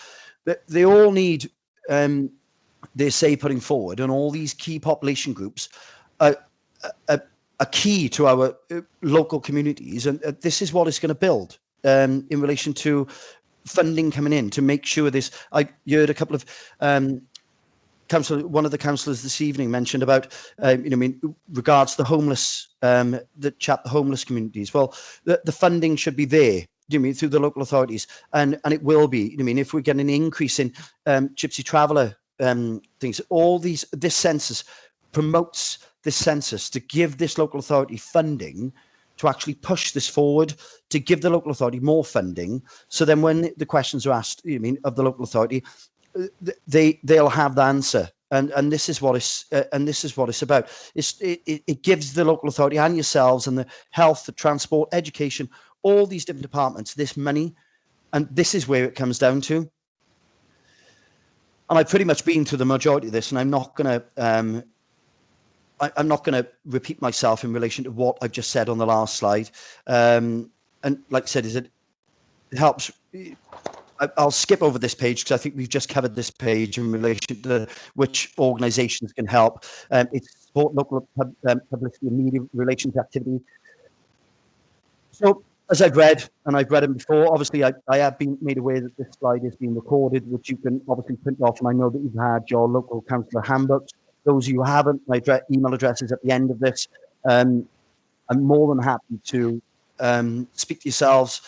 they all need their say putting forward, and all these key population groups are key to our local communities, and this is what it's going to build in relation to funding coming in to make sure this. I heard a couple of one of the councillors this evening mentioned about, regards to the homeless, the homeless communities. Well, the funding should be there. Through the local authorities, and it will be. If we get an increase in gypsy traveller things, all this census promotes this census to give this local authority funding to actually push this forward, to give the local authority more funding. So then, when the questions are asked, of the local authority, they'll have the answer. And this is what it's about. It gives the local authority and yourselves and the health, the transport, education, all these different departments this money, and this is where it comes down to. And I've pretty much been through the majority of this, and I'm not going to repeat myself in relation to what I've just said on the last slide. And like I said, it helps. I'll skip over this page because I think we've just covered this page in relation to which organisations can help. It's support local publicity and media relations activity. So, as I've read, and I've read them before, obviously I have been made aware that this slide is being recorded, which you can obviously print off, and I know that you've had your local councillor handbooks. Those of you who haven't, my email address is at the end of this. I'm more than happy to speak to yourselves,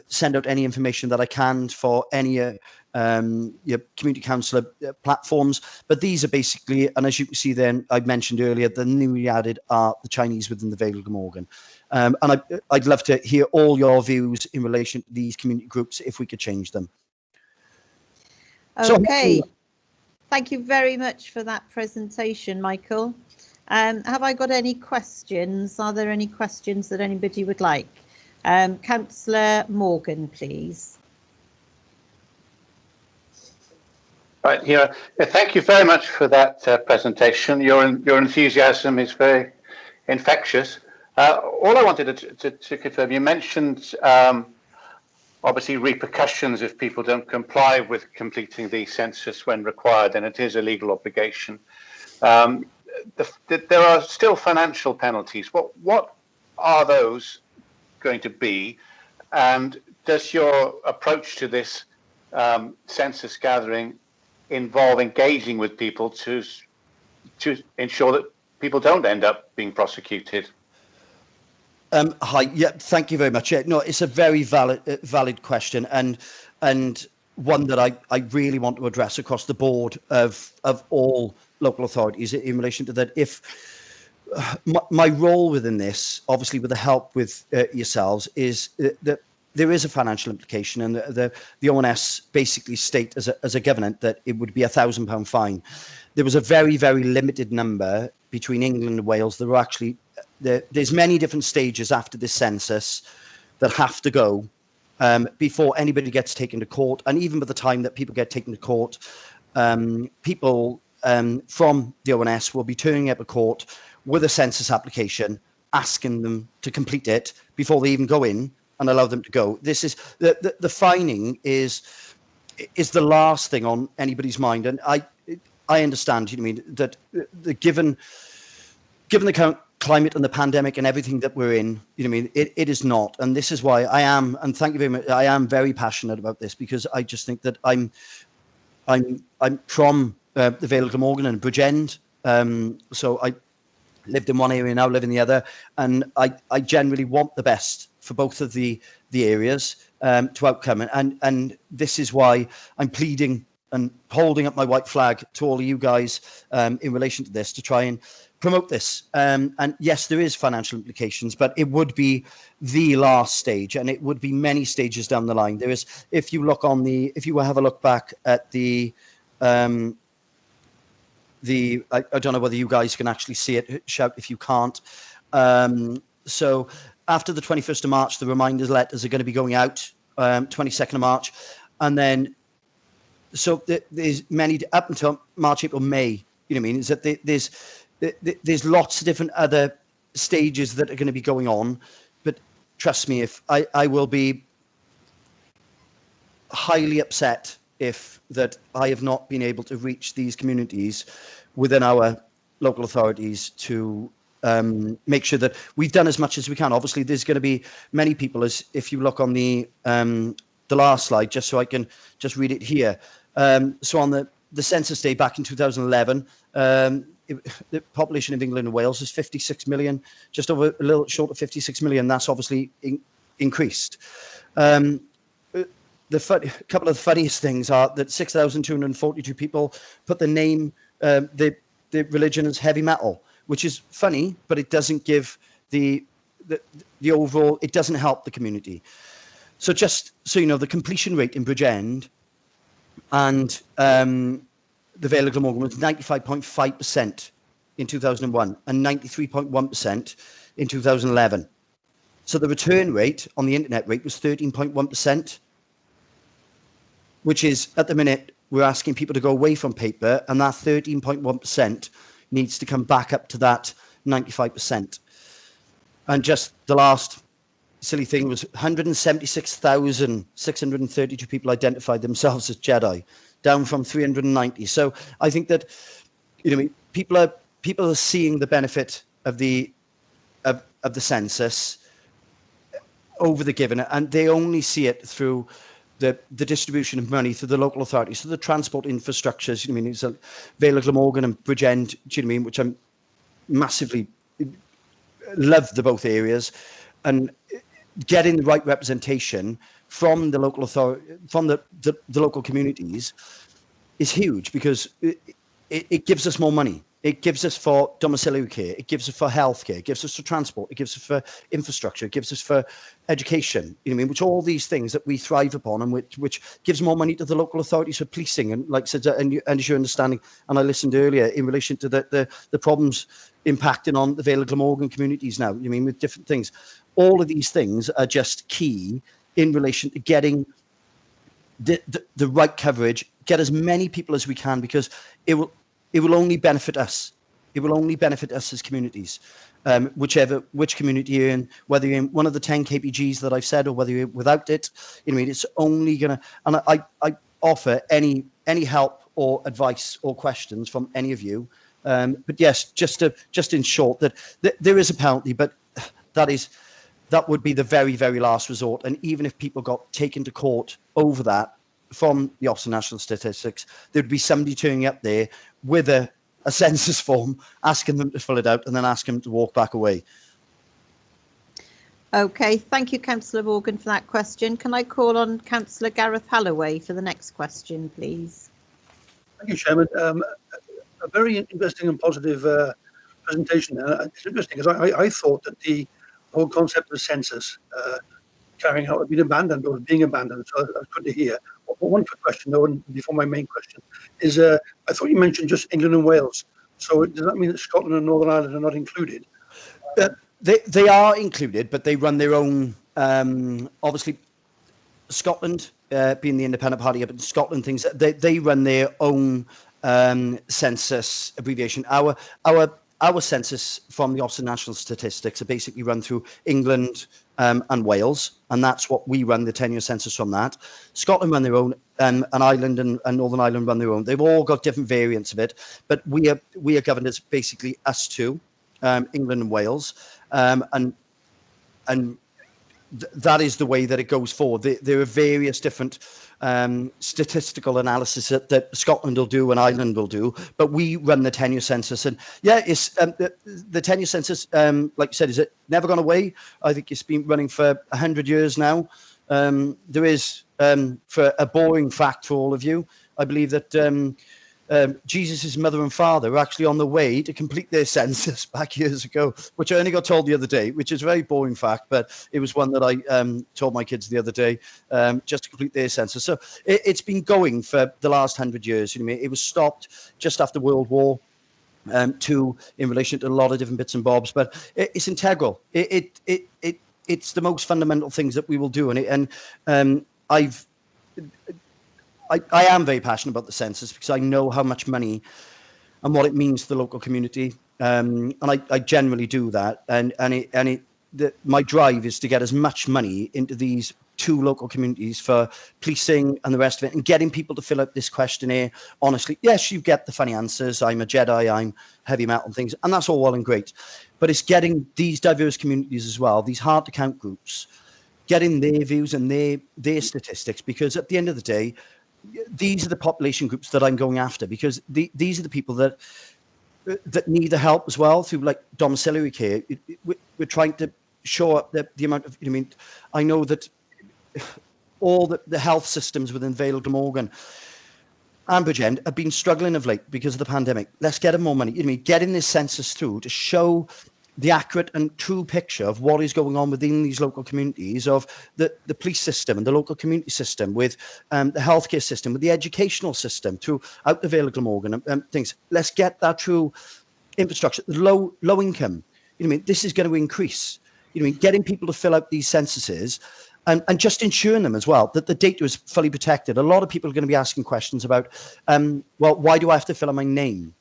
send out any information that I can for any your community councillor platforms. But these are basically, and as you can see then, I mentioned earlier, the newly added are the Chinese within the Vale of Glamorgan. And I'd love to hear all your views in relation to these community groups if we could change them. Okay, thank you very much for that presentation, Michael. Have I got any questions? Are there any questions that anybody would like? Councillor Morgan, please. Right, yeah. Thank you very much for that presentation. Your enthusiasm is very infectious. All I wanted to confirm, you mentioned obviously repercussions if people don't comply with completing the census when required, and it is a legal obligation. There are still financial penalties. What are those going to be, and does your approach to this census gathering involve engaging with people to ensure that people don't end up being prosecuted? Hi, yeah, thank you very much. Yeah, no, it's a very valid question, and one that I really want to address across the board of all local authorities in relation to that. If my role within this, obviously with the help with yourselves, is that there is a financial implication, and the ONS basically state as a government that it would be £1,000 fine. There was a very, very limited number between England and Wales that were actually there's many different stages after this census that have to go before anybody gets taken to court. And even by the time that people get taken to court, people from the ONS will be turning up at court with a census application, asking them to complete it before they even go in and allow them to go. This is the fining is the last thing on anybody's mind. And I understand, you know, I mean, that given the current climate and the pandemic and everything that we're in, you know, I mean, it is not. And this is why I am, and thank you very much, I am very passionate about this, because I just think that I'm from the Vale of Glamorgan and Bridgend. So I lived in one area, now live in the other, and I generally want the best for both of the areas to outcome. And this is why I'm pleading and holding up my white flag to all of you guys in relation to this, to try and promote this. And yes, there is financial implications, but it would be the last stage, and it would be many stages down the line. There is, if you have a look back at I don't know whether you guys can actually see it, shout if you can't. So after the 21st of March, the reminders letters are going to be going out, 22nd of March. And then, so there's many, up until March, April, May, you know what I mean, is that there's lots of different other stages that are going to be going on. But trust me, if I will be highly upset if that I have not been able to reach these communities within our local authorities to make sure that we've done as much as we can. Obviously, there's going to be many people, as if you look on the last slide, just so I can just read it here. So on the census day back in 2011, the population of England and Wales is 56 million, just over a little short of 56 million. That's obviously increased. Couple of the funniest things are that 6,242 people put the name, the religion as heavy metal, which is funny, but it doesn't give the overall, it doesn't help the community. So just so you know, the completion rate in Bridgend and the Vale of Glamorgan was 95.5% in 2001 and 93.1% in 2011. So the return rate on the internet rate was 13.1%, which is, at the minute, we're asking people to go away from paper, and that 13.1% needs to come back up to that 95%. And just the last silly thing was 176,632 people identified themselves as Jedi, down from 390. So I think that, you know, people are seeing the benefit of the census over the given, and they only see it through the distribution of money through the local authorities, so the transport infrastructures. You know, I mean, it's a Vale of Glamorgan and Bridgend, do you know what I mean, which I'm massively love the both areas, and getting the right representation from the local authority, from the local communities, is huge, because it gives us more money. It gives us for domiciliary care. It gives us for healthcare. It gives us for transport. It gives us for infrastructure. It gives us for education. You know what I mean? Which all these things that we thrive upon, and which gives more money to the local authorities for policing. And like I said, and as your understanding, and I listened earlier in relation to the problems impacting on the Vale of Glamorgan communities now. You know what I mean, with different things. All of these things are just key in relation to getting the right coverage, get as many people as we can, because it will only benefit us. It will only benefit us as communities, which community you're in, whether you're in one of the 10 KPGs that I've said, or whether you're without it. You know, it's only gonna. And I offer any help or advice or questions from any of you. But yes, just in short, that there is a penalty, but that would be the very, very last resort. And even if people got taken to court over that from the Office of National Statistics, there'd be somebody turning up there with a census form, asking them to fill it out, and then ask them to walk back away. Okay, thank you, Councillor Morgan, for that question. Can I call on Councillor Gareth Halloway for the next question, please? Thank you, Chairman. A very interesting and positive presentation. It's interesting because I thought that the whole concept of the census carrying out had been abandoned, or was being abandoned. So that's good to hear. One quick question, though, and before my main question, is I thought you mentioned just England and Wales. So does that mean that Scotland and Northern Ireland are not included? They are included, but they run their own. Obviously, Scotland, being the independent party up in Scotland, things they run their own census abbreviation. Our census from the Office of National Statistics are basically run through England and Wales, and that's what we run the 10-year census from. That Scotland run their own, and Ireland and Northern Ireland run their own. They've all got different variants of it, but we are governed as basically us two, England and Wales, and that is the way that it goes forward. There are various different statistical analysis that Scotland will do and Ireland will do, but we run the 10-year census. And yeah, it's the 10-year census, like you said, is it never gone away? I think it's been running for 100 years now. There is, for a boring fact for all of you, I believe that Jesus' mother and father were actually on the way to complete their census back years ago, which I only got told the other day, which is a very boring fact, but it was one that I told my kids the other day, just to complete their census. So it's been going for the last 100 years. You know, it was stopped just after World War II in relation to a lot of different bits and bobs, but it's integral. It's the most fundamental things that we will do, and I am very passionate about the census because I know how much money and what it means to the local community, and I generally do that. My drive is to get as much money into these two local communities for policing and the rest of it, and getting people to fill out this questionnaire honestly. Yes, you get the funny answers. I'm a Jedi, I'm heavy metal and things, and that's all well and great. But it's getting these diverse communities as well, these hard to count groups, getting their views and their statistics, because at the end of the day, these are the population groups that I'm going after, because these are the people that need the help as well through like domiciliary care. We're trying to show up the amount of, I mean, I know that all the health systems within Vale of Glamorgan and Bridgend have been struggling of late because of the pandemic. Let's get them more money. I mean, getting this census through to show the accurate and true picture of what is going on within these local communities, of the police system and the local community system, with the healthcare system, with the educational system throughout the Vale of Glamorgan and things. Let's get that through infrastructure. Low income. You know, I mean, this is going to increase. You know, I mean, getting people to fill out these censuses and just ensuring them as well that the data is fully protected. A lot of people are going to be asking questions about, well, why do I have to fill out my name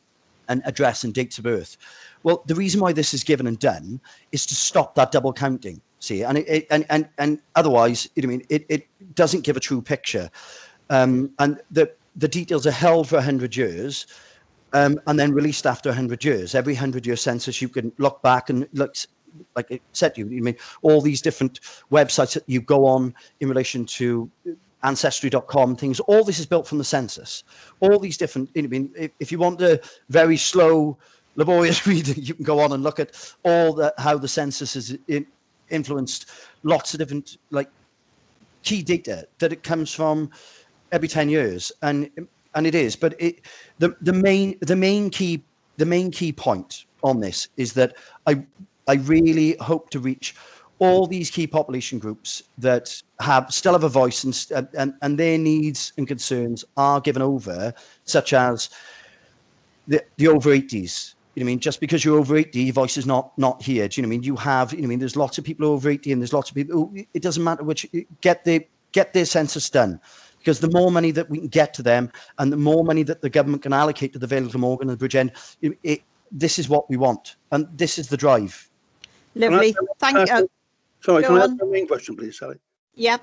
and address and dates of birth? Well, the reason why this is given and done is to stop that double counting. See, and otherwise, you know, I mean, it doesn't give a true picture. And the details are held for 100 years, and then released after 100 years. Every 100-year census, you can look back and look, like it said to you. I mean, all these different websites that you go on in relation to ancestry.com, things. All this is built from the census. All these different. I mean, if you want the very slow, laborious reading, you can go on and look at all how the census has influenced lots of different like key data that it comes from every 10 years, and it is. But the main key point on this is that I really hope to reach all these key population groups that still have a voice, and their needs and concerns are given over, such as the over 80s. You know what I mean? Just because you're over 80, your voice is not here. Do you know what I mean? You have, you know what I mean? There's lots of people over 80, and there's lots of people who, it doesn't matter which, get their census done, because the more money that we can get to them, and the more money that the government can allocate to the Vale of Glamorgan and Bridgend, this is what we want, and this is the drive. Lovely. Thank you. Sorry, can I ask my main question, please, Sally? Yeah.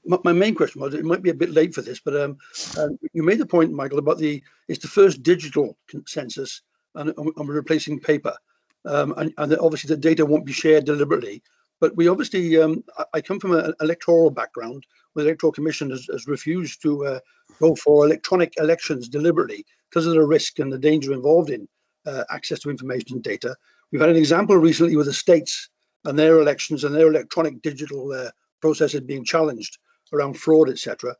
My main question was, it might be a bit late for this, but you made the point, Michael, about it's the first digital census, and we're replacing paper, and obviously the data won't be shared deliberately. But we obviously, I come from an electoral background, where the Electoral Commission has refused to go for electronic elections deliberately because of the risk and the danger involved in access to information and data. We've had an example recently with the states and their elections and their electronic digital processes being challenged around fraud, etc.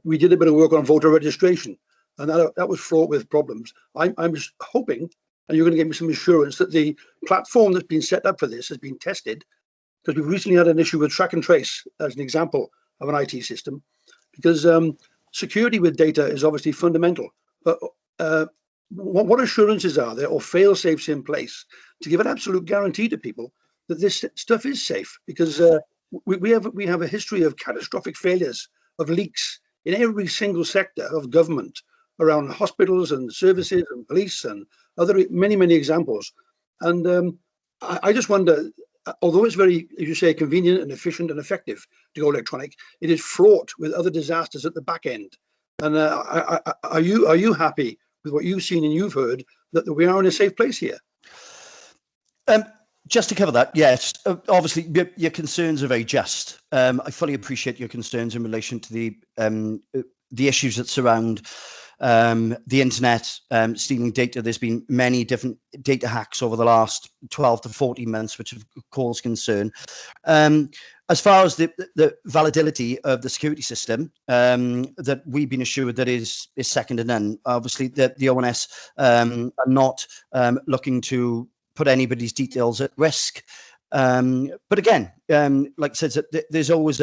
We did a bit of work on voter registration, and that was fraught with problems. I'm just hoping, and you're going to give me some assurance, that the platform that's been set up for this has been tested, because we've recently had an issue with track and trace as an example of an IT system, because security with data is obviously fundamental. But what assurances are there or fail safes in place to give an absolute guarantee to people that this stuff is safe? Because we have a history of catastrophic failures, of leaks in every single sector of government, around hospitals and services and police and other many examples. And I just wonder, although it's very, as you say, convenient and efficient and effective to go electronic, it is fraught with other disasters at the back end. And are you happy with what you've seen and you've heard that we are in a safe place here? Just to cover that, yes, obviously your concerns are very just. I fully appreciate your concerns in relation to the issues that surround the internet, stealing data. There's been many different data hacks over the last 12 to 14 months, which have caused concern. As far as the validity of the security system, that we've been assured that is second to none. Obviously, the ONS are not looking to put anybody's details at risk. But again, like I said, there's always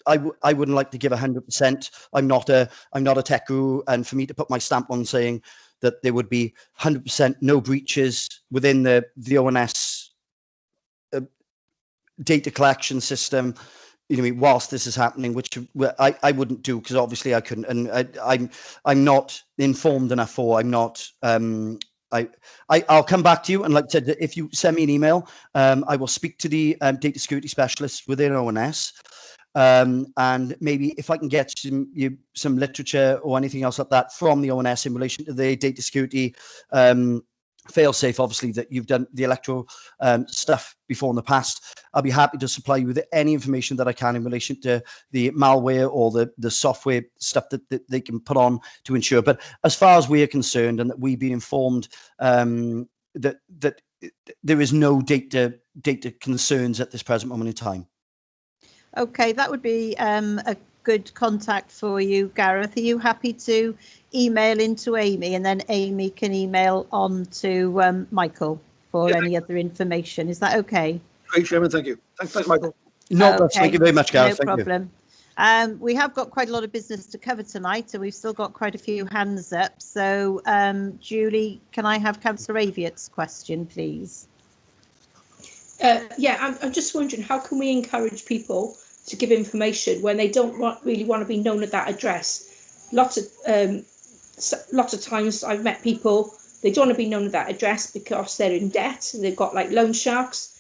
I wouldn't like to give 100%. I'm not a tech guru, and for me to put my stamp on saying that there would be 100% no breaches within the ONS data collection system, whilst this is happening, which I wouldn't do, because obviously I couldn't, and I'm not informed enough for. I'm not. I'll come back to you, and like I said, if you send me an email, I will speak to the data security specialists within ONS, and maybe if I can get some literature or anything else like that from the ONS in relation to the data security fail-safe, obviously, that you've done the electoral stuff before in the past. I'll be happy to supply you with any information that I can in relation to the malware or the software stuff that they can put on to ensure. But as far as we are concerned, and that we've been informed that there is no data concerns at this present moment in time. Okay, that would be a good contact for you, Gareth. Are you happy to email into Amy, and then Amy can email on to Michael for any other information? Is that okay? Great, Chairman. Thank you. Thanks, Michael. No, thank you very much, Gareth. No problem. We have got quite a lot of business to cover tonight, and we've still got quite a few hands up. So, Julie, can I have Councillor Aviott's question, please? Yeah, I'm just wondering, how can we encourage people to give information when they don't really want to be known at that address? Lots of times I've met people, they don't want to be known at that address because they're in debt and they've got like loan sharks.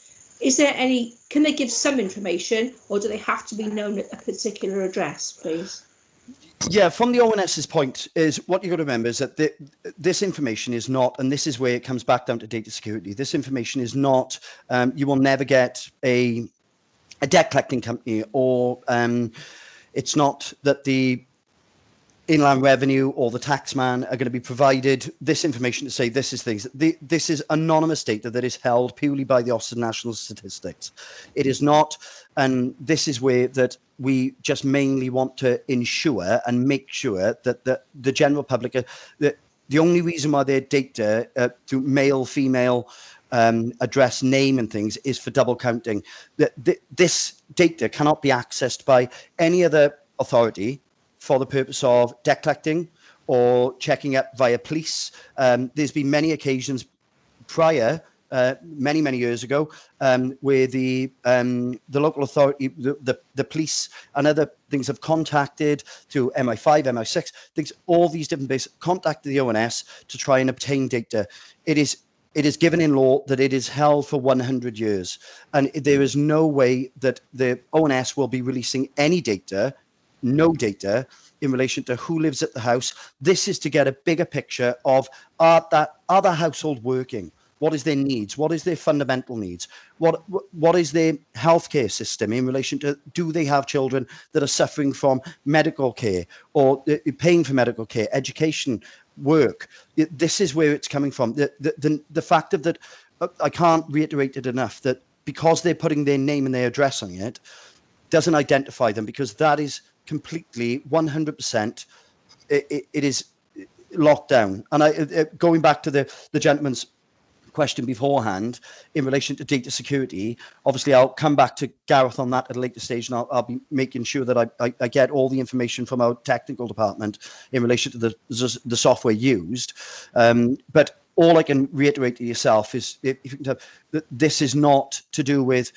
Is there any, can they give some information, or do they have to be known at a particular address, please? Yeah, from the ONS's point, is what you've got to remember is that this information is not, and this is where it comes back down to data security. This information is not, you will never get a debt collecting company, or it's not that the Inland Revenue or the taxman are going to be provided this information to say this is things. This is anonymous data that is held purely by the Office of National Statistics. It is not, and this is where that we just mainly want to ensure and make sure that the general public, that the only reason why their data through male, female, address, name and things is for double counting. This data cannot be accessed by any other authority for the purpose of debt collecting or checking up via police. There's been many occasions prior, many years ago, where the local authority, the police and other things have contacted through MI5, MI6, things, all these different bases, contacted the ONS to try and obtain data. It is given in law that it is held for 100 years, and there is no way that the ONS will be releasing any data, no data, in relation to who lives at the house. This is to get a bigger picture of are the household working? What is their needs? What is their fundamental needs? What is their healthcare system in relation to, do they have children that are suffering from medical care or paying for medical care, education, work? This is where it's coming from. The fact of that, I can't reiterate it enough, that because they're putting their name and their address on it, doesn't identify them, because that is completely 100%. It is locked down. And going back to the gentleman's question beforehand in relation to data security. Obviously, I'll come back to Gareth on that at a later stage, and I'll be making sure that I get all the information from our technical department in relation to the software used. But all I can reiterate to yourself is if you can tell, that this is not to do with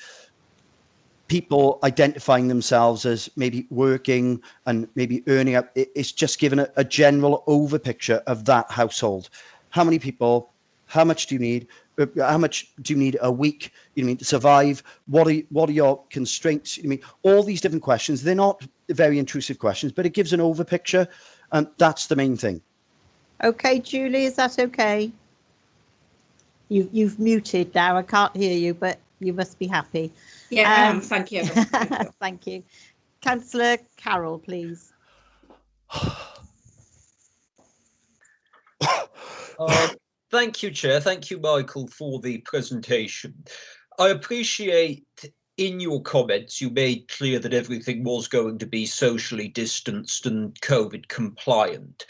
people identifying themselves as maybe working and maybe earning up. It's just given a general over picture of that household. How many people? How much do you need? How much do you need a week? You mean to survive? What are your constraints? You mean all these different questions? They're not very intrusive questions, but it gives an over picture, and that's the main thing. Okay, Julie, is that okay? You've muted now. I can't hear you, but you must be happy. Yeah, I am. Thank you. Thank you. Councillor Carroll, please. Thank you, Chair. Thank you, Michael, for the presentation. I appreciate in your comments you made clear that everything was going to be socially distanced and COVID compliant.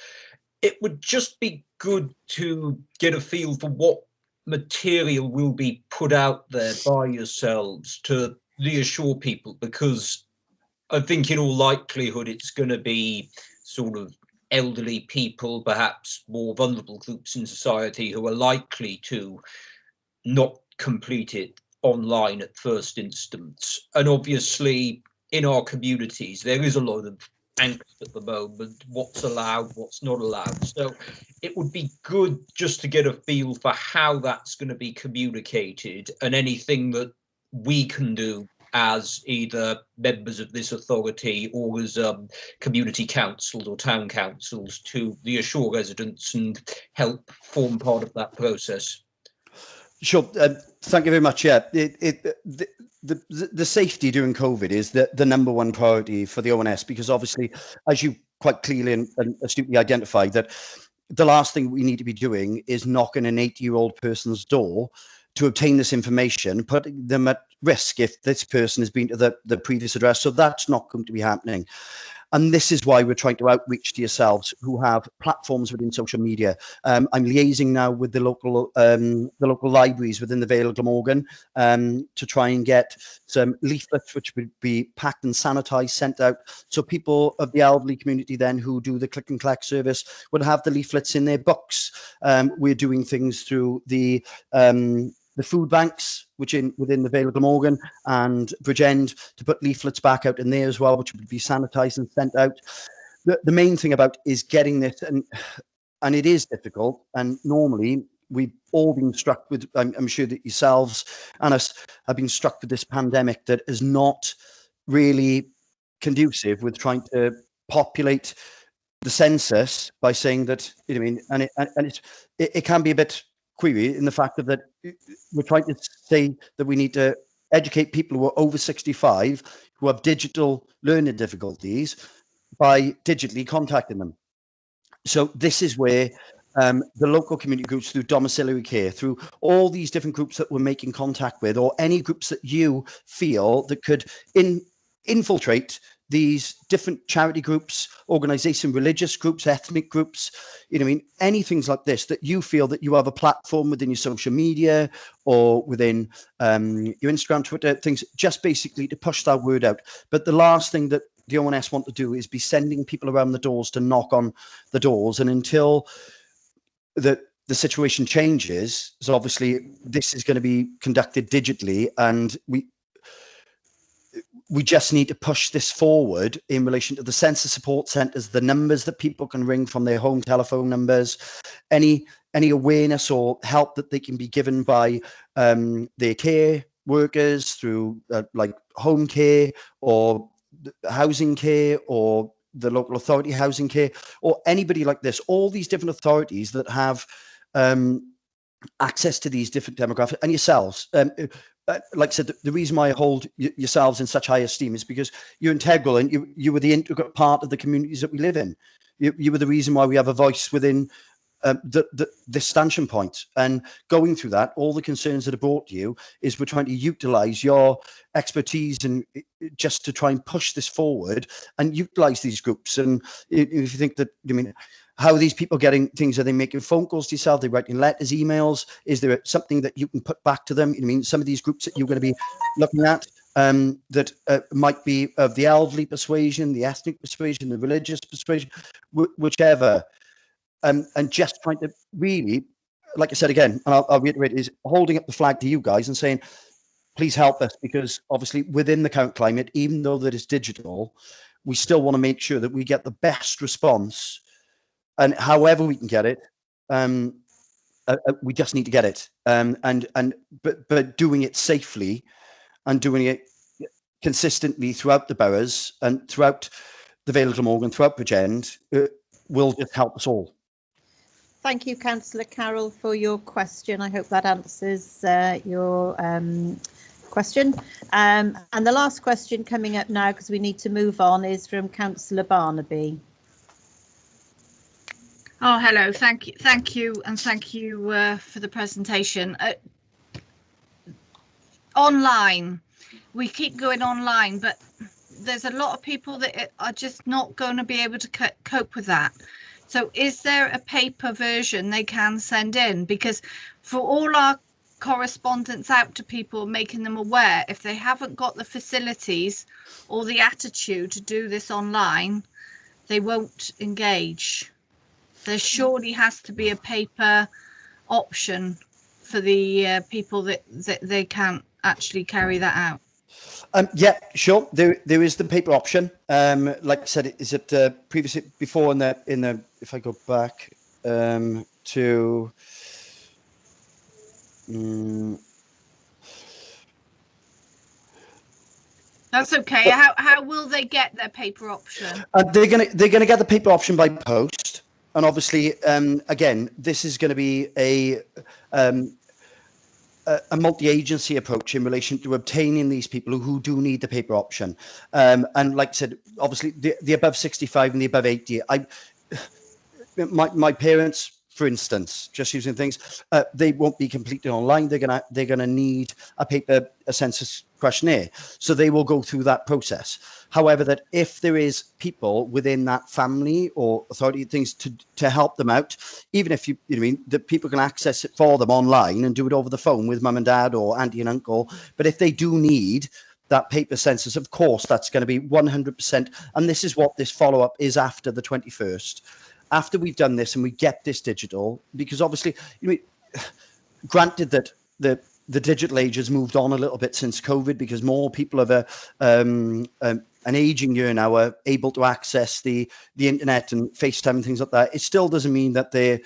It would just be good to get a feel for what material will be put out there by yourselves to reassure people, because I think in all likelihood it's going to be sort of elderly people, perhaps more vulnerable groups in society, who are likely to not complete it online at first instance. And obviously in our communities there is a lot of angst at the moment, what's allowed, what's not allowed. So it would be good just to get a feel for how that's going to be communicated, and anything that we can do as either members of this authority or as community councils or town councils to reassure residents and help form part of that process. Sure. Thank you very much. Yeah, the safety during COVID is the #1 priority for the ONS, because obviously, as you quite clearly and astutely identified, that the last thing we need to be doing is knocking an 80-year-old person's door to obtain this information, putting them at risk if this person has been to the previous address. So that's not going to be happening. And this is why we're trying to outreach to yourselves who have platforms within social media. I'm liaising now with the local libraries within the Vale of Glamorgan to try and get some leaflets which would be packed and sanitized, sent out. So people of the elderly community then who do the click and collect service would have the leaflets in their books. We're doing things through the food banks, which within the Vale of Glamorgan and Bridgend, to put leaflets back out in there as well, which would be sanitized and sent out. The main thing about is getting this, and it is difficult. And normally we've all been struck with, I'm sure that yourselves and us have been struck with this pandemic that is not really conducive with trying to populate the census by saying that, you know, I mean, and it can be a bit query in the fact that we're trying to say that we need to educate people who are over 65 who have digital learning difficulties by digitally contacting them. So this is where the local community groups, through domiciliary care, through all these different groups that we're making contact with, or any groups that you feel that could infiltrate these different charity groups, organisation, religious groups, ethnic groups, you know, I mean, anything like this, that you feel that you have a platform within your social media or within your Instagram, Twitter, things, just basically to push that word out. But the last thing that the ONS want to do is be sending people around the doors to knock on the doors. And until the situation changes, so obviously this is going to be conducted digitally, and we just need to push this forward in relation to the census support centres, the numbers that people can ring from their home telephone numbers, any awareness or help that they can be given by their care workers through like home care or housing care or the local authority housing care, or anybody like this, all these different authorities that have access to these different demographics, and yourselves. Like I said, the reason why I hold yourselves in such high esteem is because you're integral, and you were the integral part of the communities that we live in. You were the reason why we have a voice within this stanchion point. And going through that, all the concerns that are brought to you is we're trying to utilise your expertise and just to try and push this forward and utilise these groups. And if you think that, I mean, how are these people getting things? Are they making phone calls to yourself? Are they writing letters, emails? Is there something that you can put back to them? I mean, some of these groups that you're going to be looking at that might be of the elderly persuasion, the ethnic persuasion, the religious persuasion, whichever. And just trying to really, like I said again, and I'll reiterate, is holding up the flag to you guys and saying, please help us, because obviously within the current climate, even though that it's digital, we still want to make sure that we get the best response, and however we can get it, we just need to get it, but doing it safely and doing it consistently throughout the boroughs and throughout the Vale of Glamorgan, throughout Bridgend, will just help us all. Thank you, Councillor Carroll, for your question. I hope that answers your question. And the last question coming up now, because we need to move on, is from Councillor Barnaby. Oh, hello. Thank you, and thank you for the presentation. Online, we keep going online, but there's a lot of people that are just not going to be able to cope with that. So is there a paper version they can send in? Because for all our correspondence out to people, making them aware, if they haven't got the facilities or the attitude to do this online, they won't engage. There surely has to be a paper option for the people that they can't actually carry that out. Yeah, sure. There is the paper option. Like I said, is it previously before in the if I go back to That's okay. How will they get their paper option? They're gonna get the paper option by post, and obviously, again, this is going to be a multi-agency approach in relation to obtaining these people who do need the paper option. And like I said, obviously the above 65 and the above 80, my parents, for instance, just using things, they won't be completed online. They're gonna need a census questionnaire, so they will go through that process. However, that if there is people within that family or authority things to help them out, even if you know what I mean, that people can access it for them online and do it over the phone with mum and dad or auntie and uncle. But if they do need that paper census, of course, that's going to be 100%. And this is what this follow-up is after the 21st. After we've done this and we get this digital, because obviously, you know, granted that the digital age has moved on a little bit since COVID, because more people of an aging year now are able to access the internet and FaceTime and things like that. It still doesn't mean that they're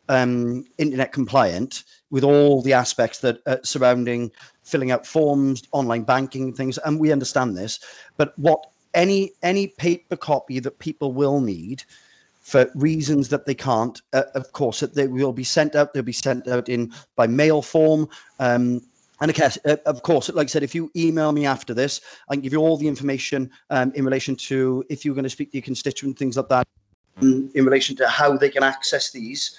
internet compliant with all the aspects that surrounding filling out forms, online banking things, and we understand this. But what any paper copy that people will need, for reasons that they can't, of course, that they will be sent out. They'll be sent out by mail form. And of course, like I said, if you email me after this, I can give you all the information in relation to if you're going to speak to your constituent, things like that, in relation to how they can access these,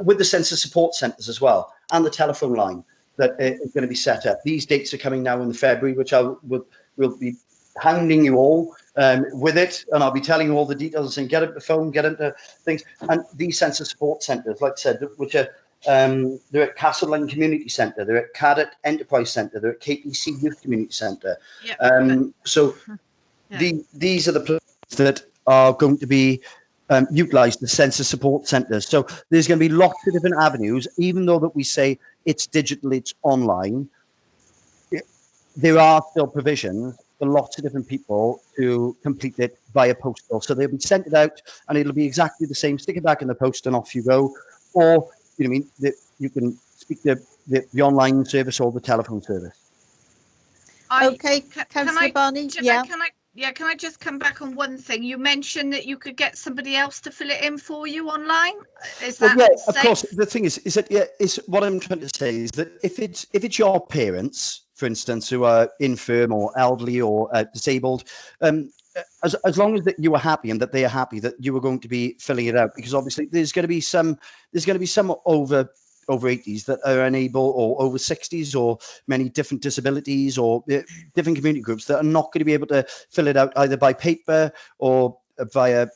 with the census support centres as well, and the telephone line that is going to be set up. These dates are coming now in February, which will be hounding you all with it, and I'll be telling you all the details and saying, get into the phone, get into things. And these census support centres, like I said, which are they're at Castleline Community Centre, they're at Cadet Enterprise Centre, they're at KPC Youth Community Centre. So these are the places that are going to be utilised, the census support centres. So there's going to be lots of different avenues, even though that we say it's digital, it's online. There are still provisions for lots of different people to complete it via postal. So they'll be sent it out and it'll be exactly the same. Stick it back in the post and off you go. Or, you know what I mean, you can speak to the online service or the telephone service. Okay, Councillor Barney. Can I just come back on one thing? You mentioned that you could get somebody else to fill it in for you online. Is that safe? Of course. The thing is that is what I'm trying to say is that if it's your parents, for instance, who are infirm or elderly or disabled, as long as that you are happy and that they are happy that you are going to be filling it out, because obviously there's going to be some over 80s that are unable, or over 60s, or many different disabilities or different community groups that are not going to be able to fill it out either by paper or via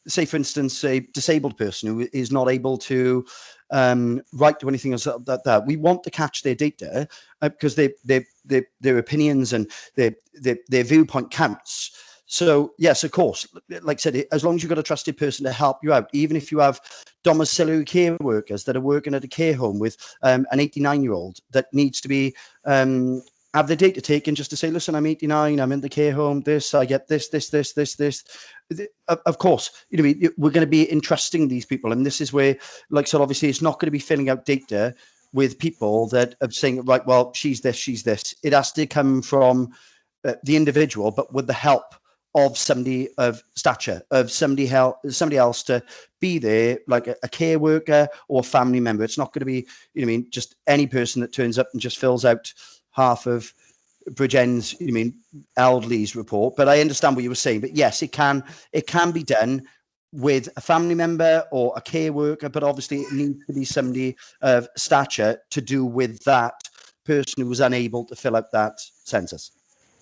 say, for instance, a disabled person who is not able to write to anything else like that. We want to catch their data because their opinions and their viewpoint counts. So yes, of course, like I said, as long as you've got a trusted person to help you out, even if you have domiciliary care workers that are working at a care home with an 89-year-old that needs to be have the data taken just to say, listen, I'm 89, I'm in the care home, I get this. Of course, we're going to be entrusting these people. And this is where, like I said, obviously it's not going to be filling out data with people that are saying, right, well, she's this. It has to come from the individual, but with the help of somebody of stature, of somebody else to be there, like a care worker or a family member. It's not going to be, just any person that turns up and just fills out half of Bridgend's, elderly's report. But I understand what you were saying. But yes, it can be done with a family member or a care worker, but obviously it needs to be somebody of stature to do with that person who was unable to fill out that census.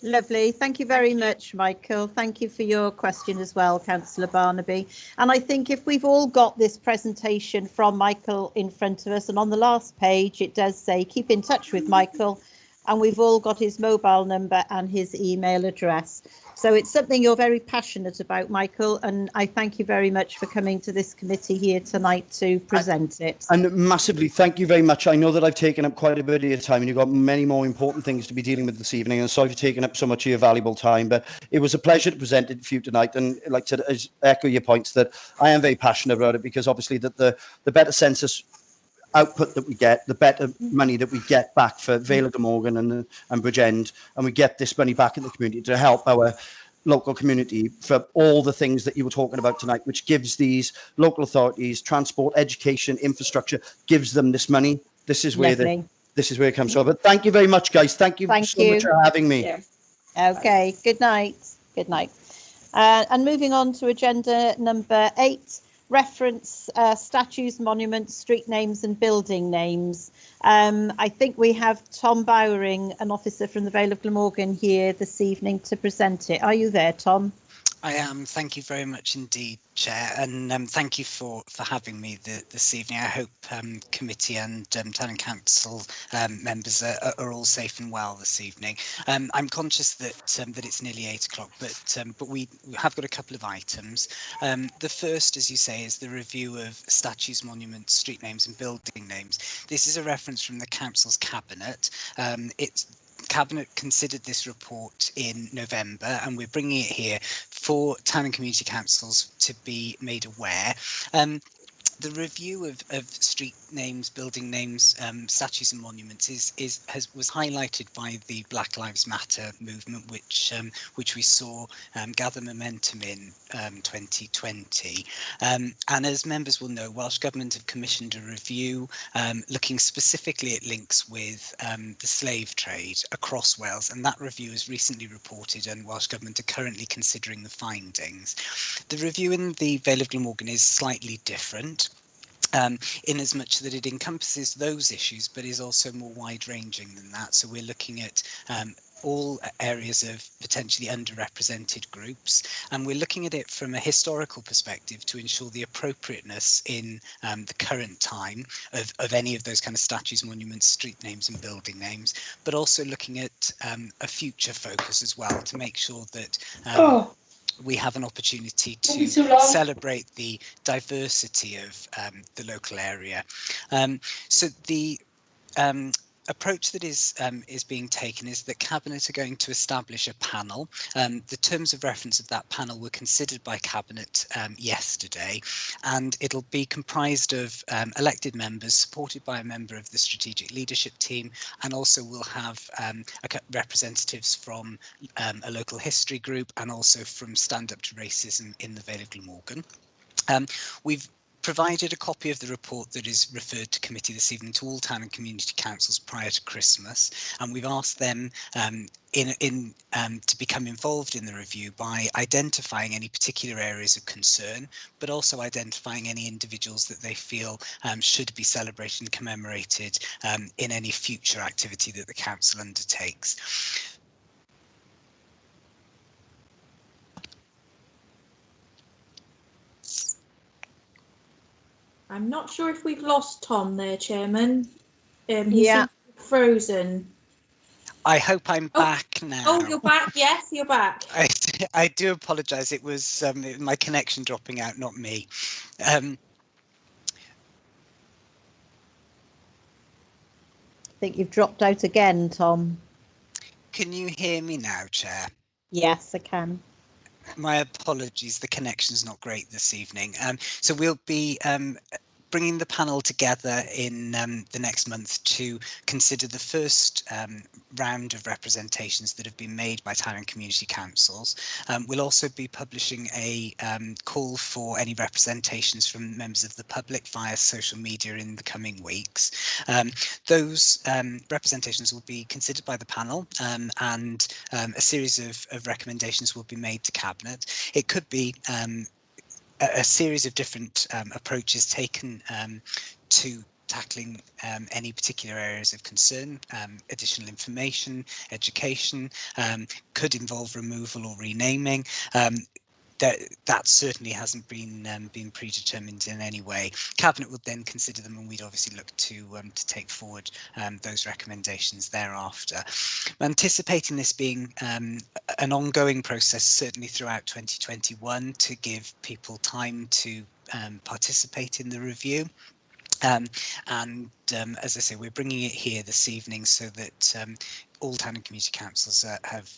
Lovely. Thank you very much, Michael. Thank you for your question as well, Councillor Barnaby. And I think if we've all got this presentation from Michael in front of us, and on the last page, it does say keep in touch with Michael, and we've all got his mobile number and his email address. So it's something you're very passionate about, Michael, and I thank you very much for coming to this committee here tonight to present it. And massively, thank you very much. I know that I've taken up quite a bit of your time and you've got many more important things to be dealing with this evening, and sorry for taking up so much of your valuable time, but it was a pleasure to present it for you tonight. And like I said, echo your points that I am very passionate about it, because obviously that the better census output that we get, the better money that we get back for Vale of Glamorgan and Bridgend, and we get this money back in the community to help our local community for all the things that you were talking about tonight, which gives these local authorities transport, education, infrastructure, gives them this money. This is where it comes from. But thank you very much, guys. Thank you so much for having me. Okay, good night. Good night. And moving on to agenda number 8. Reference statues, monuments, street names and building names. I think we have Tom Bowering, an officer from the Vale of Glamorgan, here this evening to present it. Are you there, Tom? I am. Thank you very much indeed, Chair, and thank you for having me this evening. I hope committee and town and council members are all safe and well this evening. I'm conscious that that it's nearly 8 o'clock, but we have got a couple of items. The first, as you say, is the review of statues, monuments, street names and building names. This is a reference from the council's cabinet. Cabinet considered this report in November, and we're bringing it here for town and community councils to be made aware. The review of street names, building names, statues and monuments was highlighted by the Black Lives Matter movement, which we saw gather momentum in 2020. And as members will know, Welsh Government have commissioned a review looking specifically at links with the slave trade across Wales, and that review is recently reported, and Welsh Government are currently considering the findings. The review in the Vale of Glamorgan is slightly different, in as much that it encompasses those issues, but is also more wide-ranging than that. So we're looking at all areas of potentially underrepresented groups, and we're looking at it from a historical perspective to ensure the appropriateness in the current time of any of those kind of statues, monuments, street names and building names, but also looking at a future focus as well to make sure that we have an opportunity to celebrate the diversity of the local area. So the approach that is being taken is that Cabinet are going to establish a panel. The terms of reference of that panel were considered by Cabinet yesterday, and it'll be comprised of elected members supported by a member of the strategic leadership team, and also we'll have representatives from a local history group and also from Stand Up to Racism in the Vale of Glamorgan. We've provided a copy of the report that is referred to committee this evening to all town and community councils prior to Christmas, and we've asked them to become involved in the review by identifying any particular areas of concern, but also identifying any individuals that they feel should be celebrated and commemorated in any future activity that the council undertakes. I'm not sure if we've lost Tom there, Chairman. He Yeah. seems frozen. I hope I'm back now. Oh, you're back. Yes, you're back. I do apologise. It was my connection dropping out, not me. I think you've dropped out again, Tom. Can you hear me now, Chair? Yes, I can. My apologies, the connection's not great this evening. So we'll be bringing the panel together in the next month to consider the first round of representations that have been made by town and community councils. We'll also be publishing a call for any representations from members of the public via social media in the coming weeks. Those representations will be considered by the panel and a series of recommendations will be made to Cabinet. It could be a series of different approaches taken to tackling any particular areas of concern. Additional information, education, could involve removal or renaming. That certainly hasn't been predetermined in any way. Cabinet would then consider them, and we'd obviously look to take forward those recommendations thereafter. Anticipating this being an ongoing process, certainly throughout 2021, to give people time to participate in the review. As I say, we're bringing it here this evening so that all town and community councils have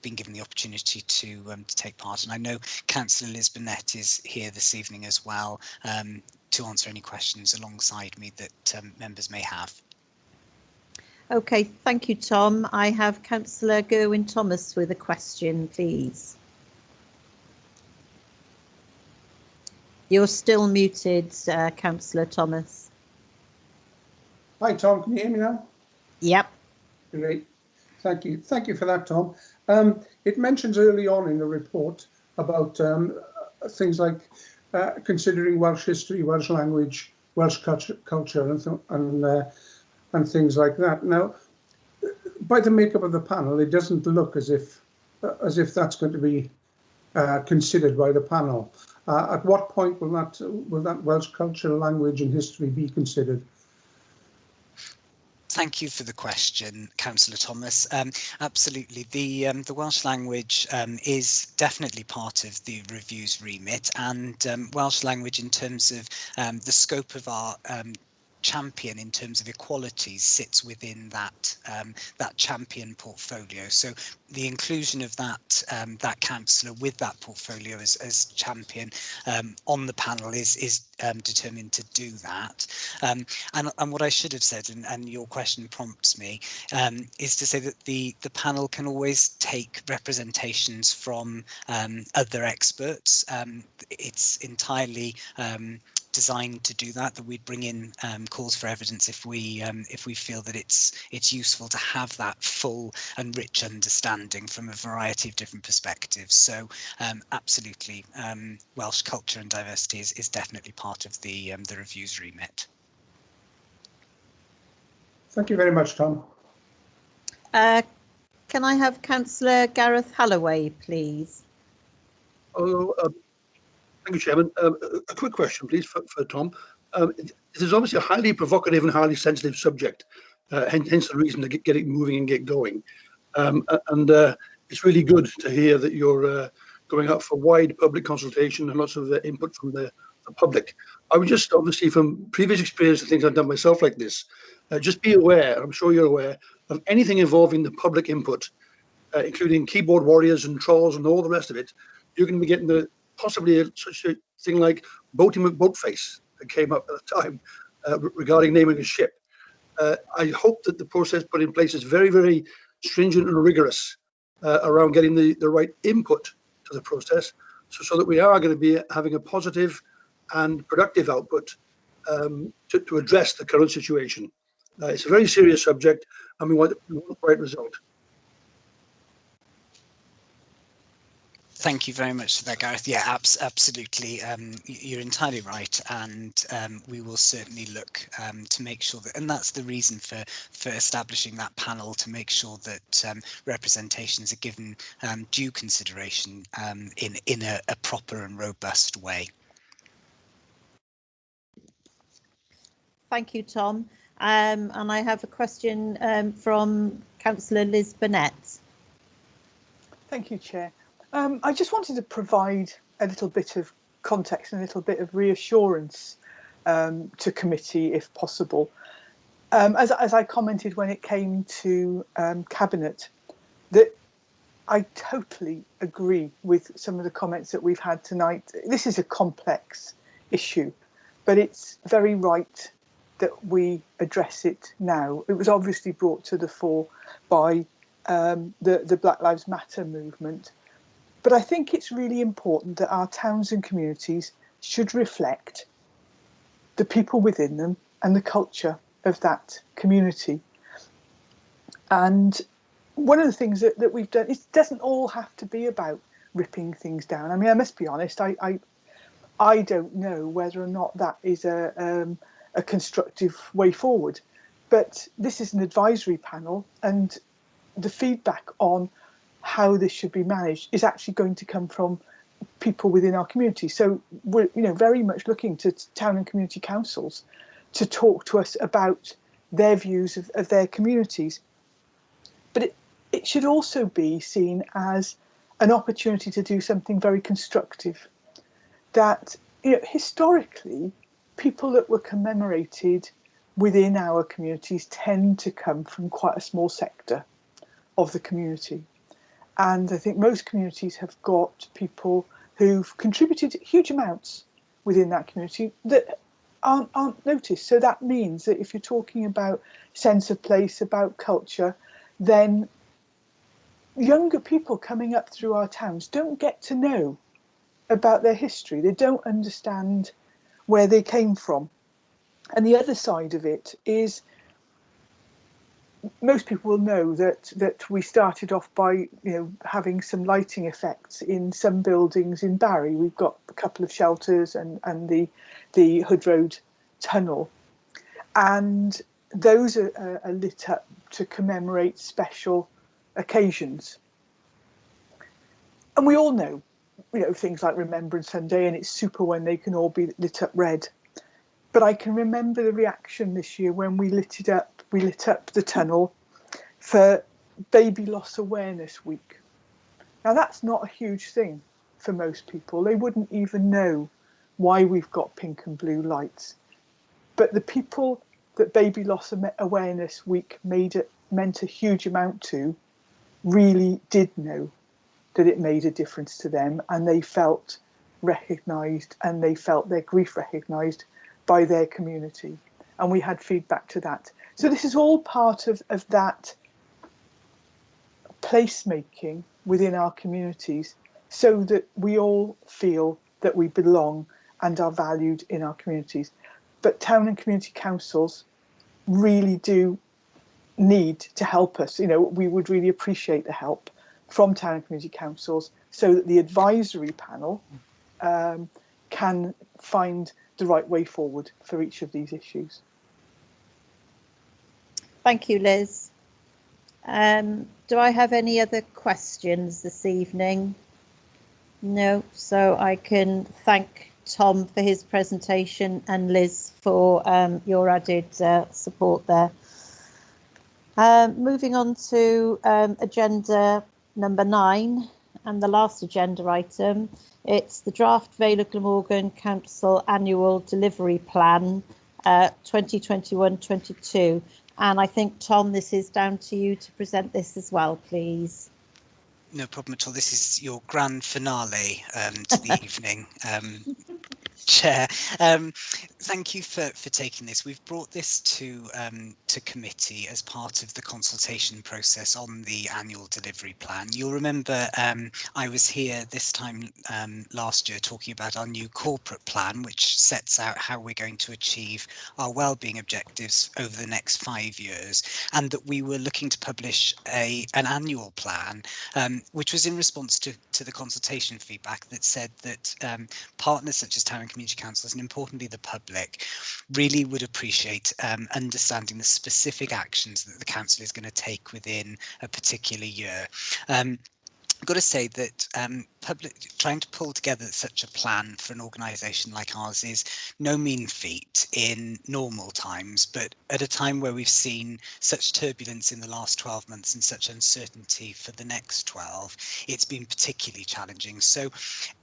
been given the opportunity to take part. And I know Councillor Liz Burnett is here this evening as well to answer any questions alongside me that members may have. Okay, thank you, Tom. I have Councillor Gerwin Thomas with a question, please. You're still muted, Councillor Thomas. Hi, Tom. Can you hear me now? Yep. Great. Thank you. Thank you for that, Tom. It mentions early on in the report about things like considering Welsh history, Welsh language, Welsh culture, and things like that. Now, by the makeup of the panel, it doesn't look as if that's going to be considered by the panel. At what point will that Welsh culture, language, and history be considered? Thank you for the question, Councillor Thomas. Absolutely, the Welsh language is definitely part of the review's remit, and Welsh language in terms of the scope of our champion in terms of equalities sits within that that champion portfolio. So the inclusion of that that councillor with that portfolio as champion on the panel is determined to do that. And what I should have said, and your question prompts me, is to say that the panel can always take representations from other experts. It's entirely designed to do that we'd bring in calls for evidence if we feel that it's useful to have that full and rich understanding from a variety of different perspectives. So absolutely, Welsh culture and diversity is definitely part of the review's remit. Thank you very much, Tom. Can I have Councillor Gareth Halloway, please? Oh, thank you, Chairman. A quick question, please, for Tom. This is obviously a highly provocative and highly sensitive subject, hence the reason to get it moving and get going. It's really good to hear that you're going out for wide public consultation and lots of input from the public. I would just, obviously, from previous experience and things I've done myself like this, just be aware, I'm sure you're aware, of anything involving the public input, including keyboard warriors and trolls and all the rest of it. You're going to be getting possibly such a thing like Boaty McBoatface that came up at the time regarding naming a ship. I hope that the process put in place is very, very stringent and rigorous around getting the right input to the process, so that we are going to be having a positive and productive output to address the current situation. It's a very serious subject, and we want the right result. Thank you very much for that, Gareth. Yeah, absolutely. You're entirely right, and we will certainly look to make sure that, and that's the reason for establishing that panel, to make sure that representations are given due consideration in a proper and robust way. Thank you, Tom. And I have a question from Councillor Liz Burnett. Thank you, Chair. I just wanted to provide a little bit of context and a little bit of reassurance to committee, if possible. As I commented when it came to Cabinet, that I totally agree with some of the comments that we've had tonight. This is a complex issue, but it's very right that we address it now. It was obviously brought to the fore by the Black Lives Matter movement. But I think it's really important that our towns and communities should reflect the people within them and the culture of that community. And one of the things that we've done, it doesn't all have to be about ripping things down. I mean, I must be honest, I don't know whether or not that is a constructive way forward. But this is an advisory panel, and the feedback on how this should be managed is actually going to come from people within our community. So we're very much looking to town and community councils to talk to us about their views of their communities. But it should also be seen as an opportunity to do something very constructive. That historically, people that were commemorated within our communities tend to come from quite a small sector of the community. And I think most communities have got people who've contributed huge amounts within that community that aren't noticed. So that means that if you're talking about sense of place, about culture, then younger people coming up through our towns don't get to know about their history. They don't understand where they came from. And the other side of it is, most people will know that we started off by having some lighting effects in some buildings in Barry. We've got a couple of shelters and the Hood Road tunnel, and those are lit up to commemorate special occasions. And we all know things like Remembrance Sunday, and it's super when they can all be lit up red. But I can remember the reaction this year when we lit up the tunnel for Baby Loss Awareness Week. Now that's not a huge thing for most people. They wouldn't even know why we've got pink and blue lights. But the people that Baby Loss Awareness Week meant a huge amount to really did know that it made a difference to them, and they felt recognised and they felt their grief recognised by their community. And we had feedback to that. So this is all part of that placemaking within our communities, so that we all feel that we belong and are valued in our communities. But town and community councils really do need to help us. We would really appreciate the help from town and community councils, so that the advisory panel can find the right way forward for each of these issues. Thank you, Liz. Do I have any other questions this evening? No, so I can thank Tom for his presentation and Liz for your added support there. Moving on to agenda number 9 and the last agenda item. It's the draft Vale of Glamorgan Council Annual Delivery Plan 2021-22. And I think, Tom, this is down to you to present this as well, please. No problem at all. This is your grand finale to the evening. Chair, thank you for taking this. We've brought this to committee as part of the consultation process on the annual delivery plan. You'll remember I was here this time last year talking about our new corporate plan, which sets out how we're going to achieve our wellbeing objectives over the next 5 years, and that we were looking to publish an annual plan, which was in response to the consultation feedback that said that partners such as town and community councils, and importantly the public, really would appreciate understanding the specific actions that the council is going to take within a particular year. I've got to say that trying to pull together such a plan for an organisation like ours is no mean feat in normal times, but at a time where we've seen such turbulence in the last 12 months and such uncertainty for the next 12, it's been particularly challenging. So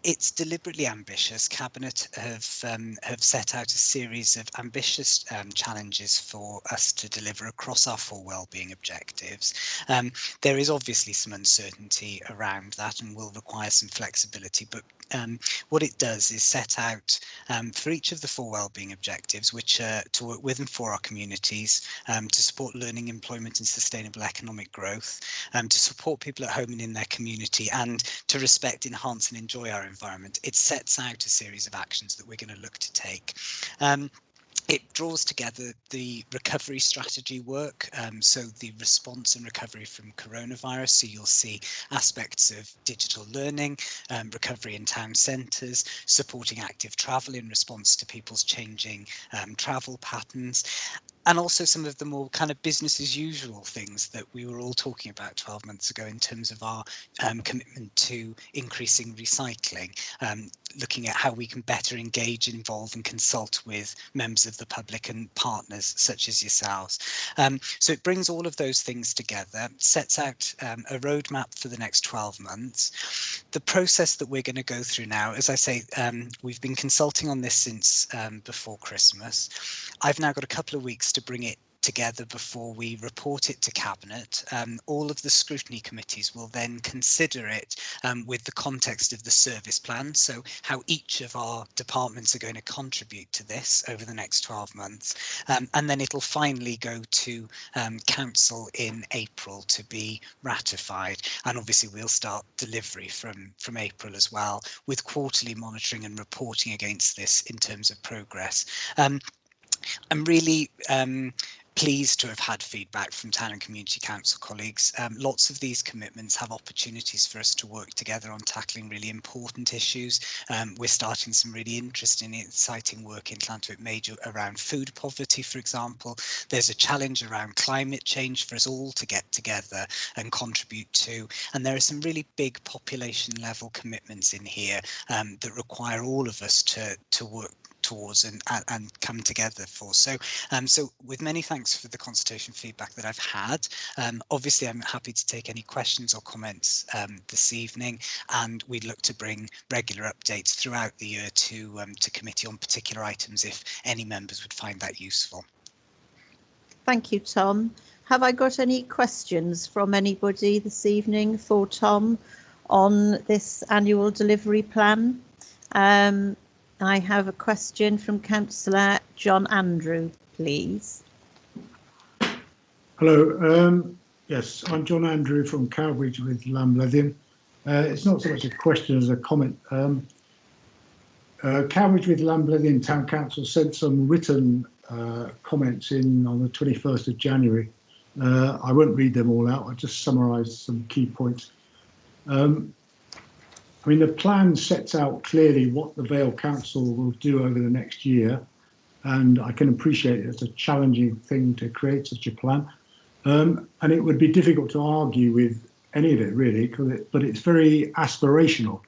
it's deliberately ambitious. Cabinet have set out a series of ambitious challenges for us to deliver across our 4 wellbeing objectives. There is obviously some uncertainty around that and will require some flexibility, but what it does is set out for each of the 4 wellbeing objectives, which are to work with and for our communities, to support learning, employment and sustainable economic growth, to support people at home and in their community, and to respect, enhance and enjoy our environment. It sets out a series of actions that we're going to look to take. It draws together the recovery strategy work, so the response and recovery from coronavirus. So you'll see aspects of digital learning, recovery in town centres, supporting active travel in response to people's changing travel patterns, and also some of the more kind of business as usual things that we were all talking about 12 months ago in terms of our commitment to increasing recycling, looking at how we can better engage, involve and consult with members of the public and partners such as yourselves. So it brings all of those things together, sets out a roadmap for the next 12 months. The process that we're going to go through now, as I say, we've been consulting on this since before Christmas. I've now got a couple of weeks to bring it together before we report it to Cabinet. All of the scrutiny committees will then consider it with the context of the service plan, so how each of our departments are going to contribute to this over the next 12 months. And then it'll finally go to Council in April to be ratified. And obviously we'll start delivery from April as well, with quarterly monitoring and reporting against this in terms of progress. I'm really pleased to have had feedback from Town and Community Council colleagues. Lots of these commitments have opportunities for us to work together on tackling really important issues. We're starting some really interesting, exciting work in Llantwit Major around food poverty, for example. There's a challenge around climate change for us all to get together and contribute to. And there are some really big population level commitments in here that require all of us to work towards and come together for. So with many thanks for the consultation feedback that I've had. Obviously I'm happy to take any questions or comments this evening, and we'd look to bring regular updates throughout the year to committee on particular items if any members would find that useful. Thank you, Tom. Have I got any questions from anybody this evening for Tom on this annual delivery plan? I have a question from Councillor John Andrew, please. Hello. Yes, I'm John Andrew from Cowbridge with Lamblethian. It's not so much a question as a comment. Cowbridge with Lamblethian Town Council sent some written comments in on the 21st of January. I won't read them all out. I'll just summarise some key points. I mean, the plan sets out clearly what the Vale Council will do over the next year, and I can appreciate it's a challenging thing to create such a plan, and it would be difficult to argue with any of it really, but it's very aspirational.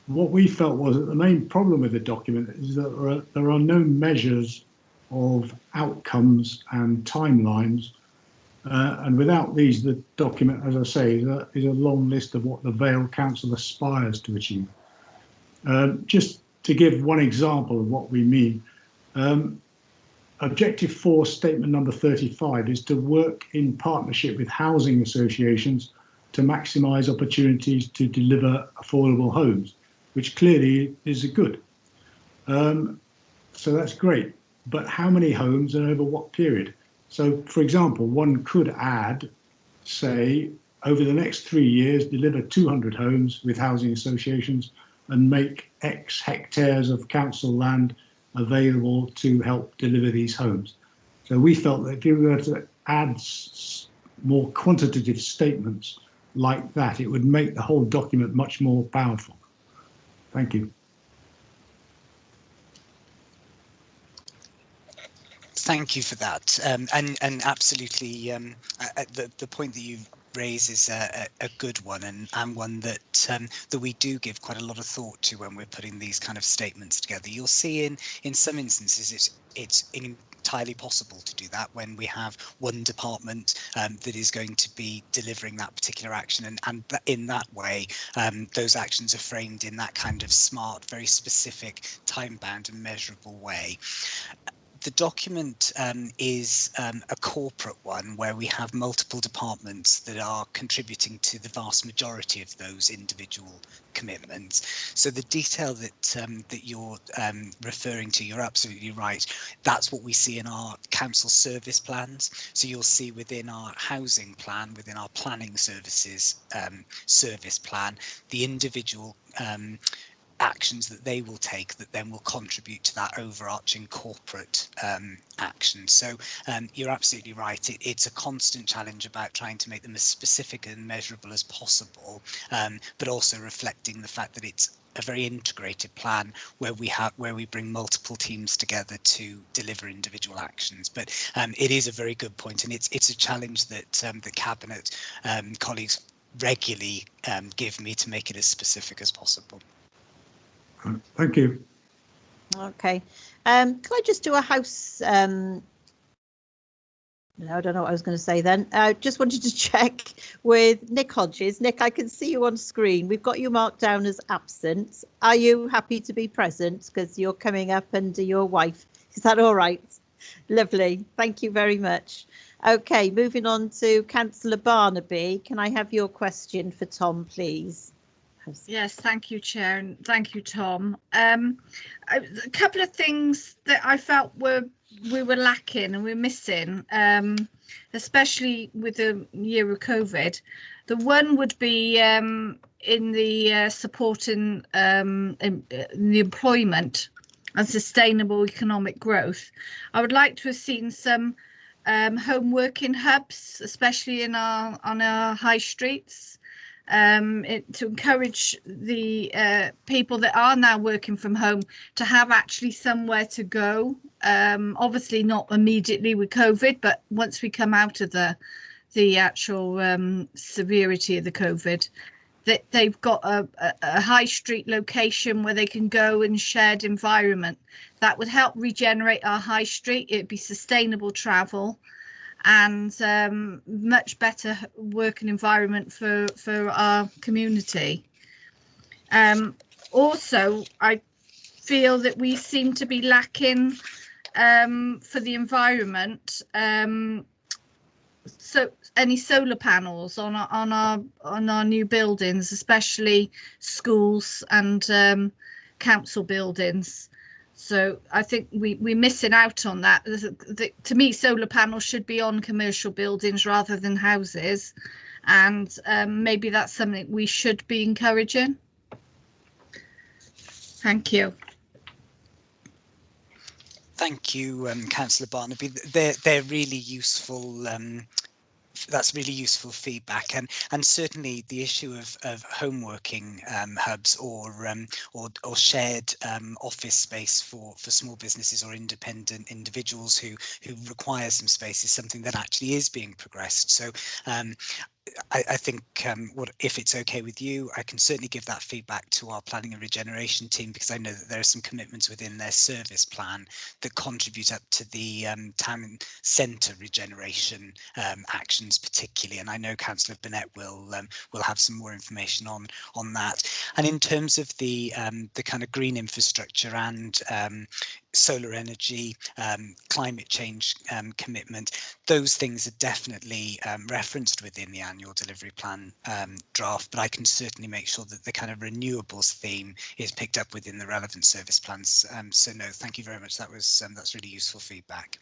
What we felt was that the main problem with the document is that there are no measures of outcomes and timelines. And without these, the document, as I say, is a long list of what the Vale Council aspires to achieve. Just to give one example of what we mean, Objective 4, Statement number 35, is to work in partnership with housing associations to maximise opportunities to deliver affordable homes, which clearly is a good. So that's great, but how many homes and over what period? So, for example, one could add, say, over the next 3 years, deliver 200 homes with housing associations and make X hectares of council land available to help deliver these homes. So we felt that if you were to add more quantitative statements like that, it would make the whole document much more powerful. Thank you. Thank you for that, and absolutely the point that you've raises a good one, and one that that we do give quite a lot of thought to when we're putting these kind of statements together. You'll see in some instances it's entirely possible to do that when we have one department that is going to be delivering that particular action, and in that way those actions are framed in that kind of smart, very specific, time-bound and measurable way. The document is a corporate one where we have multiple departments that are contributing to the vast majority of those individual commitments. So the detail that you're referring to, you're absolutely right. That's what we see in our council service plans. So you'll see within our housing plan, within our planning services service plan, the individual actions that they will take that then will contribute to that overarching corporate action. So you're absolutely right. It's a constant challenge about trying to make them as specific and measurable as possible, but also reflecting the fact that it's a very integrated plan where we bring multiple teams together to deliver individual actions. But it is a very good point, and it's a challenge that the cabinet colleagues regularly give me to make it as specific as possible. Thank you. Okay. Can I just do a house? No, I don't know what I was going to say then. Just wanted to check with Nick Hodges. Nick, I can see you on screen. We've got you marked down as absent. Are you happy to be present? Because you're coming up under your wife. Is that all right? Lovely. Thank you very much. Okay, moving on to Councillor Barnaby. Can I have your question for Tom, please? Yes, thank you, Chair, and thank you, Tom. A couple of things that I felt we were lacking and we're missing, especially with the year of COVID. The one would be in the supporting in the employment and sustainable economic growth. I would like to have seen some home working hubs, especially on our high streets. To encourage the people that are now working from home to have actually somewhere to go. Obviously not immediately with COVID, but once we come out of the actual severity of the COVID, that they've got a high street location where they can go in shared environment. That would help regenerate our high street. It'd be sustainable travel and much better working environment for our community. Also, I feel that we seem to be lacking for the environment. So any solar panels on our new buildings, especially schools and council buildings. So I think we're missing out on that. To me, solar panels should be on commercial buildings rather than houses, and maybe that's something we should be encouraging. Thank you. Thank you, Councillor Barnaby. They're really useful. That's really useful feedback, and certainly the issue of home working hubs or shared office space for small businesses or independent individuals who require some space is something that actually is being progressed. So I think if it's okay with you, I can certainly give that feedback to our planning and regeneration team, because I know that there are some commitments within their service plan that contribute up to the town centre regeneration actions particularly, and I know Councillor Burnett will have some more information on that. And in terms of the kind of green infrastructure and solar energy, climate change commitment, those things are definitely referenced within the annual delivery plan draft, but I can certainly make sure that the kind of renewables theme is picked up within the relevant service plans. So no, thank you very much. That's really useful feedback.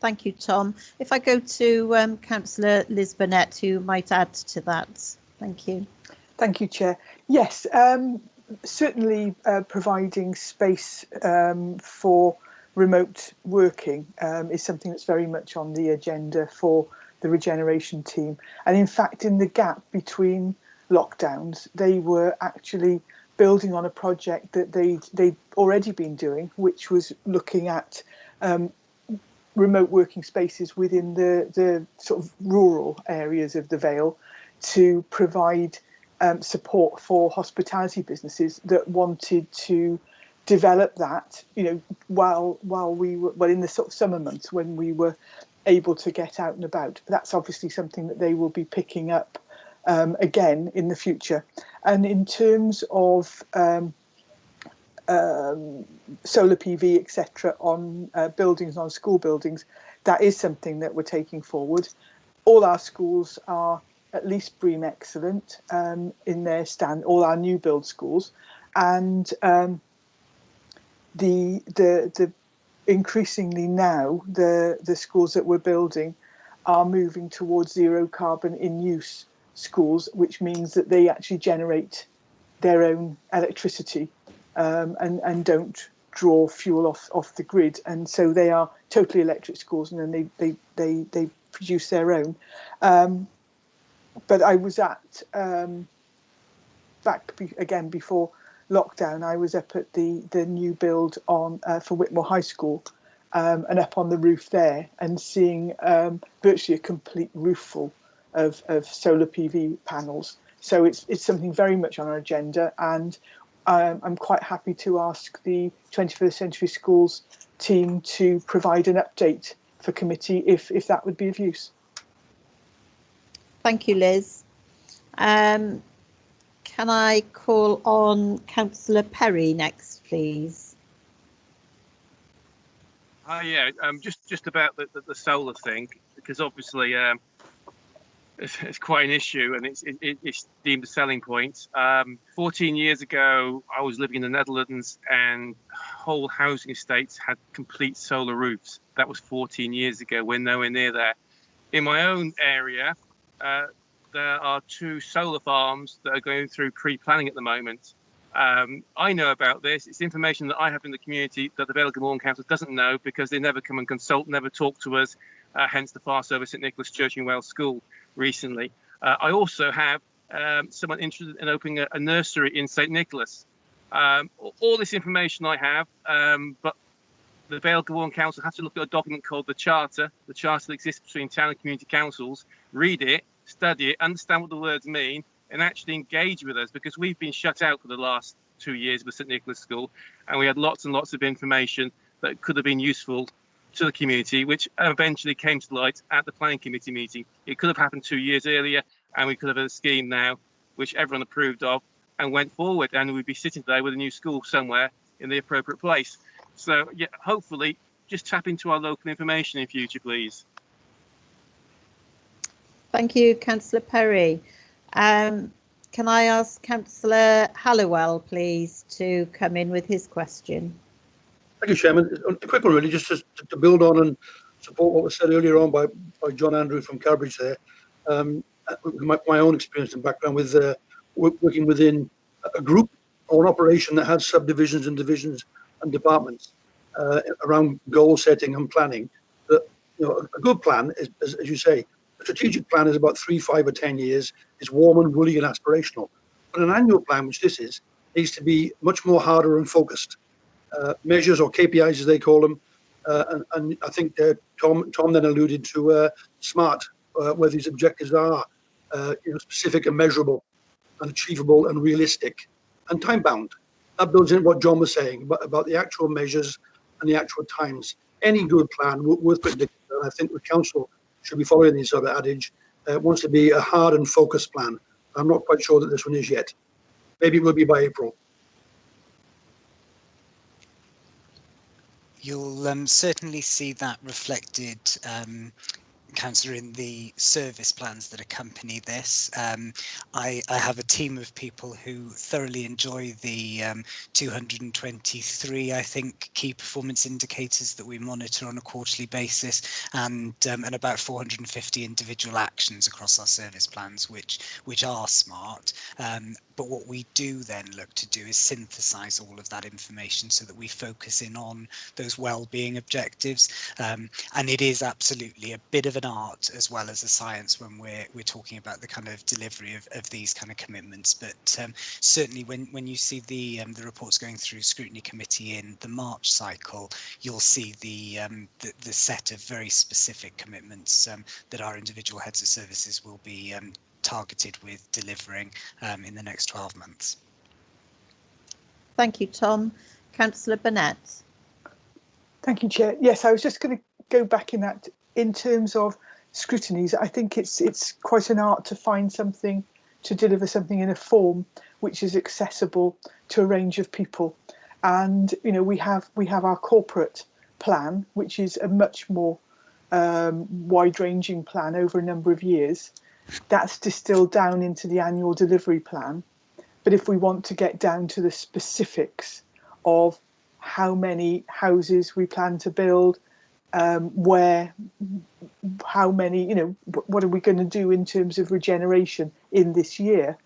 Thank you, Tom. If I go to Councillor Liz Burnett, who might add to that. Thank you. Thank you, Chair. Yes, certainly providing space for remote working is something that's very much on the agenda for the regeneration team. And in fact, in the gap between lockdowns, they were actually building on a project that they'd already been doing, which was looking at remote working spaces within the sort of rural areas of the Vale to provide support for hospitality businesses that wanted to develop that, while we were in the sort of summer months when we were able to get out and about. That's obviously something that they will be picking up again in the future. And in terms of solar PV, etc., on buildings, on school buildings, that is something that we're taking forward. All our schools are at least BREEAM excellent in their all our new build schools, and the increasingly now the schools that we're building are moving towards zero carbon in use schools, which means that they actually generate their own electricity and don't draw fuel off the grid, and so they are totally electric schools, and then they produce their own. But I was at again before lockdown, I was up at the new build on for Whitmore High School, and up on the roof there, and seeing virtually a complete roof full of solar PV panels. So it's something very much on our agenda, and I'm quite happy to ask the 21st Century Schools team to provide an update for committee if that would be of use. Thank you, Liz. Can I call on Councillor Perry next, please? Yeah, just about the solar thing, because obviously it's quite an issue, and it's deemed a selling point. 14 years ago, I was living in the Netherlands, and whole housing estates had complete solar roofs. That was 14 years ago. We're nowhere near there. In my own area, there are 2 solar farms that are going through pre-planning at the moment. I know about this. It's information that I have in the community that the Vale of Glamorgan Council doesn't know, because they never come and consult, never talk to us, hence the farce over St Nicholas Church in Wales School recently. I also have someone interested in opening a nursery in St Nicholas. All this information I have, but the Vale of Glamorgan Council has to look at a document called the Charter that exists between town and community councils, read it, study it, understand what the words mean, and actually engage with us, because we've been shut out for the last 2 years with St Nicholas School, and we had lots and lots of information that could have been useful to the community, which eventually came to light at the planning committee meeting. It could have happened 2 years earlier, and we could have had a scheme now which everyone approved of and went forward, and we'd be sitting there with a new school somewhere in the appropriate place. So yeah, hopefully just tap into our local information in future, please. Thank you, Councillor Perry. Can I ask Councillor Halliwell, please, to come in with his question? Thank you, Chairman. A quick one, really, just to build on and support what was said earlier on by John Andrew from Cambridge there. My own experience and background with working within a group or an operation that had subdivisions and divisions and departments around goal setting and planning. That, a good plan is, as you say, a strategic plan is about 3, 5 or 10 years. It's warm and woolly and aspirational. But an annual plan, which this is, needs to be much more harder and focused. Measures, or KPIs as they call them, and I think Tom then alluded to SMART, where these objectives are specific and measurable and achievable and realistic and time bound. That builds in what John was saying about the actual measures and the actual times. Any good plan worth putting together, and I think the council should be following this other adage, wants to be a hard and focused plan. I'm not quite sure that this one is yet. Maybe it will be by April. You'll certainly see that reflected, Councillor, in the service plans that accompany this. I have a team of people who thoroughly enjoy the 223, I think, key performance indicators that we monitor on a quarterly basis, and about 450 individual actions across our service plans, which are SMART. But what we do then look to do is synthesize all of that information so that we focus in on those well-being objectives. And it is absolutely a bit of an an art as well as a science when we're talking about the kind of delivery of these kind of commitments. But certainly when you see the reports going through scrutiny committee in the March cycle, you'll see the set of very specific commitments that our individual heads of services will be targeted with delivering in the next 12 months. Thank you, Tom. Councillor Burnett. Thank you, Chair. Yes, I was just going to go back in that in terms of scrutinies. I think it's quite an art to find something, to deliver something in a form which is accessible to a range of people. And we have our corporate plan, which is a much more wide-ranging plan over a number of years. That's distilled down into the annual delivery plan. But if we want to get down to the specifics of how many houses we plan to build, where, how many, what are we going to do in terms of regeneration in this year,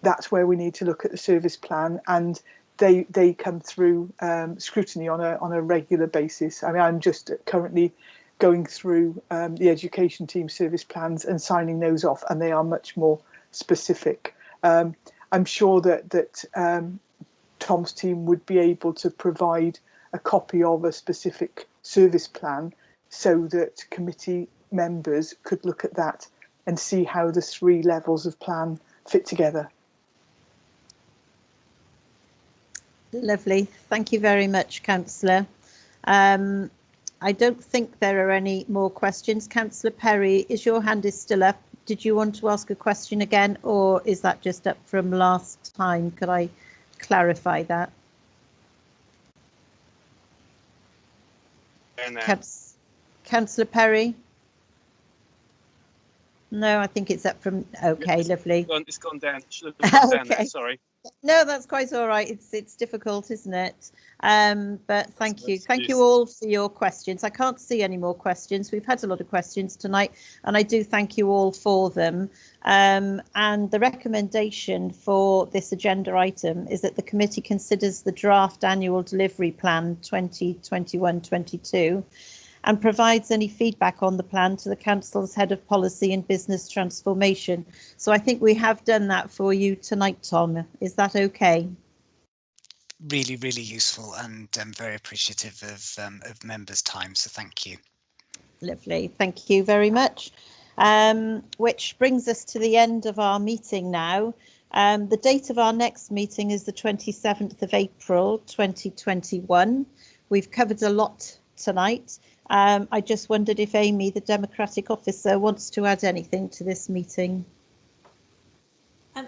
that's where we need to look at the service plan, and they come through scrutiny on a regular basis. I mean, I'm just currently going through the education team service plans and signing those off, and they are much more specific. I'm sure that Tom's team would be able to provide a copy of a specific service plan so that committee members could look at that and see how the 3 levels of plan fit together. Lovely. Thank you very much, Councillor. I don't think there are any more questions. Councillor Perry, your hand is still up. Did you want to ask a question again, or is that just up from last time? Could I clarify that? Councillor Perry? No, I think it's up from. Okay, lovely. It's gone down. Should have gone down there, sorry. No, that's quite all right. It's difficult, isn't it? But thank you all for your questions. I can't see any more questions. We've had a lot of questions tonight, and I do thank you all for them. And the recommendation for this agenda item is that the committee considers the draft annual delivery plan 2021-22 and provides any feedback on the plan to the Council's Head of Policy and Business Transformation. So I think we have done that for you tonight, Tom. Is that okay? Really, really useful, and I'm very appreciative of members' time, so thank you. Lovely, thank you very much. Which brings us to the end of our meeting now. The date of our next meeting is the 27th of April 2021. We've covered a lot tonight. I just wondered if Amy, the Democratic Officer, wants to add anything to this meeting.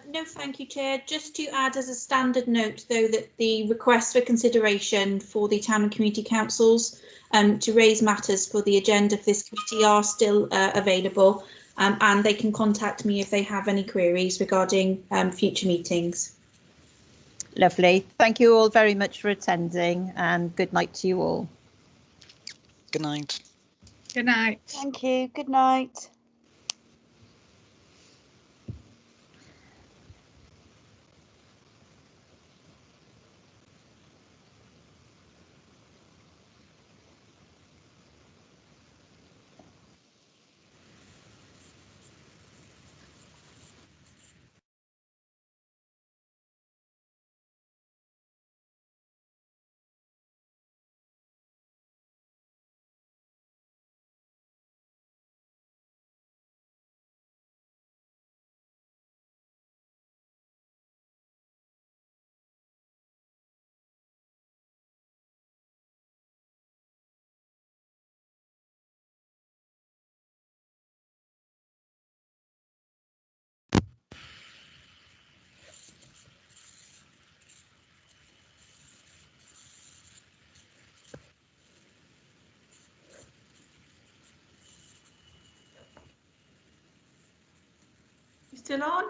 No, thank you, Chair. Just to add as a standard note, though, that the requests for consideration for the town and community councils to raise matters for the agenda for this committee are still available, and they can contact me if they have any queries regarding future meetings. Lovely. Thank you all very much for attending, and good night to you all. Good night. Good night. Thank you. Good night. You still on?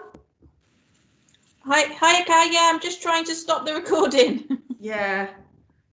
Hi, Aka. Yeah, I'm just trying to stop the recording. Yeah.